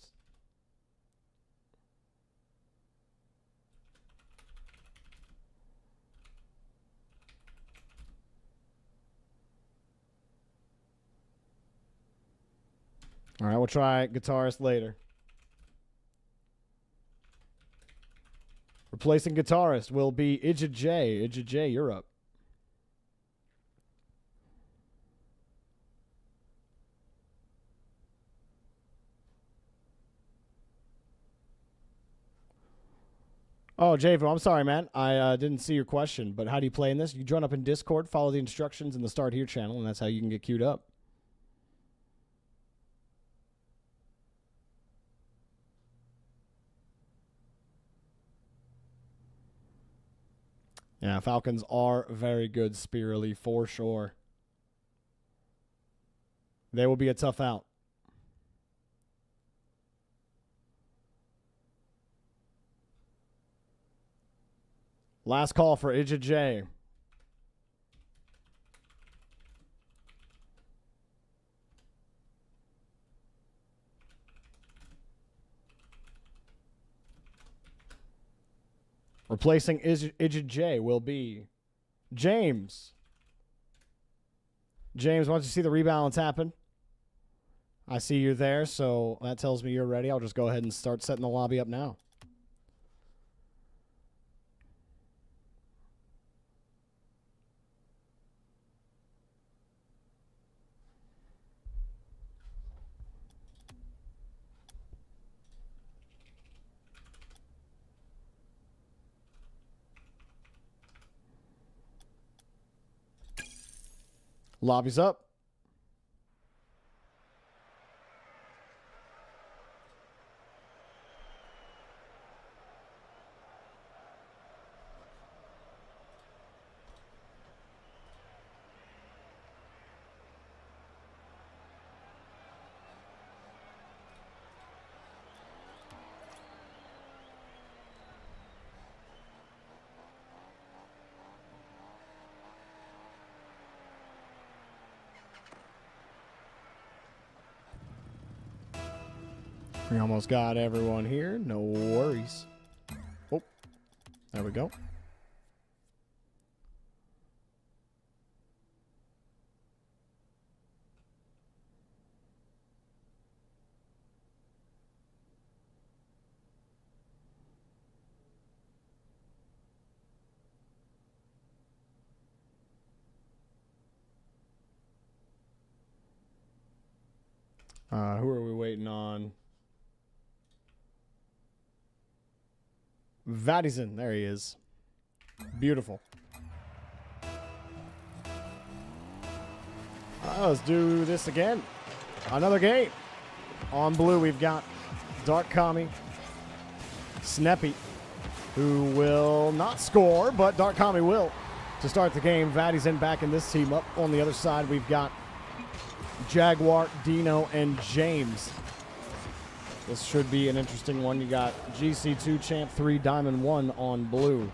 All right, we'll try Guitarist later. Replacing Guitarist will be Idja J. Idja J, you're up. Oh, Javo, I'm sorry, man. I didn't see your question, but how do you play in this? You join up in Discord, follow the instructions in the Start Here channel, and that's how you can get queued up. Yeah, Falcons are very good spirally, for sure. They will be a tough out. Last call for Idja J. Replacing Idja J will be James. James, once you see the rebalance happen, I see you're there, so that tells me you're ready. I'll just go ahead and start setting the lobby up now. Lobby's up. We almost got everyone here. No worries. Oh, there we go. Who are we waiting on? Vadison. There he is. Beautiful. Let's do this again. Another game. On blue, we've got Dark Kami, Sneppy, who will not score, but Dark Kami will to start the game. Vadison back in this team up. On the other side, we've got Jaguar, Dino, and James. This should be an interesting one. You got GC2 Champ 3 Diamond 1 on blue,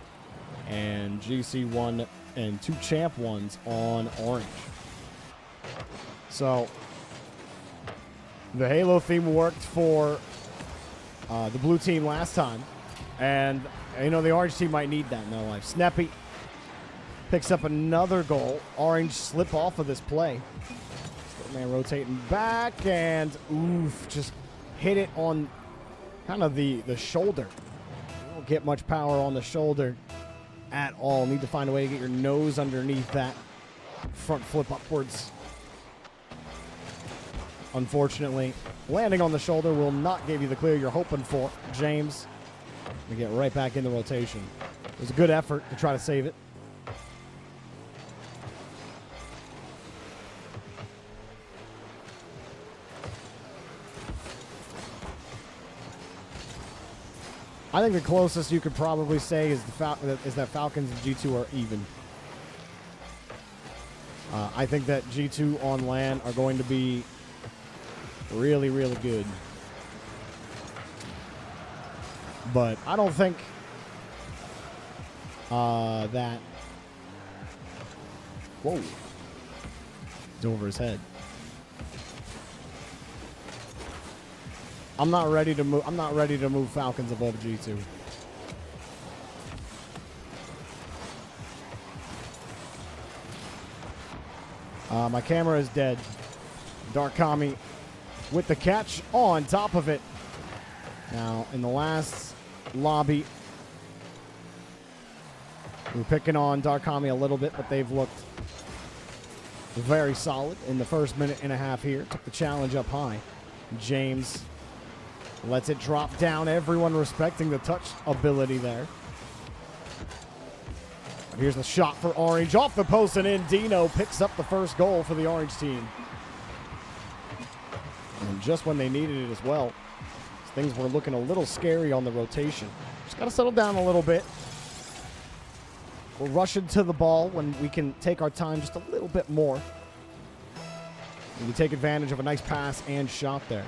and GC1 and 2 Champ 1s on orange. So the Halo theme worked for the blue team last time, and you know the orange team might need that in their life. Sneppy picks up another goal. Orange slip off of this play. Man rotating back, and oof, just hit it on kind of the shoulder. You don't get much power on the shoulder at all. Need to find a way to get your nose underneath that front flip upwards. Unfortunately, landing on the shoulder will not give you the clear you're hoping for. James, we get right back in the rotation. It was a good effort to try to save it. I think the closest you could probably say is that Falcons and G2 are even. I think that G2 on LAN are going to be really, really good. But I don't think that... Whoa. It's over his head. I'm not ready to move Falcons above G2. My camera is dead. Dark Kami with the catch on top of it. Now, in the last lobby, we're picking on Dark Kami a little bit, but they've looked very solid in the first minute and a half here. Took the challenge up high. James lets it drop down. Everyone respecting the touch ability there. Here's the shot for Orange. Off the post and in. Dino picks up the first goal for the Orange team. And just when they needed it as well. Things were looking a little scary on the rotation. Just got to settle down a little bit. We're rushing to the ball when we can take our time just a little bit more. And we take advantage of a nice pass and shot there.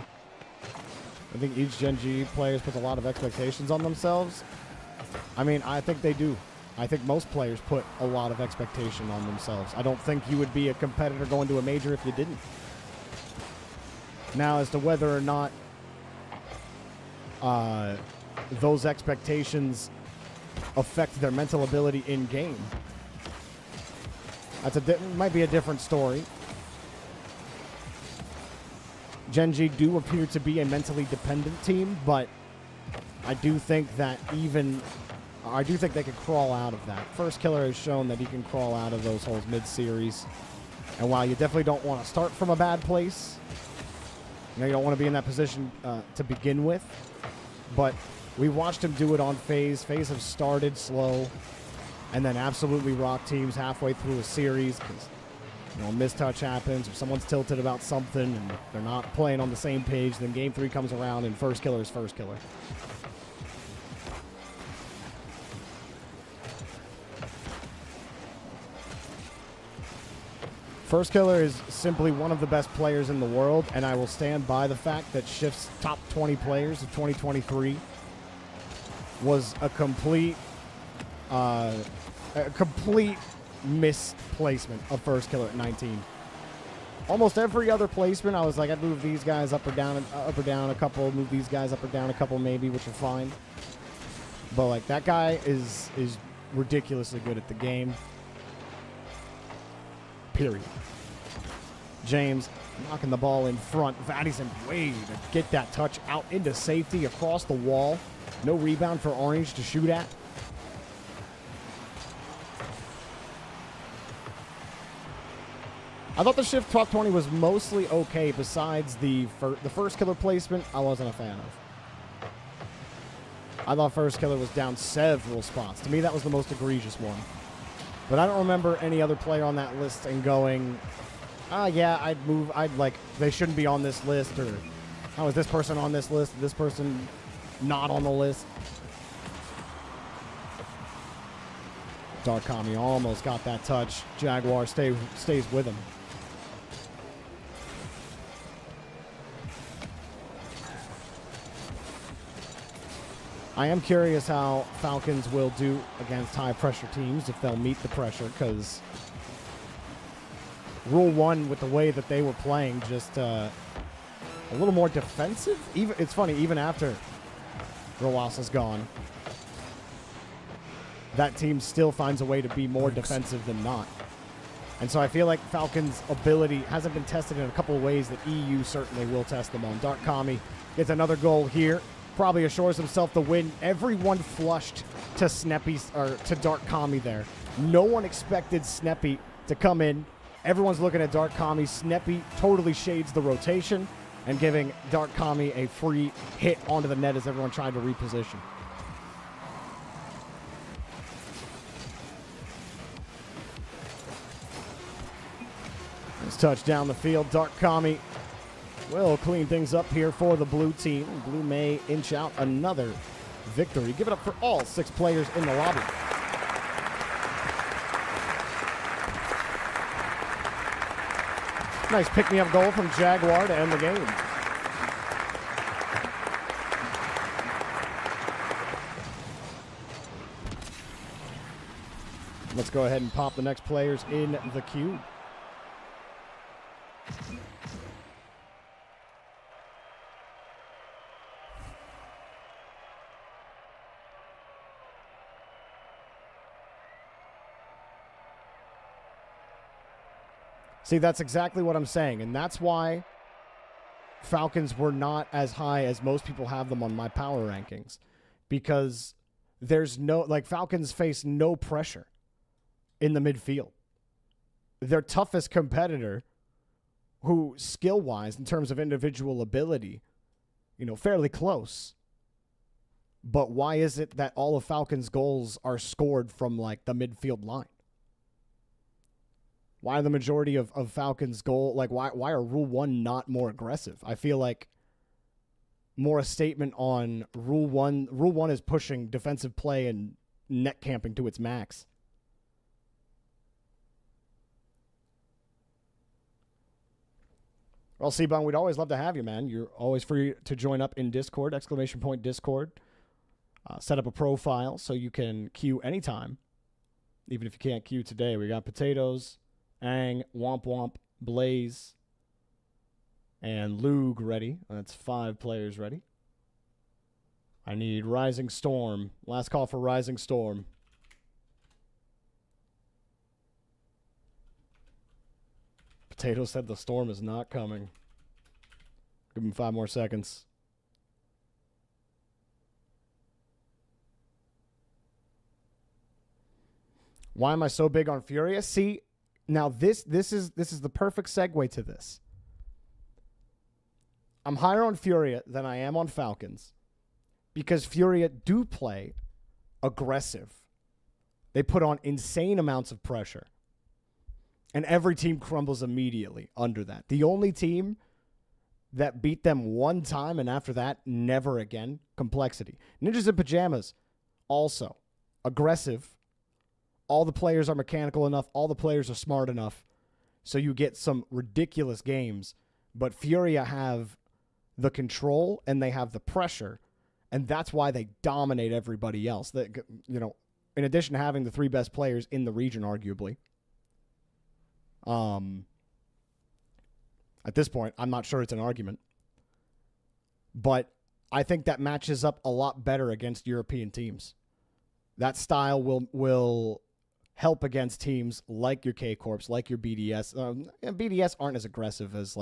I think each Gen G players puts a lot of expectations on themselves. I mean, I think they do. I think most players put a lot of expectation on themselves. I don't think you would be a competitor going to a major if you didn't. Now, as to whether or not those expectations affect their mental ability in game, might be a different story. Gen G do appear to be a mentally dependent team, but I do think that they could crawl out of that. First Killer has shown that he can crawl out of those holes mid-series. And while you definitely don't want to start from a bad place, you don't want to be in that position to begin with, but we watched him do it on FaZe. FaZe have started slow and then absolutely rock teams halfway through a series because a mistouch happens or someone's tilted about something and they're not playing on the same page. Then game 3 comes around and First Killer is First Killer. First Killer is simply one of the best players in the world, and I will stand by the fact that Shift's top 20 players of 2023 was a complete misplacement of First Killer at 19. Almost every other placement, I was like, I'd move these guys up or down a couple, move these guys up or down a couple maybe, which are fine. But like that guy is ridiculously good at the game. Period. James knocking the ball in front. Vadison way to get that touch out into safety across the wall. No rebound for Orange to shoot at. I thought the shift top 20 was mostly okay, besides the first killer placement I wasn't a fan of. I thought first killer was down several spots. To me, that was the most egregious one. But I don't remember any other player on that list and going, yeah, they shouldn't be on this list, or how is this person on this list, this person not on the list. Dark Kami almost got that touch. Jaguar stays with him. I am curious how Falcons will do against high-pressure teams, if they'll meet the pressure, because Rule 1, with the way that they were playing, just a little more defensive. It's funny, even after Roas is gone, that team still finds a way to be more defensive than not. And so I feel like Falcons' ability hasn't been tested in a couple of ways that EU certainly will test them on. Dark Kami gets another goal here. Probably assures himself the win. Everyone flushed to to Dark Kami there. No one expected Sneppy to come in. Everyone's looking at Dark Kami. Sneppy totally shades the rotation and giving Dark Kami a free hit onto the net as everyone tried to reposition. Nice touch down the field. Dark Kami will clean things up here for the blue team. Blue may inch out another victory. Give it up for all 6 players in the lobby. Nice pick-me-up goal from Jaguar to end the game. Let's go ahead and pop the next players in the queue. See, that's exactly what I'm saying, and that's why Falcons were not as high as most people have them on my power rankings, because there's Falcons face no pressure in the midfield. Their toughest competitor, who skill-wise, in terms of individual ability, fairly close. But why is it that all of Falcons' goals are scored from, the midfield line? Why are the majority of Falcons' goal, why are Rule 1 not more aggressive? I feel like more a statement on Rule 1. Rule 1 is pushing defensive play and net camping to its max. Well, C-Bun, we'd always love to have you, man. You're always free to join up in Discord, !Discord. Set up a profile so you can queue anytime, even if you can't queue today. We got Potatoes, Ang, Womp Womp, Blaze, and Lug ready. That's 5 players ready. I need Rising Storm. Last call for Rising Storm. Potato said the storm is not coming. Give him 5 more seconds. Why am I so big on Furious? See, now this is the perfect segue to this. I'm higher on Furia than I am on Falcons because Furia do play aggressive. They put on insane amounts of pressure. And every team crumbles immediately under that. The only team that beat them one time and after that, never again, Complexity. Ninjas in Pajamas, also aggressive. All the players are mechanical enough. All the players are smart enough. So you get some ridiculous games. But Furia have the control and they have the pressure. And that's why they dominate everybody else. That, in addition to having the 3 best players in the region, arguably. At this point, I'm not sure it's an argument. But I think that matches up a lot better against European teams. That style will help against teams like your K-Corps, like your BDS. BDS aren't as aggressive as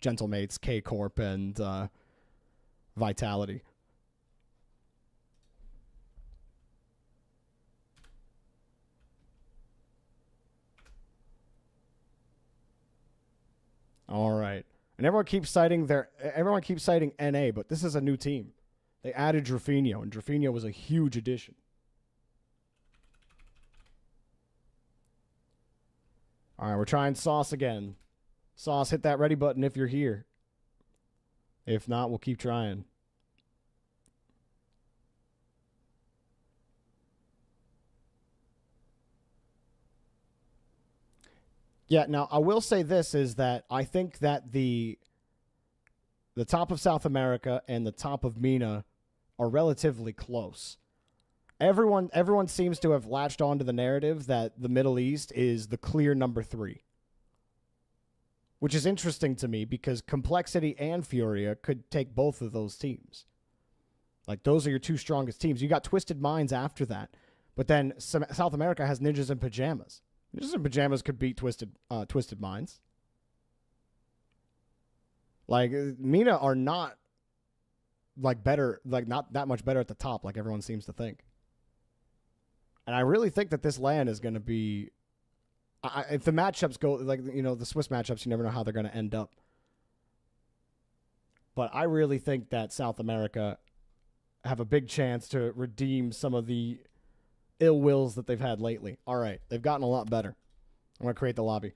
Gentlemates, K-Corp, and Vitality. All right. And everyone keeps citing NA, but this is a new team. They added Drafinho, and Drafinho was a huge addition. All right, we're trying Sauce again. Sauce, hit that ready button if you're here. If not, we'll keep trying. Yeah, now I will say this is that I think that the top of South America and the top of MENA are relatively close. Everyone seems to have latched onto the narrative that the Middle East is the clear number 3. Which is interesting to me because Complexity and Furia could take both of those teams. Like, those are your 2 strongest teams. You got Twisted Minds after that. But then South America has Ninjas in Pajamas. Ninjas in Pajamas could beat Twisted Minds. Like, MENA are not, like, better, like, not that much better at the top like everyone seems to think. And I really think that this LAN is going to be... if the matchups go, like, you know, the Swiss matchups, you never know how they're going to end up. But I really think that South America have a big chance to redeem some of the ill wills that they've had lately. All right, they've gotten a lot better. I'm going to create the lobby.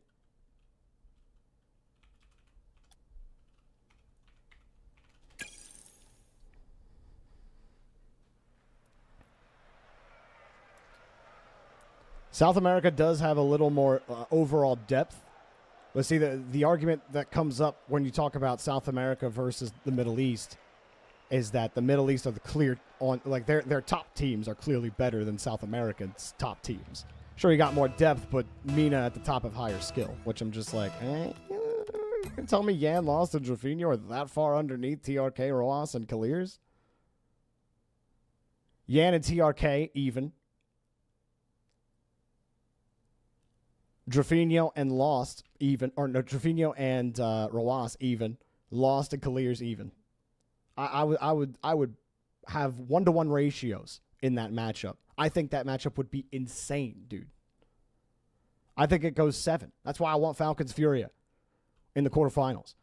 South America does have a little more overall depth. Let's see, the argument that comes up when you talk about South America versus the Middle East is that the Middle East are the clear on, like, their top teams are clearly better than South America's top teams. Sure, you got more depth, but MENA at the top have higher skill, which I'm just like, you can tell me Yan lost to Drafinho are that far underneath TRK, Roas, and Kalirs? Yan and TRK even. Drafinho and Lost even, or no, Drafinho and Roas even, Lost and Kalirs even. I would have 1-to-1 ratios in that matchup. I think that matchup would be insane, dude. I think it goes 7. That's why I want Falcons Furia in the quarterfinals.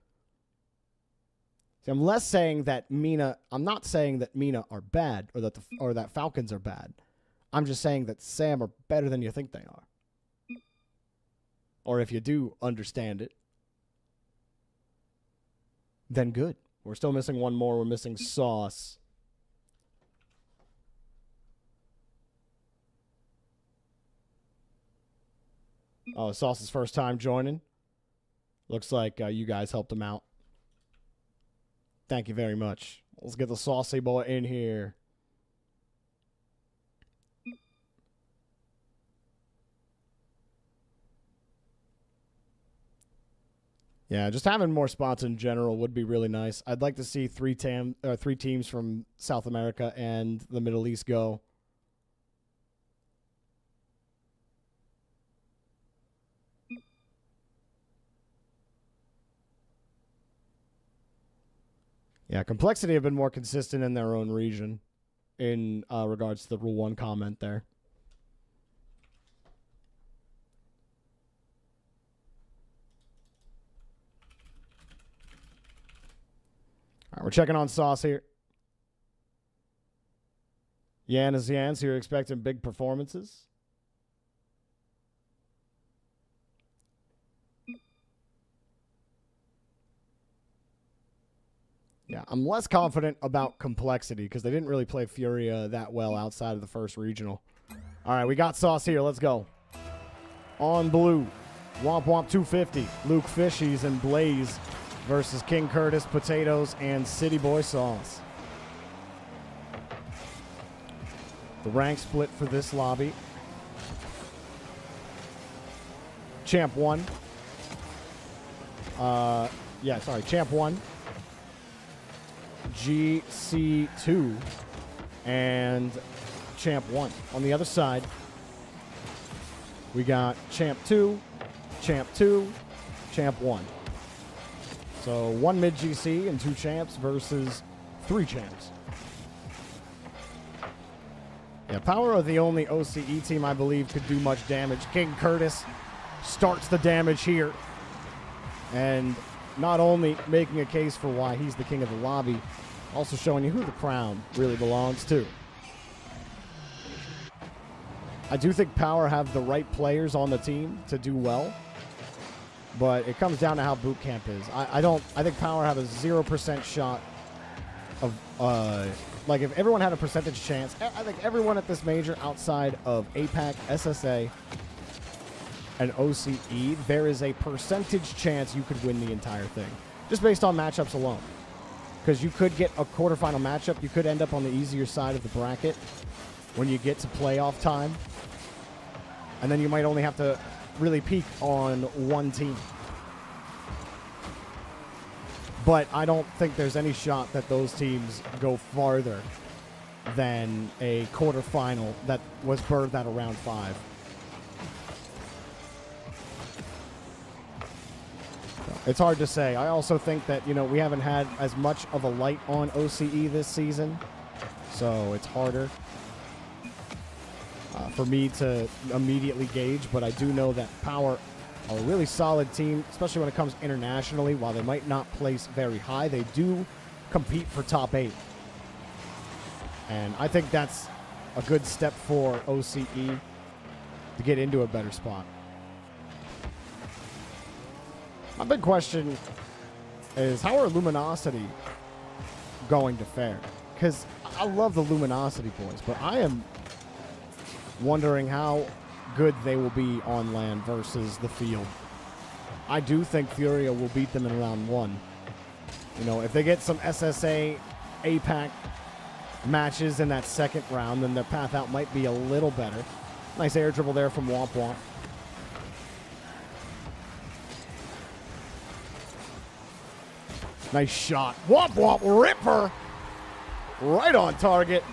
See, I'm less saying that MENA. I'm not saying that MENA are bad or that Falcons are bad. I'm just saying that Sam are better than you think they are. Or if you do understand it, then good. We're still missing one more. We're missing Sauce. Oh, Sauce's first time joining. Looks like you guys helped him out. Thank you very much. Let's get the Saucy boy in here. Yeah, just having more spots in general would be really nice. I'd like to see 3 teams from South America and the Middle East go. Yeah, Complexity have been more consistent in their own region in regards to the Rule 1 comment there. All right, we're checking on Sauce here. Yan is Yan, so you're expecting big performances. Yeah, I'm less confident about Complexity because they didn't really play Furia that well outside of the first regional. All right, we got Sauce here. Let's go. On blue, Womp Womp 250, Luke Fishies and Blaze versus King Curtis, Potatoes, and City Boy Sauce. The rank split for this lobby. Champ 1. Champ 1. GC2 and Champ 1. On the other side, we got Champ 2, Champ 2, Champ 1. So 1 mid GC and 2 champs versus 3 champs. Yeah, Power are the only OCE team I believe could do much damage. King Curtis starts the damage here. And not only making a case for why he's the king of the lobby, also showing you who the crown really belongs to. I do think Power have the right players on the team to do well, but it comes down to how boot camp is. I think Power have a 0% shot of, like if everyone had a percentage chance, I think everyone at this major outside of APAC, SSA, and OCE, there is a percentage chance you could win the entire thing, just based on matchups alone. Because you could get a quarterfinal matchup, you could end up on the easier side of the bracket when you get to playoff time, and then you might only have to really peak on one team. But I don't think there's any shot that those teams go farther than a quarterfinal that was birthed at around 5. It's hard to say. I also think that, you know, we haven't had as much of a light on OCE this season, so it's harder for me to immediately gauge, but I do know that Power are a really solid team, especially when it comes internationally. While they might not place very high, they do compete for top 8. And I think that's a good step for OCE to get into a better spot. My big question is, how are Luminosity going to fare? Because I love the Luminosity boys, but I am wondering how good they will be on land versus the field. I do think Furia will beat them in round 1. You know, if they get some SSA, APAC matches in that second round, then their path out might be a little better. Nice air dribble there from Womp Womp. Nice shot. Womp Womp Ripper. Right on target.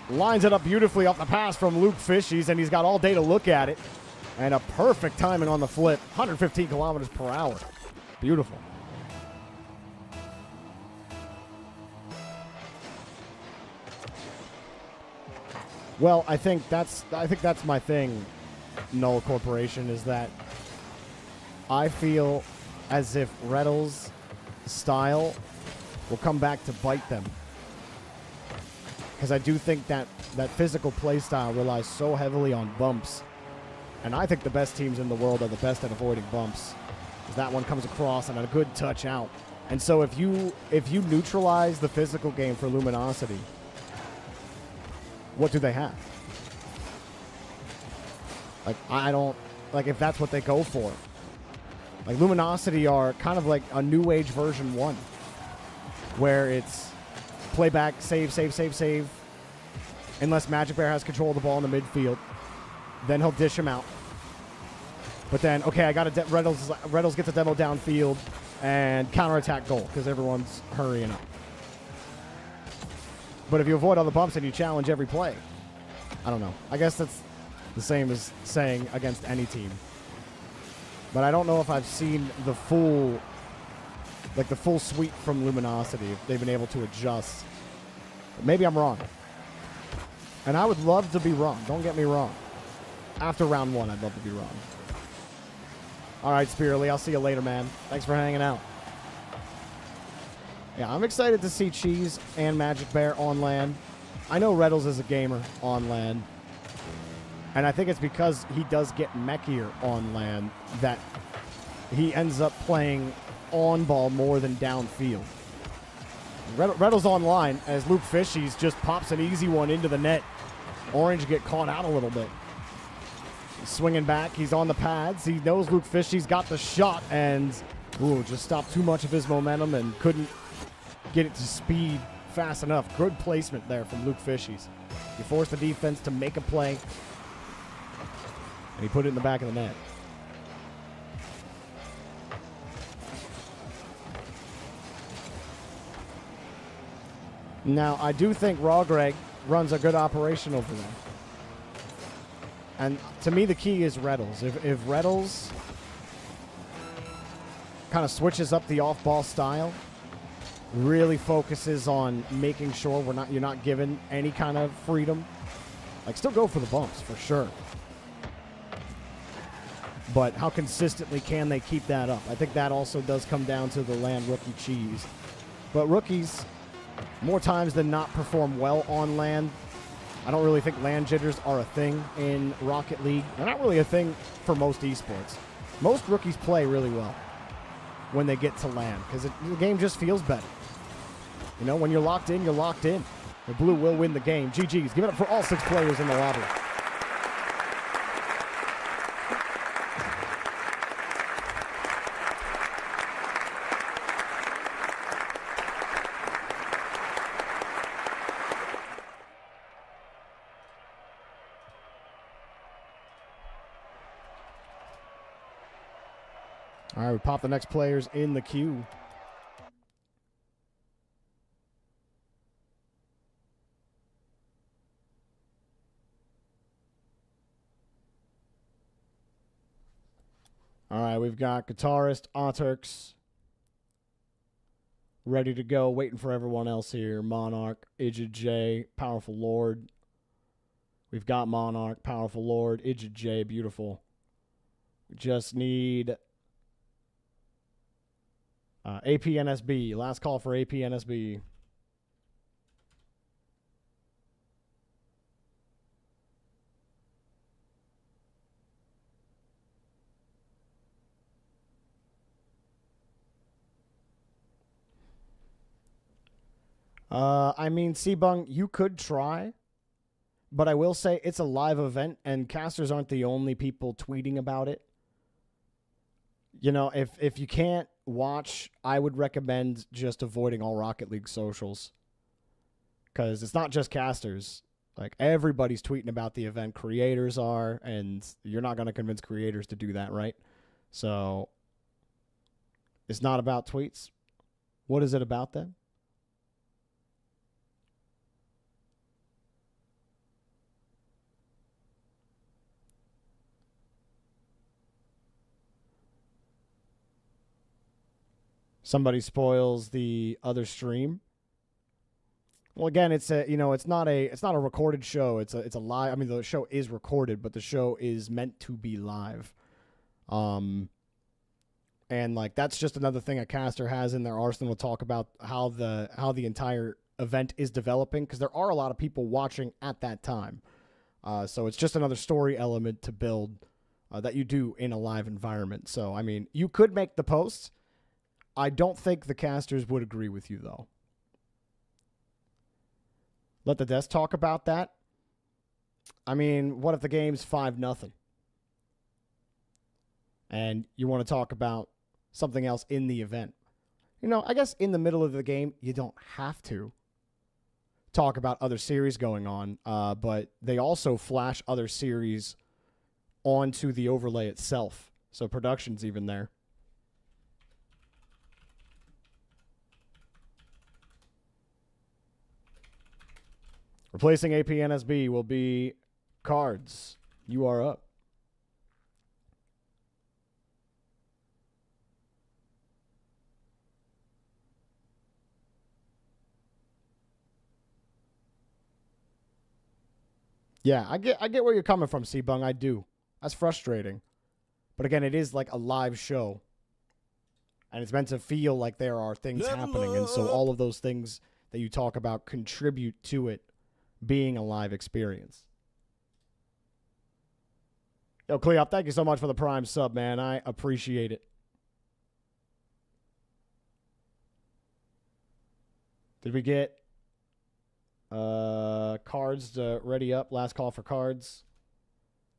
Lines it up beautifully off the pass from Luke Fishies, and he's got all day to look at it. And a perfect timing on the flip. 115 kilometers per hour. Beautiful. Well, I think that's my thing, Null Corporation, is that I feel as if Reddle's style will come back to bite them. Because I do think that physical play style relies so heavily on bumps. And I think the best teams in the world are the best at avoiding bumps. Because that one comes across and a good touch out. And so if you neutralize the physical game for Luminosity, what do they have? Like, I don't, like, if that's what they go for. Like, Luminosity are kind of like a new age version 1, where it's playback, save, save, save, save, unless Magic Bear has control of the ball in the midfield. Then he'll dish him out. But then, okay, I got a Reddles gets a demo downfield and counterattack goal because everyone's hurrying up. But if you avoid all the bumps and you challenge every play, I don't know. I guess that's the same as saying against any team. But I don't know if I've seen the full suite from Luminosity, if they've been able to adjust. But maybe I'm wrong. And I would love to be wrong. Don't get me wrong. After round 1, I'd love to be wrong. All right, Spearly, I'll see you later, man. Thanks for hanging out. Yeah, I'm excited to see Cheese and Magic Bear on land. I know Reddles is a gamer on land. And I think it's because he does get mechier on land that he ends up playing on ball more than downfield. Reddles online as Luke Fishies just pops an easy one into the net. Orange get caught out a little bit. He's swinging back. He's on the pads. He knows Luke Fishies got the shot and just stopped too much of his momentum and couldn't get it to speed fast enough. Good placement there from Luke Fishies. He forced the defense to make a play. And he put it in the back of the net. Now, I do think Raw Greg runs a good operation over there. And to me, the key is Reddles. If Reddles kind of switches up the off-ball style, really focuses on making sure you're not given any kind of freedom, like still go for the bumps for sure. But how consistently can they keep that up? I think that also does come down to the LAN rookie cheese. But rookies, more times than not, perform well on LAN. I don't really think LAN jitters are a thing in Rocket League. They're not really a thing for most esports. Most rookies play really well when they get to LAN because the game just feels better. You know, when you're locked in, you're locked in. The blue will win the game. GG's. Give it up for all 6 players in the lobby. All right, we pop the next players in the queue. All right, we've got guitarist Auturks ready to go, waiting for everyone else here. Monarch, Idjit J, Powerful Lord. We've got Monarch, Powerful Lord, Idjit J, beautiful. We just need APNSB. Last call for APNSB. I mean, Sebung, you could try, but I will say it's a live event, and casters aren't the only people tweeting about it. You know, if you can't watch, I would recommend just avoiding all Rocket League socials, because it's not just casters. Like, everybody's tweeting about the event. Creators are, and you're not going to convince creators to do that, right? So, it's not about tweets. What is it about then? Somebody spoils the other stream. Well, again, it's not a recorded show. It's a live. I mean, the show is recorded, but the show is meant to be live. And like that's just another thing a caster has in their arsenal to talk about how the entire event is developing, because there are a lot of people watching at that time. So it's just another story element to build that you do in a live environment. So I mean, you could make the posts. I don't think the casters would agree with you, though. Let the desk talk about that. I mean, what if the game's 5-0? And you want to talk about something else in the event? You know, I guess in the middle of the game, you don't have to talk about other series going on, but they also flash other series onto the overlay itself. So production's even there. Replacing APNSB will be Cards. You are up. Yeah, I get where you're coming from, Sebung. I do. That's frustrating. But again, it is like a live show. And it's meant to feel like there are things happening. And so all of those things that you talk about contribute to it being a live experience. Yo, Cleop, thank you so much for the Prime sub, man. I appreciate it. Did we get Cards ready up? Last call for Cards.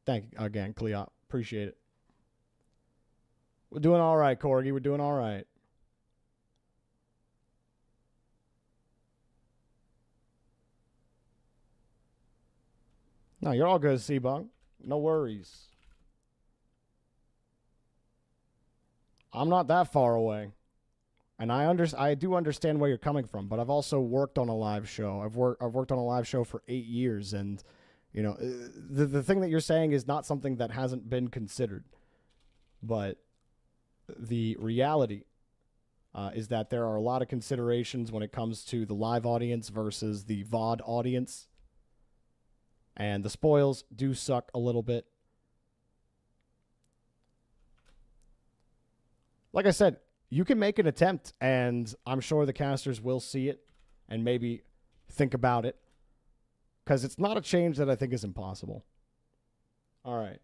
Thank you again, Cleop. Appreciate it. We're doing all right, Corgi. We're doing all right. No, you're all good, Sebung. No worries. I'm not that far away. And I do understand where you're coming from, but I've also worked on a live show. I've worked on a live show for 8 years, and you know, the thing that you're saying is not something that hasn't been considered. But the reality is that there are a lot of considerations when it comes to the live audience versus the VOD audience. And the spoils do suck a little bit. like I said, you can make an attempt, and I'm sure the casters will see it and maybe think about it, because it's not a change that I think is impossible. All right.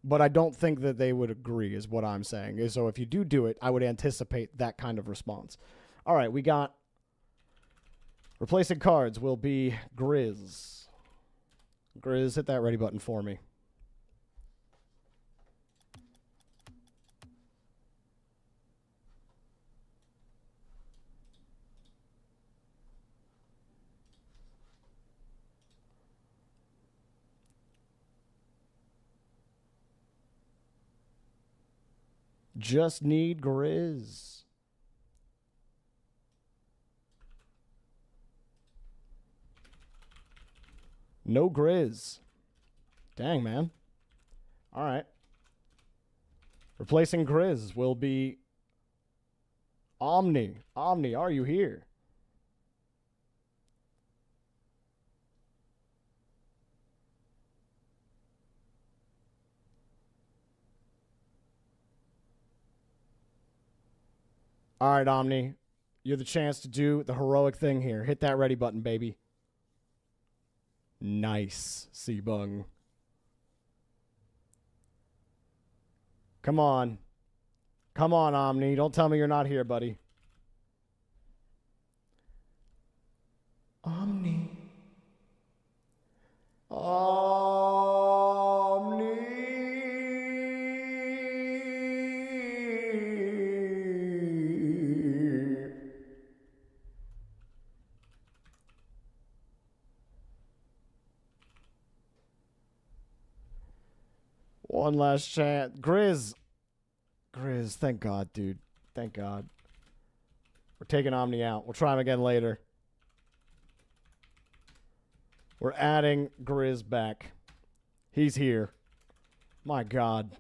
But I don't think that they would agree, is what I'm saying. So if you do it, I would anticipate that kind of response. All right, we got replacing cards will be Grizz. Grizz, hit that ready button for me. Just need Grizz. No Grizz. Dang, man. All right. Replacing Grizz will be Omni. Omni, are you here? All right, Omni. You have the chance to do the heroic thing here. Hit that ready button, baby. Nice, Seabung. Come on. Come on, Omni. Don't tell me you're not here, buddy. Omni. Omni. One last chance. Grizz. Grizz, thank God, dude. Thank God. We're taking Omni out. We'll try him again later. We're adding Grizz back. He's here. My God.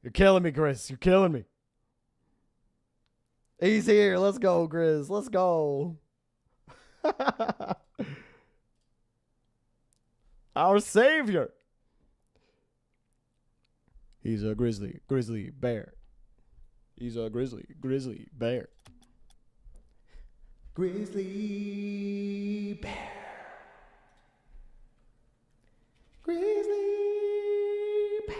You're killing me, Grizz. You're killing me. He's here. Let's go, Grizz. Let's go. Our savior. He's a grizzly bear. He's a grizzly bear. Grizzly bear. Grizzly bear.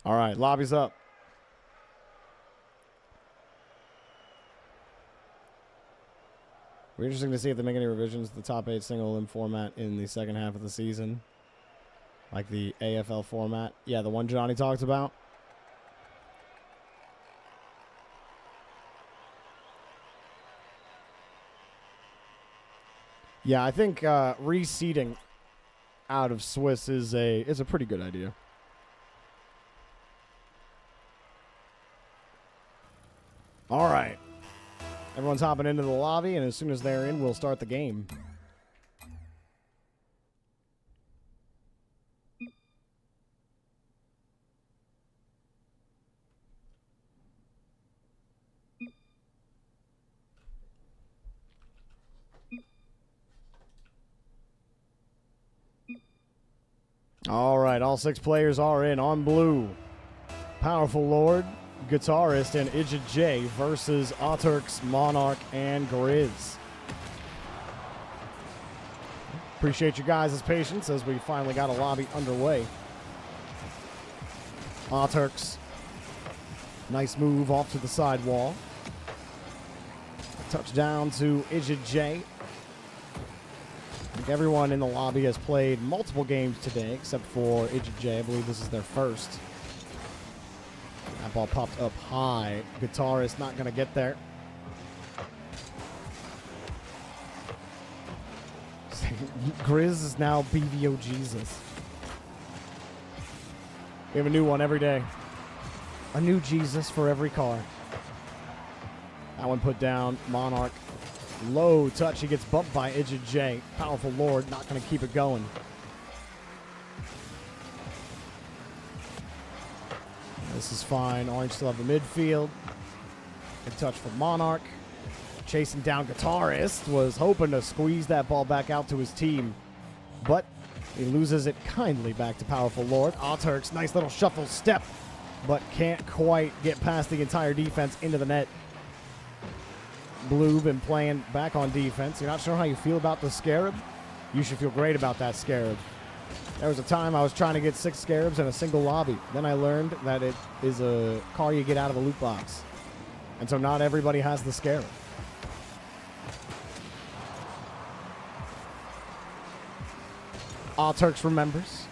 All right, lobby's up. We're interesting to see if they make any revisions to the top 8 single limb format in the second half of the season. Like the AFL format. Yeah, the one Johnny talked about. Yeah, I think reseeding out of Swiss is a pretty good idea. All right. Everyone's hopping into the lobby, and as soon as they're in, we'll start the game. All right, all 6 players are in. On blue, Powerful Lord, Guitarist, and Idja J versus Auturks, Monarch, and Grizz. Appreciate you guys' patience as we finally got a lobby underway. Auturks, nice move off to the side wall. Touchdown to Idja J. I think everyone in the lobby has played multiple games today, except for Idja J. I believe this is their first. That ball popped up high. Guitarist not going to get there. Grizz is now BVO Jesus. We have a new one every day. A new Jesus for every car. That one put down. Monarch. Low touch. He gets bumped by Idja J. Powerful Lord not going to keep it going. This is fine. Orange still have the midfield. Good touch for Monarch. chasing down Guitarist, was hoping to squeeze that ball back out to his team, but he loses it kindly back to Powerful Lord. Turks, nice little shuffle step, but can't quite get past the entire defense into the net. Blue been playing back on defense. You're not sure how you feel about the Scarab? You should feel great about that Scarab. There was a time I was trying to get 6 Scarabs in a single lobby. Then I learned that it is a car you get out of a loot box. And so not everybody has the Scarab. Turks remembers.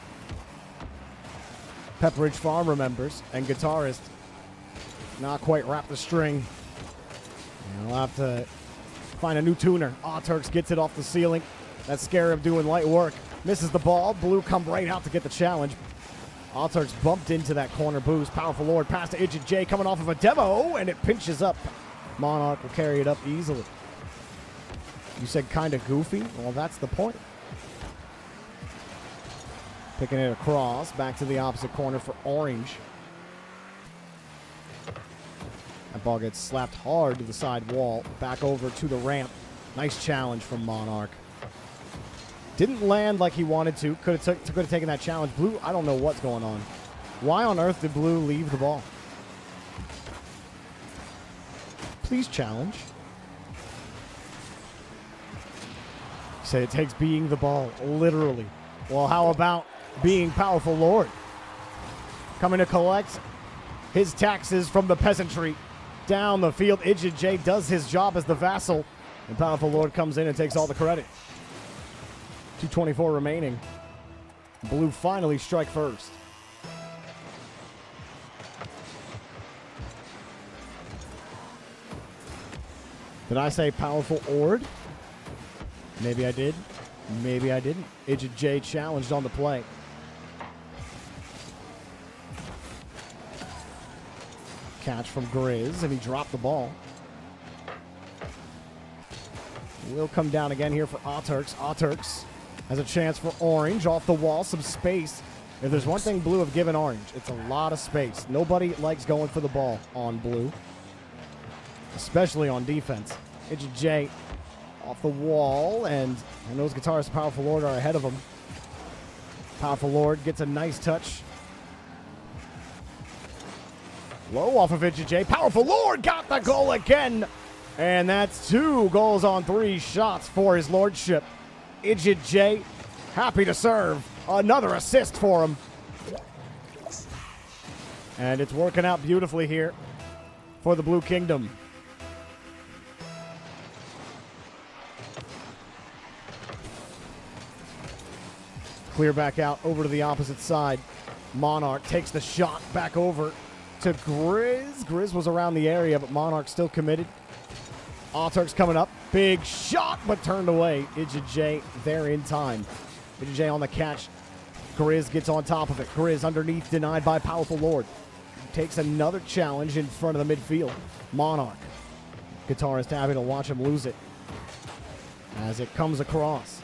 Pepperidge Farm remembers. And Guitarist not quite wrapped the string. We'll have to find a new tuner. Turks gets it off the ceiling. That Scarab doing light work. Misses the ball. Blue come right out to get the challenge. Turks bumped into that corner boost. Powerful Lord pass to Idjit J coming off of a demo, and it pinches up. Monarch will carry it up easily. You said kind of goofy? Well, that's the point. Picking it across. Back to the opposite corner for Orange. That ball gets slapped hard to the side wall. Back over to the ramp. Nice challenge from Monarch. Didn't land like he wanted to. Could have taken that challenge. Blue, I don't know what's going on. Why on earth did Blue leave the ball? Please challenge. You say it takes being the ball, literally. Well, how about being Powerful Lord? Coming to collect his taxes from the peasantry. Down the field, Idjit J does his job as the vassal, and Powerful Lord comes in and takes all the credit. 2:24 remaining. Blue finally strike first. Did I say Powerful Ord? Maybe I did. Maybe I didn't. Idjit J challenged on the play. Catch from Grizz, and he dropped the ball. Will come down again here for Turks. Turks has a chance for Orange off the wall, some space. If there's one thing Blue have given Orange, it's a lot of space. Nobody likes going for the ball on Blue, especially on defense. Idjit J off the wall, and those Guitarist and Powerful Lord are ahead of him. Powerful Lord gets a nice touch. Low off of Idjit J. Powerful Lord got the goal again. And that's 2 goals on 3 shots for his lordship. Idjit J, happy to serve. Another assist for him. And it's working out beautifully here for the Blue Kingdom. Clear back out over to the opposite side. Monarch takes the shot back over to Grizz. Grizz was around the area, but Monarch still committed. Turks coming up. Big shot, but turned away. Idjit J there in time. Idjit J on the catch. Grizz gets on top of it. Grizz underneath, denied by Powerful Lord. Takes another challenge in front of the midfield. Monarch. Guitarist happy to watch him lose it as it comes across.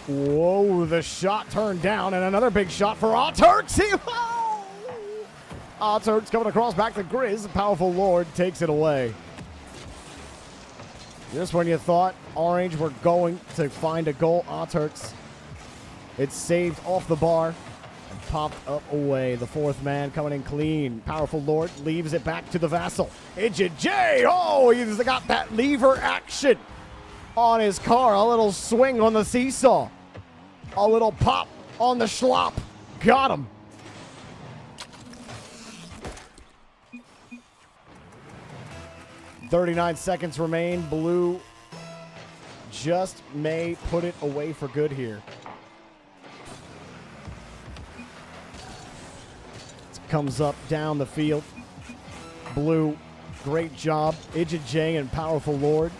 Whoa, the shot turned down, and another big shot for Turks. Turks coming across back to Grizz. Powerful Lord takes it away. Just when you thought Orange were going to find a goal, Turks, it's saved off the bar and popped up away. The 4th man coming in clean. Powerful Lord leaves it back to the vassal. Idjit J. Oh, he's got that lever action on his car. A little swing on the seesaw. A little pop on the schlop. Got him. .39 seconds remain. Blue just may put it away for good here. It comes up down the field. Blue, great job. Idjit J and Powerful Lord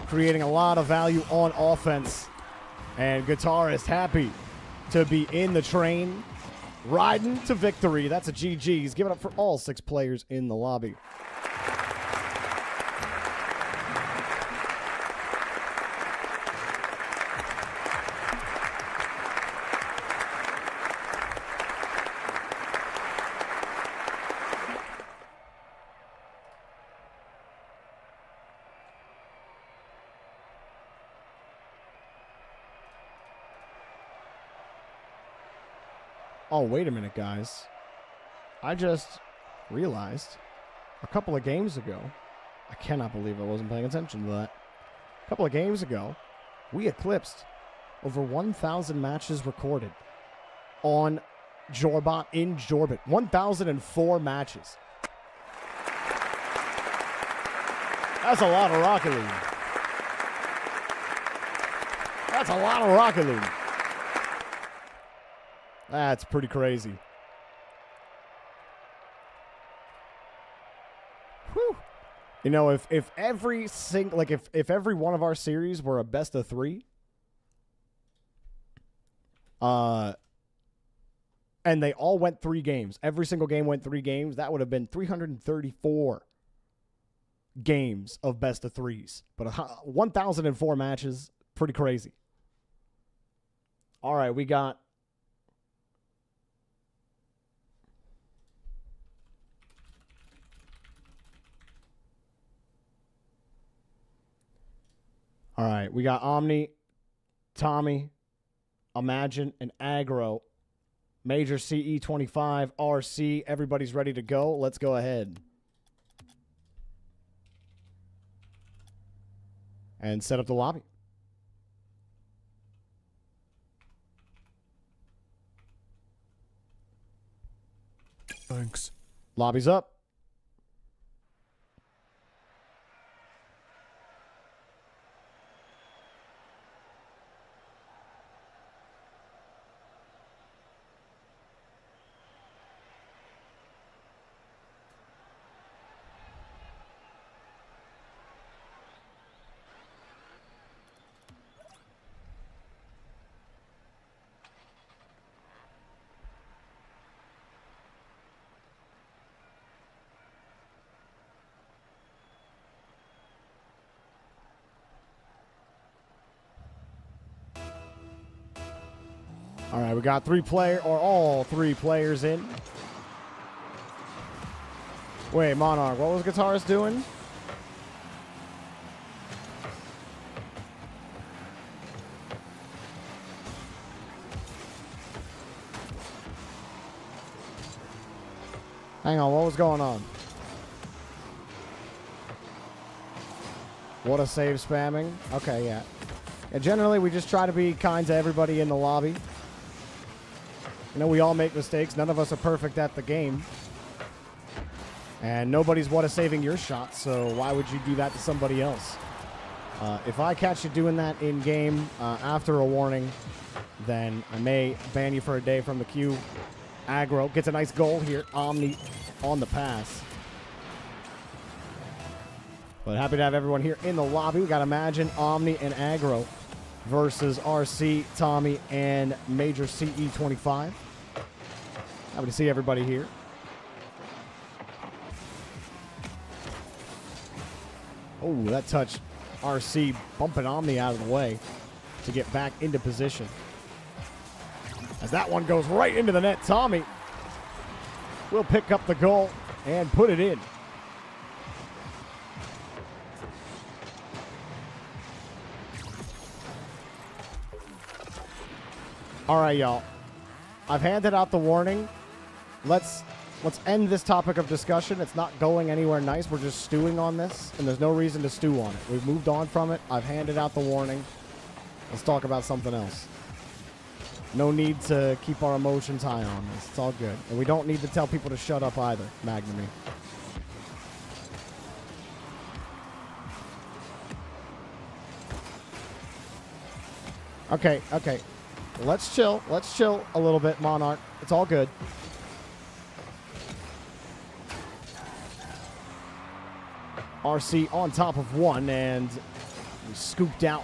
creating a lot of value on offense. And Guitarist happy to be in the train, riding to victory. That's a GG's. Give it up for all 6 players in the lobby. Oh, wait a minute, guys. I just realized a couple of games ago, I cannot believe I wasn't paying attention to that. A couple of games ago, we eclipsed over 1,000 matches recorded on Jorbot in Jorbit. 1,004 matches. That's a lot of Rocket League. That's a lot of Rocket League. That's pretty crazy. Whew. You know, if every single, like if every one of our series were a best of 3, and they all went 3 games, every single game went 3 games, that would have been 334 games of best of 3s. But 1,004 matches, pretty crazy. All right, we got Omni, Tommy, Imagine, and Aggro. Major CE 25, RC. Everybody's ready to go. Let's go ahead and set up the lobby. Thanks. Lobby's up. All right, we got all three players in. Wait, Monarch, what was Guitarist doing? Hang on, what was going on? What a save spamming. Okay, yeah. And generally, we just try to be kind to everybody in the lobby. You know, we all make mistakes. None of us are perfect at the game. And nobody's what a saving your shot, so why would you do that to somebody else? If I catch you doing that in-game after a warning, then I may ban you for a day from the queue. Aggro gets a nice goal here. Omni on the pass. But happy to have everyone here in the lobby. We got Imagine, Omni, and Aggro versus RC, Tommy, and Major CE 25. Happy to see everybody here. Oh, that touch. RC bumping Omni out of the way to get back into position. As that one goes right into the net, Tommy will pick up the goal and put it in. All right, y'all. I've handed out the warning. Let's end this topic of discussion. It's not going anywhere nice. We're just stewing on this, and there's no reason to stew on it. We've moved on from it. I've handed out the warning. Let's talk about something else. No need to keep our emotions high on this. It's all good. And we don't need to tell people to shut up either, Magnamy. Okay. Let's chill. Let's chill a little bit, Monarch. It's all good. RC on top of one, and scooped out.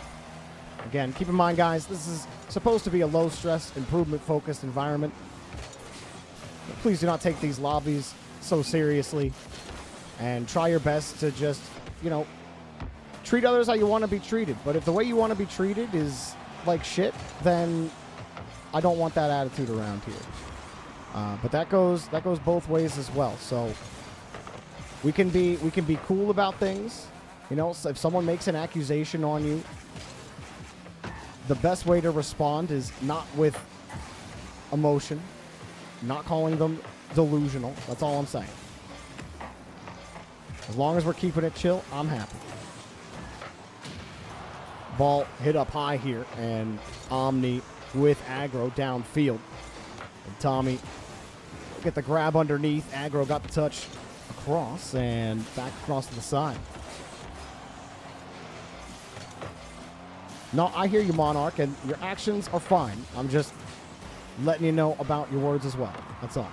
Again, keep in mind, guys, this is supposed to be a low-stress, improvement-focused environment. But please do not take these lobbies so seriously, and try your best to just, treat others how you want to be treated. But if the way you want to be treated is like shit, then I don't want that attitude around here. But that goes both ways as well. So we can be cool about things. So if someone makes an accusation on you, the best way to respond is not with emotion, Not calling them delusional. That's all I'm saying. As long as we're keeping it chill, I'm happy. Ball hit up high here, and Omni with aggro downfield. And Tommy get the grab underneath. Aggro got the touch across and back across to the side. No, I hear you, Monarch, and your actions are fine. I'm just letting you know about your words as well. That's all.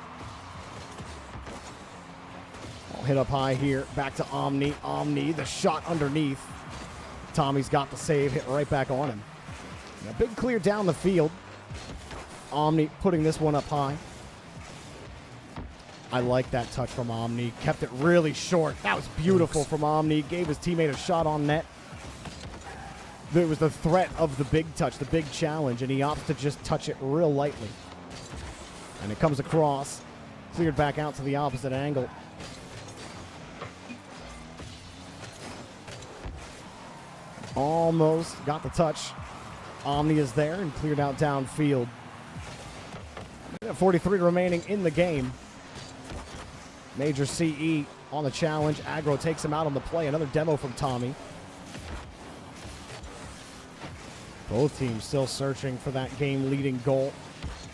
I'll hit up high here. Back to Omni. Omni, the shot underneath. Tommy's got the save. Hit right back on him. And a big clear down the field. Omni putting this one up high. I like that touch from Omni. Kept it really short. That was beautiful from Omni. Gave his teammate a shot on net. There was the threat of the big touch, the big challenge, and he opts to just touch it real lightly. And it comes across. Cleared back out to the opposite angle. Almost got the touch. Omni is there and cleared out downfield. 43 remaining in the game. Major CE on the challenge. Aggro takes him out on the play. Another demo from Tommy. Both teams still searching for that game-leading goal.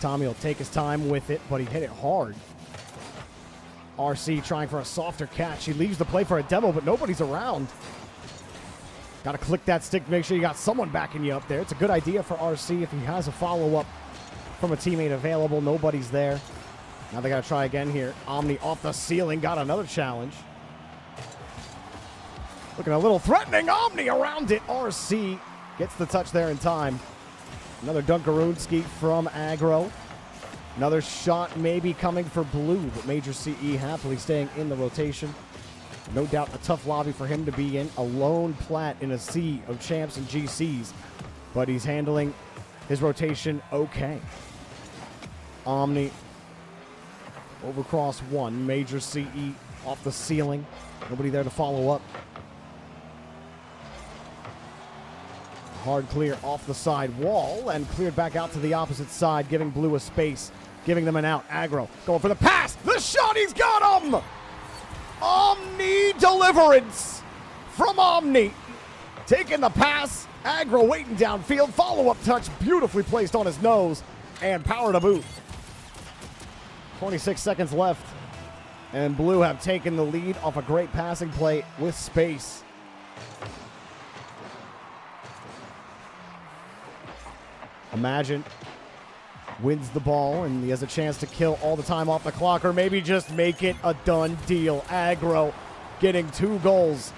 Tommy will take his time with it, but he hit it hard. RC trying for a softer catch. He leaves the play for a demo, but nobody's around. Got to click that stick to make sure you got someone backing you up there. It's a good idea for RC if he has a follow-up from a teammate available. Nobody's there. Now they got to try again here. Omni off the ceiling. Got another challenge. Looking a little threatening. Omni around it. RC gets the touch there in time. Another Dunkaroonski from Aggro. Another shot maybe coming for Blue, but Major CE happily staying in the rotation. No doubt a tough lobby for him to be in. A lone plat in a sea of champs and GCs, but he's handling his rotation okay. Omni overcross one. Major CE off the ceiling. Nobody there to follow up. Hard clear off the side wall and cleared back out to the opposite side, giving Blue a space, giving them an out. Aggro going for the pass. The shot, he's got him! Omni deliverance from Omni. Taking the pass. Aggro waiting downfield. Follow-up touch beautifully placed on his nose and power to boot. 26 seconds left. And Blue have taken the lead off a great passing play with space. Imagine wins the ball and he has a chance to kill all the time off the clock, or maybe just make it a done deal. Aggro getting 2 goals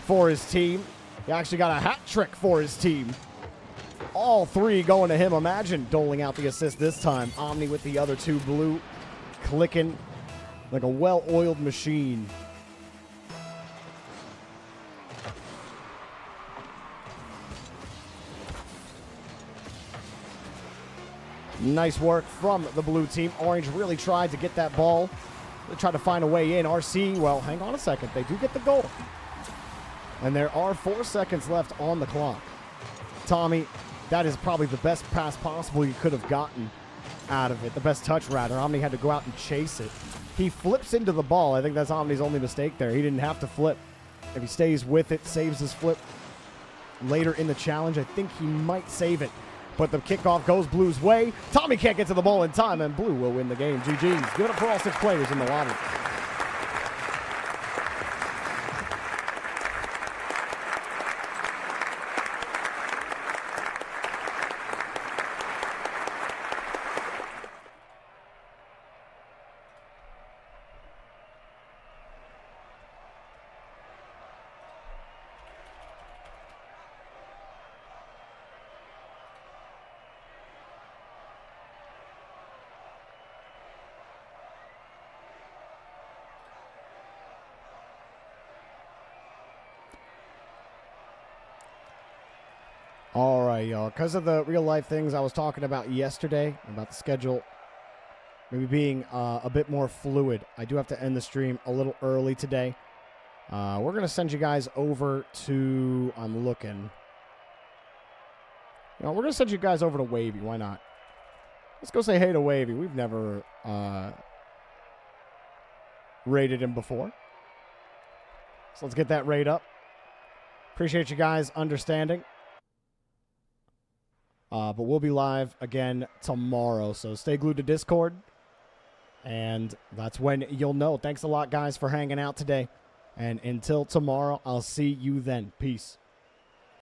for his team. He actually got a hat trick for his team. All 3 going to him. Imagine doling out the assist this time. Omni with the other 2. Blue clicking like a well-oiled machine. Nice work from the blue team. Orange really tried to get that ball. They tried to find a way in. RC, well, hang on a second. They do get the goal. And there are 4 seconds left on the clock. Tommy, that is probably the best pass possible you could have gotten out of it. The best touch, rather. Omni had to go out and chase it. He flips into the ball. I think that's Omni's only mistake there. He didn't have to flip. If he stays with it, saves his flip later in the challenge, I think he might save it. But the kickoff goes Blue's way. Tommy can't get to the ball in time, and Blue will win the game. GG's. Give it up for all 6 players in the lobby. All right, y'all. Because of the real-life things I was talking about yesterday, about the schedule maybe being a bit more fluid, I do have to end the stream a little early today. We're going to send you guys over to, I'm looking. You know, we're going to send you guys over to Wavy. Why not? Let's go say hey to Wavy. We've never rated him before. So let's get that raid up. Appreciate you guys understanding. But we'll be live again tomorrow. So stay glued to Discord. And that's when you'll know. Thanks a lot, guys, for hanging out today. And until tomorrow, I'll see you then. Peace.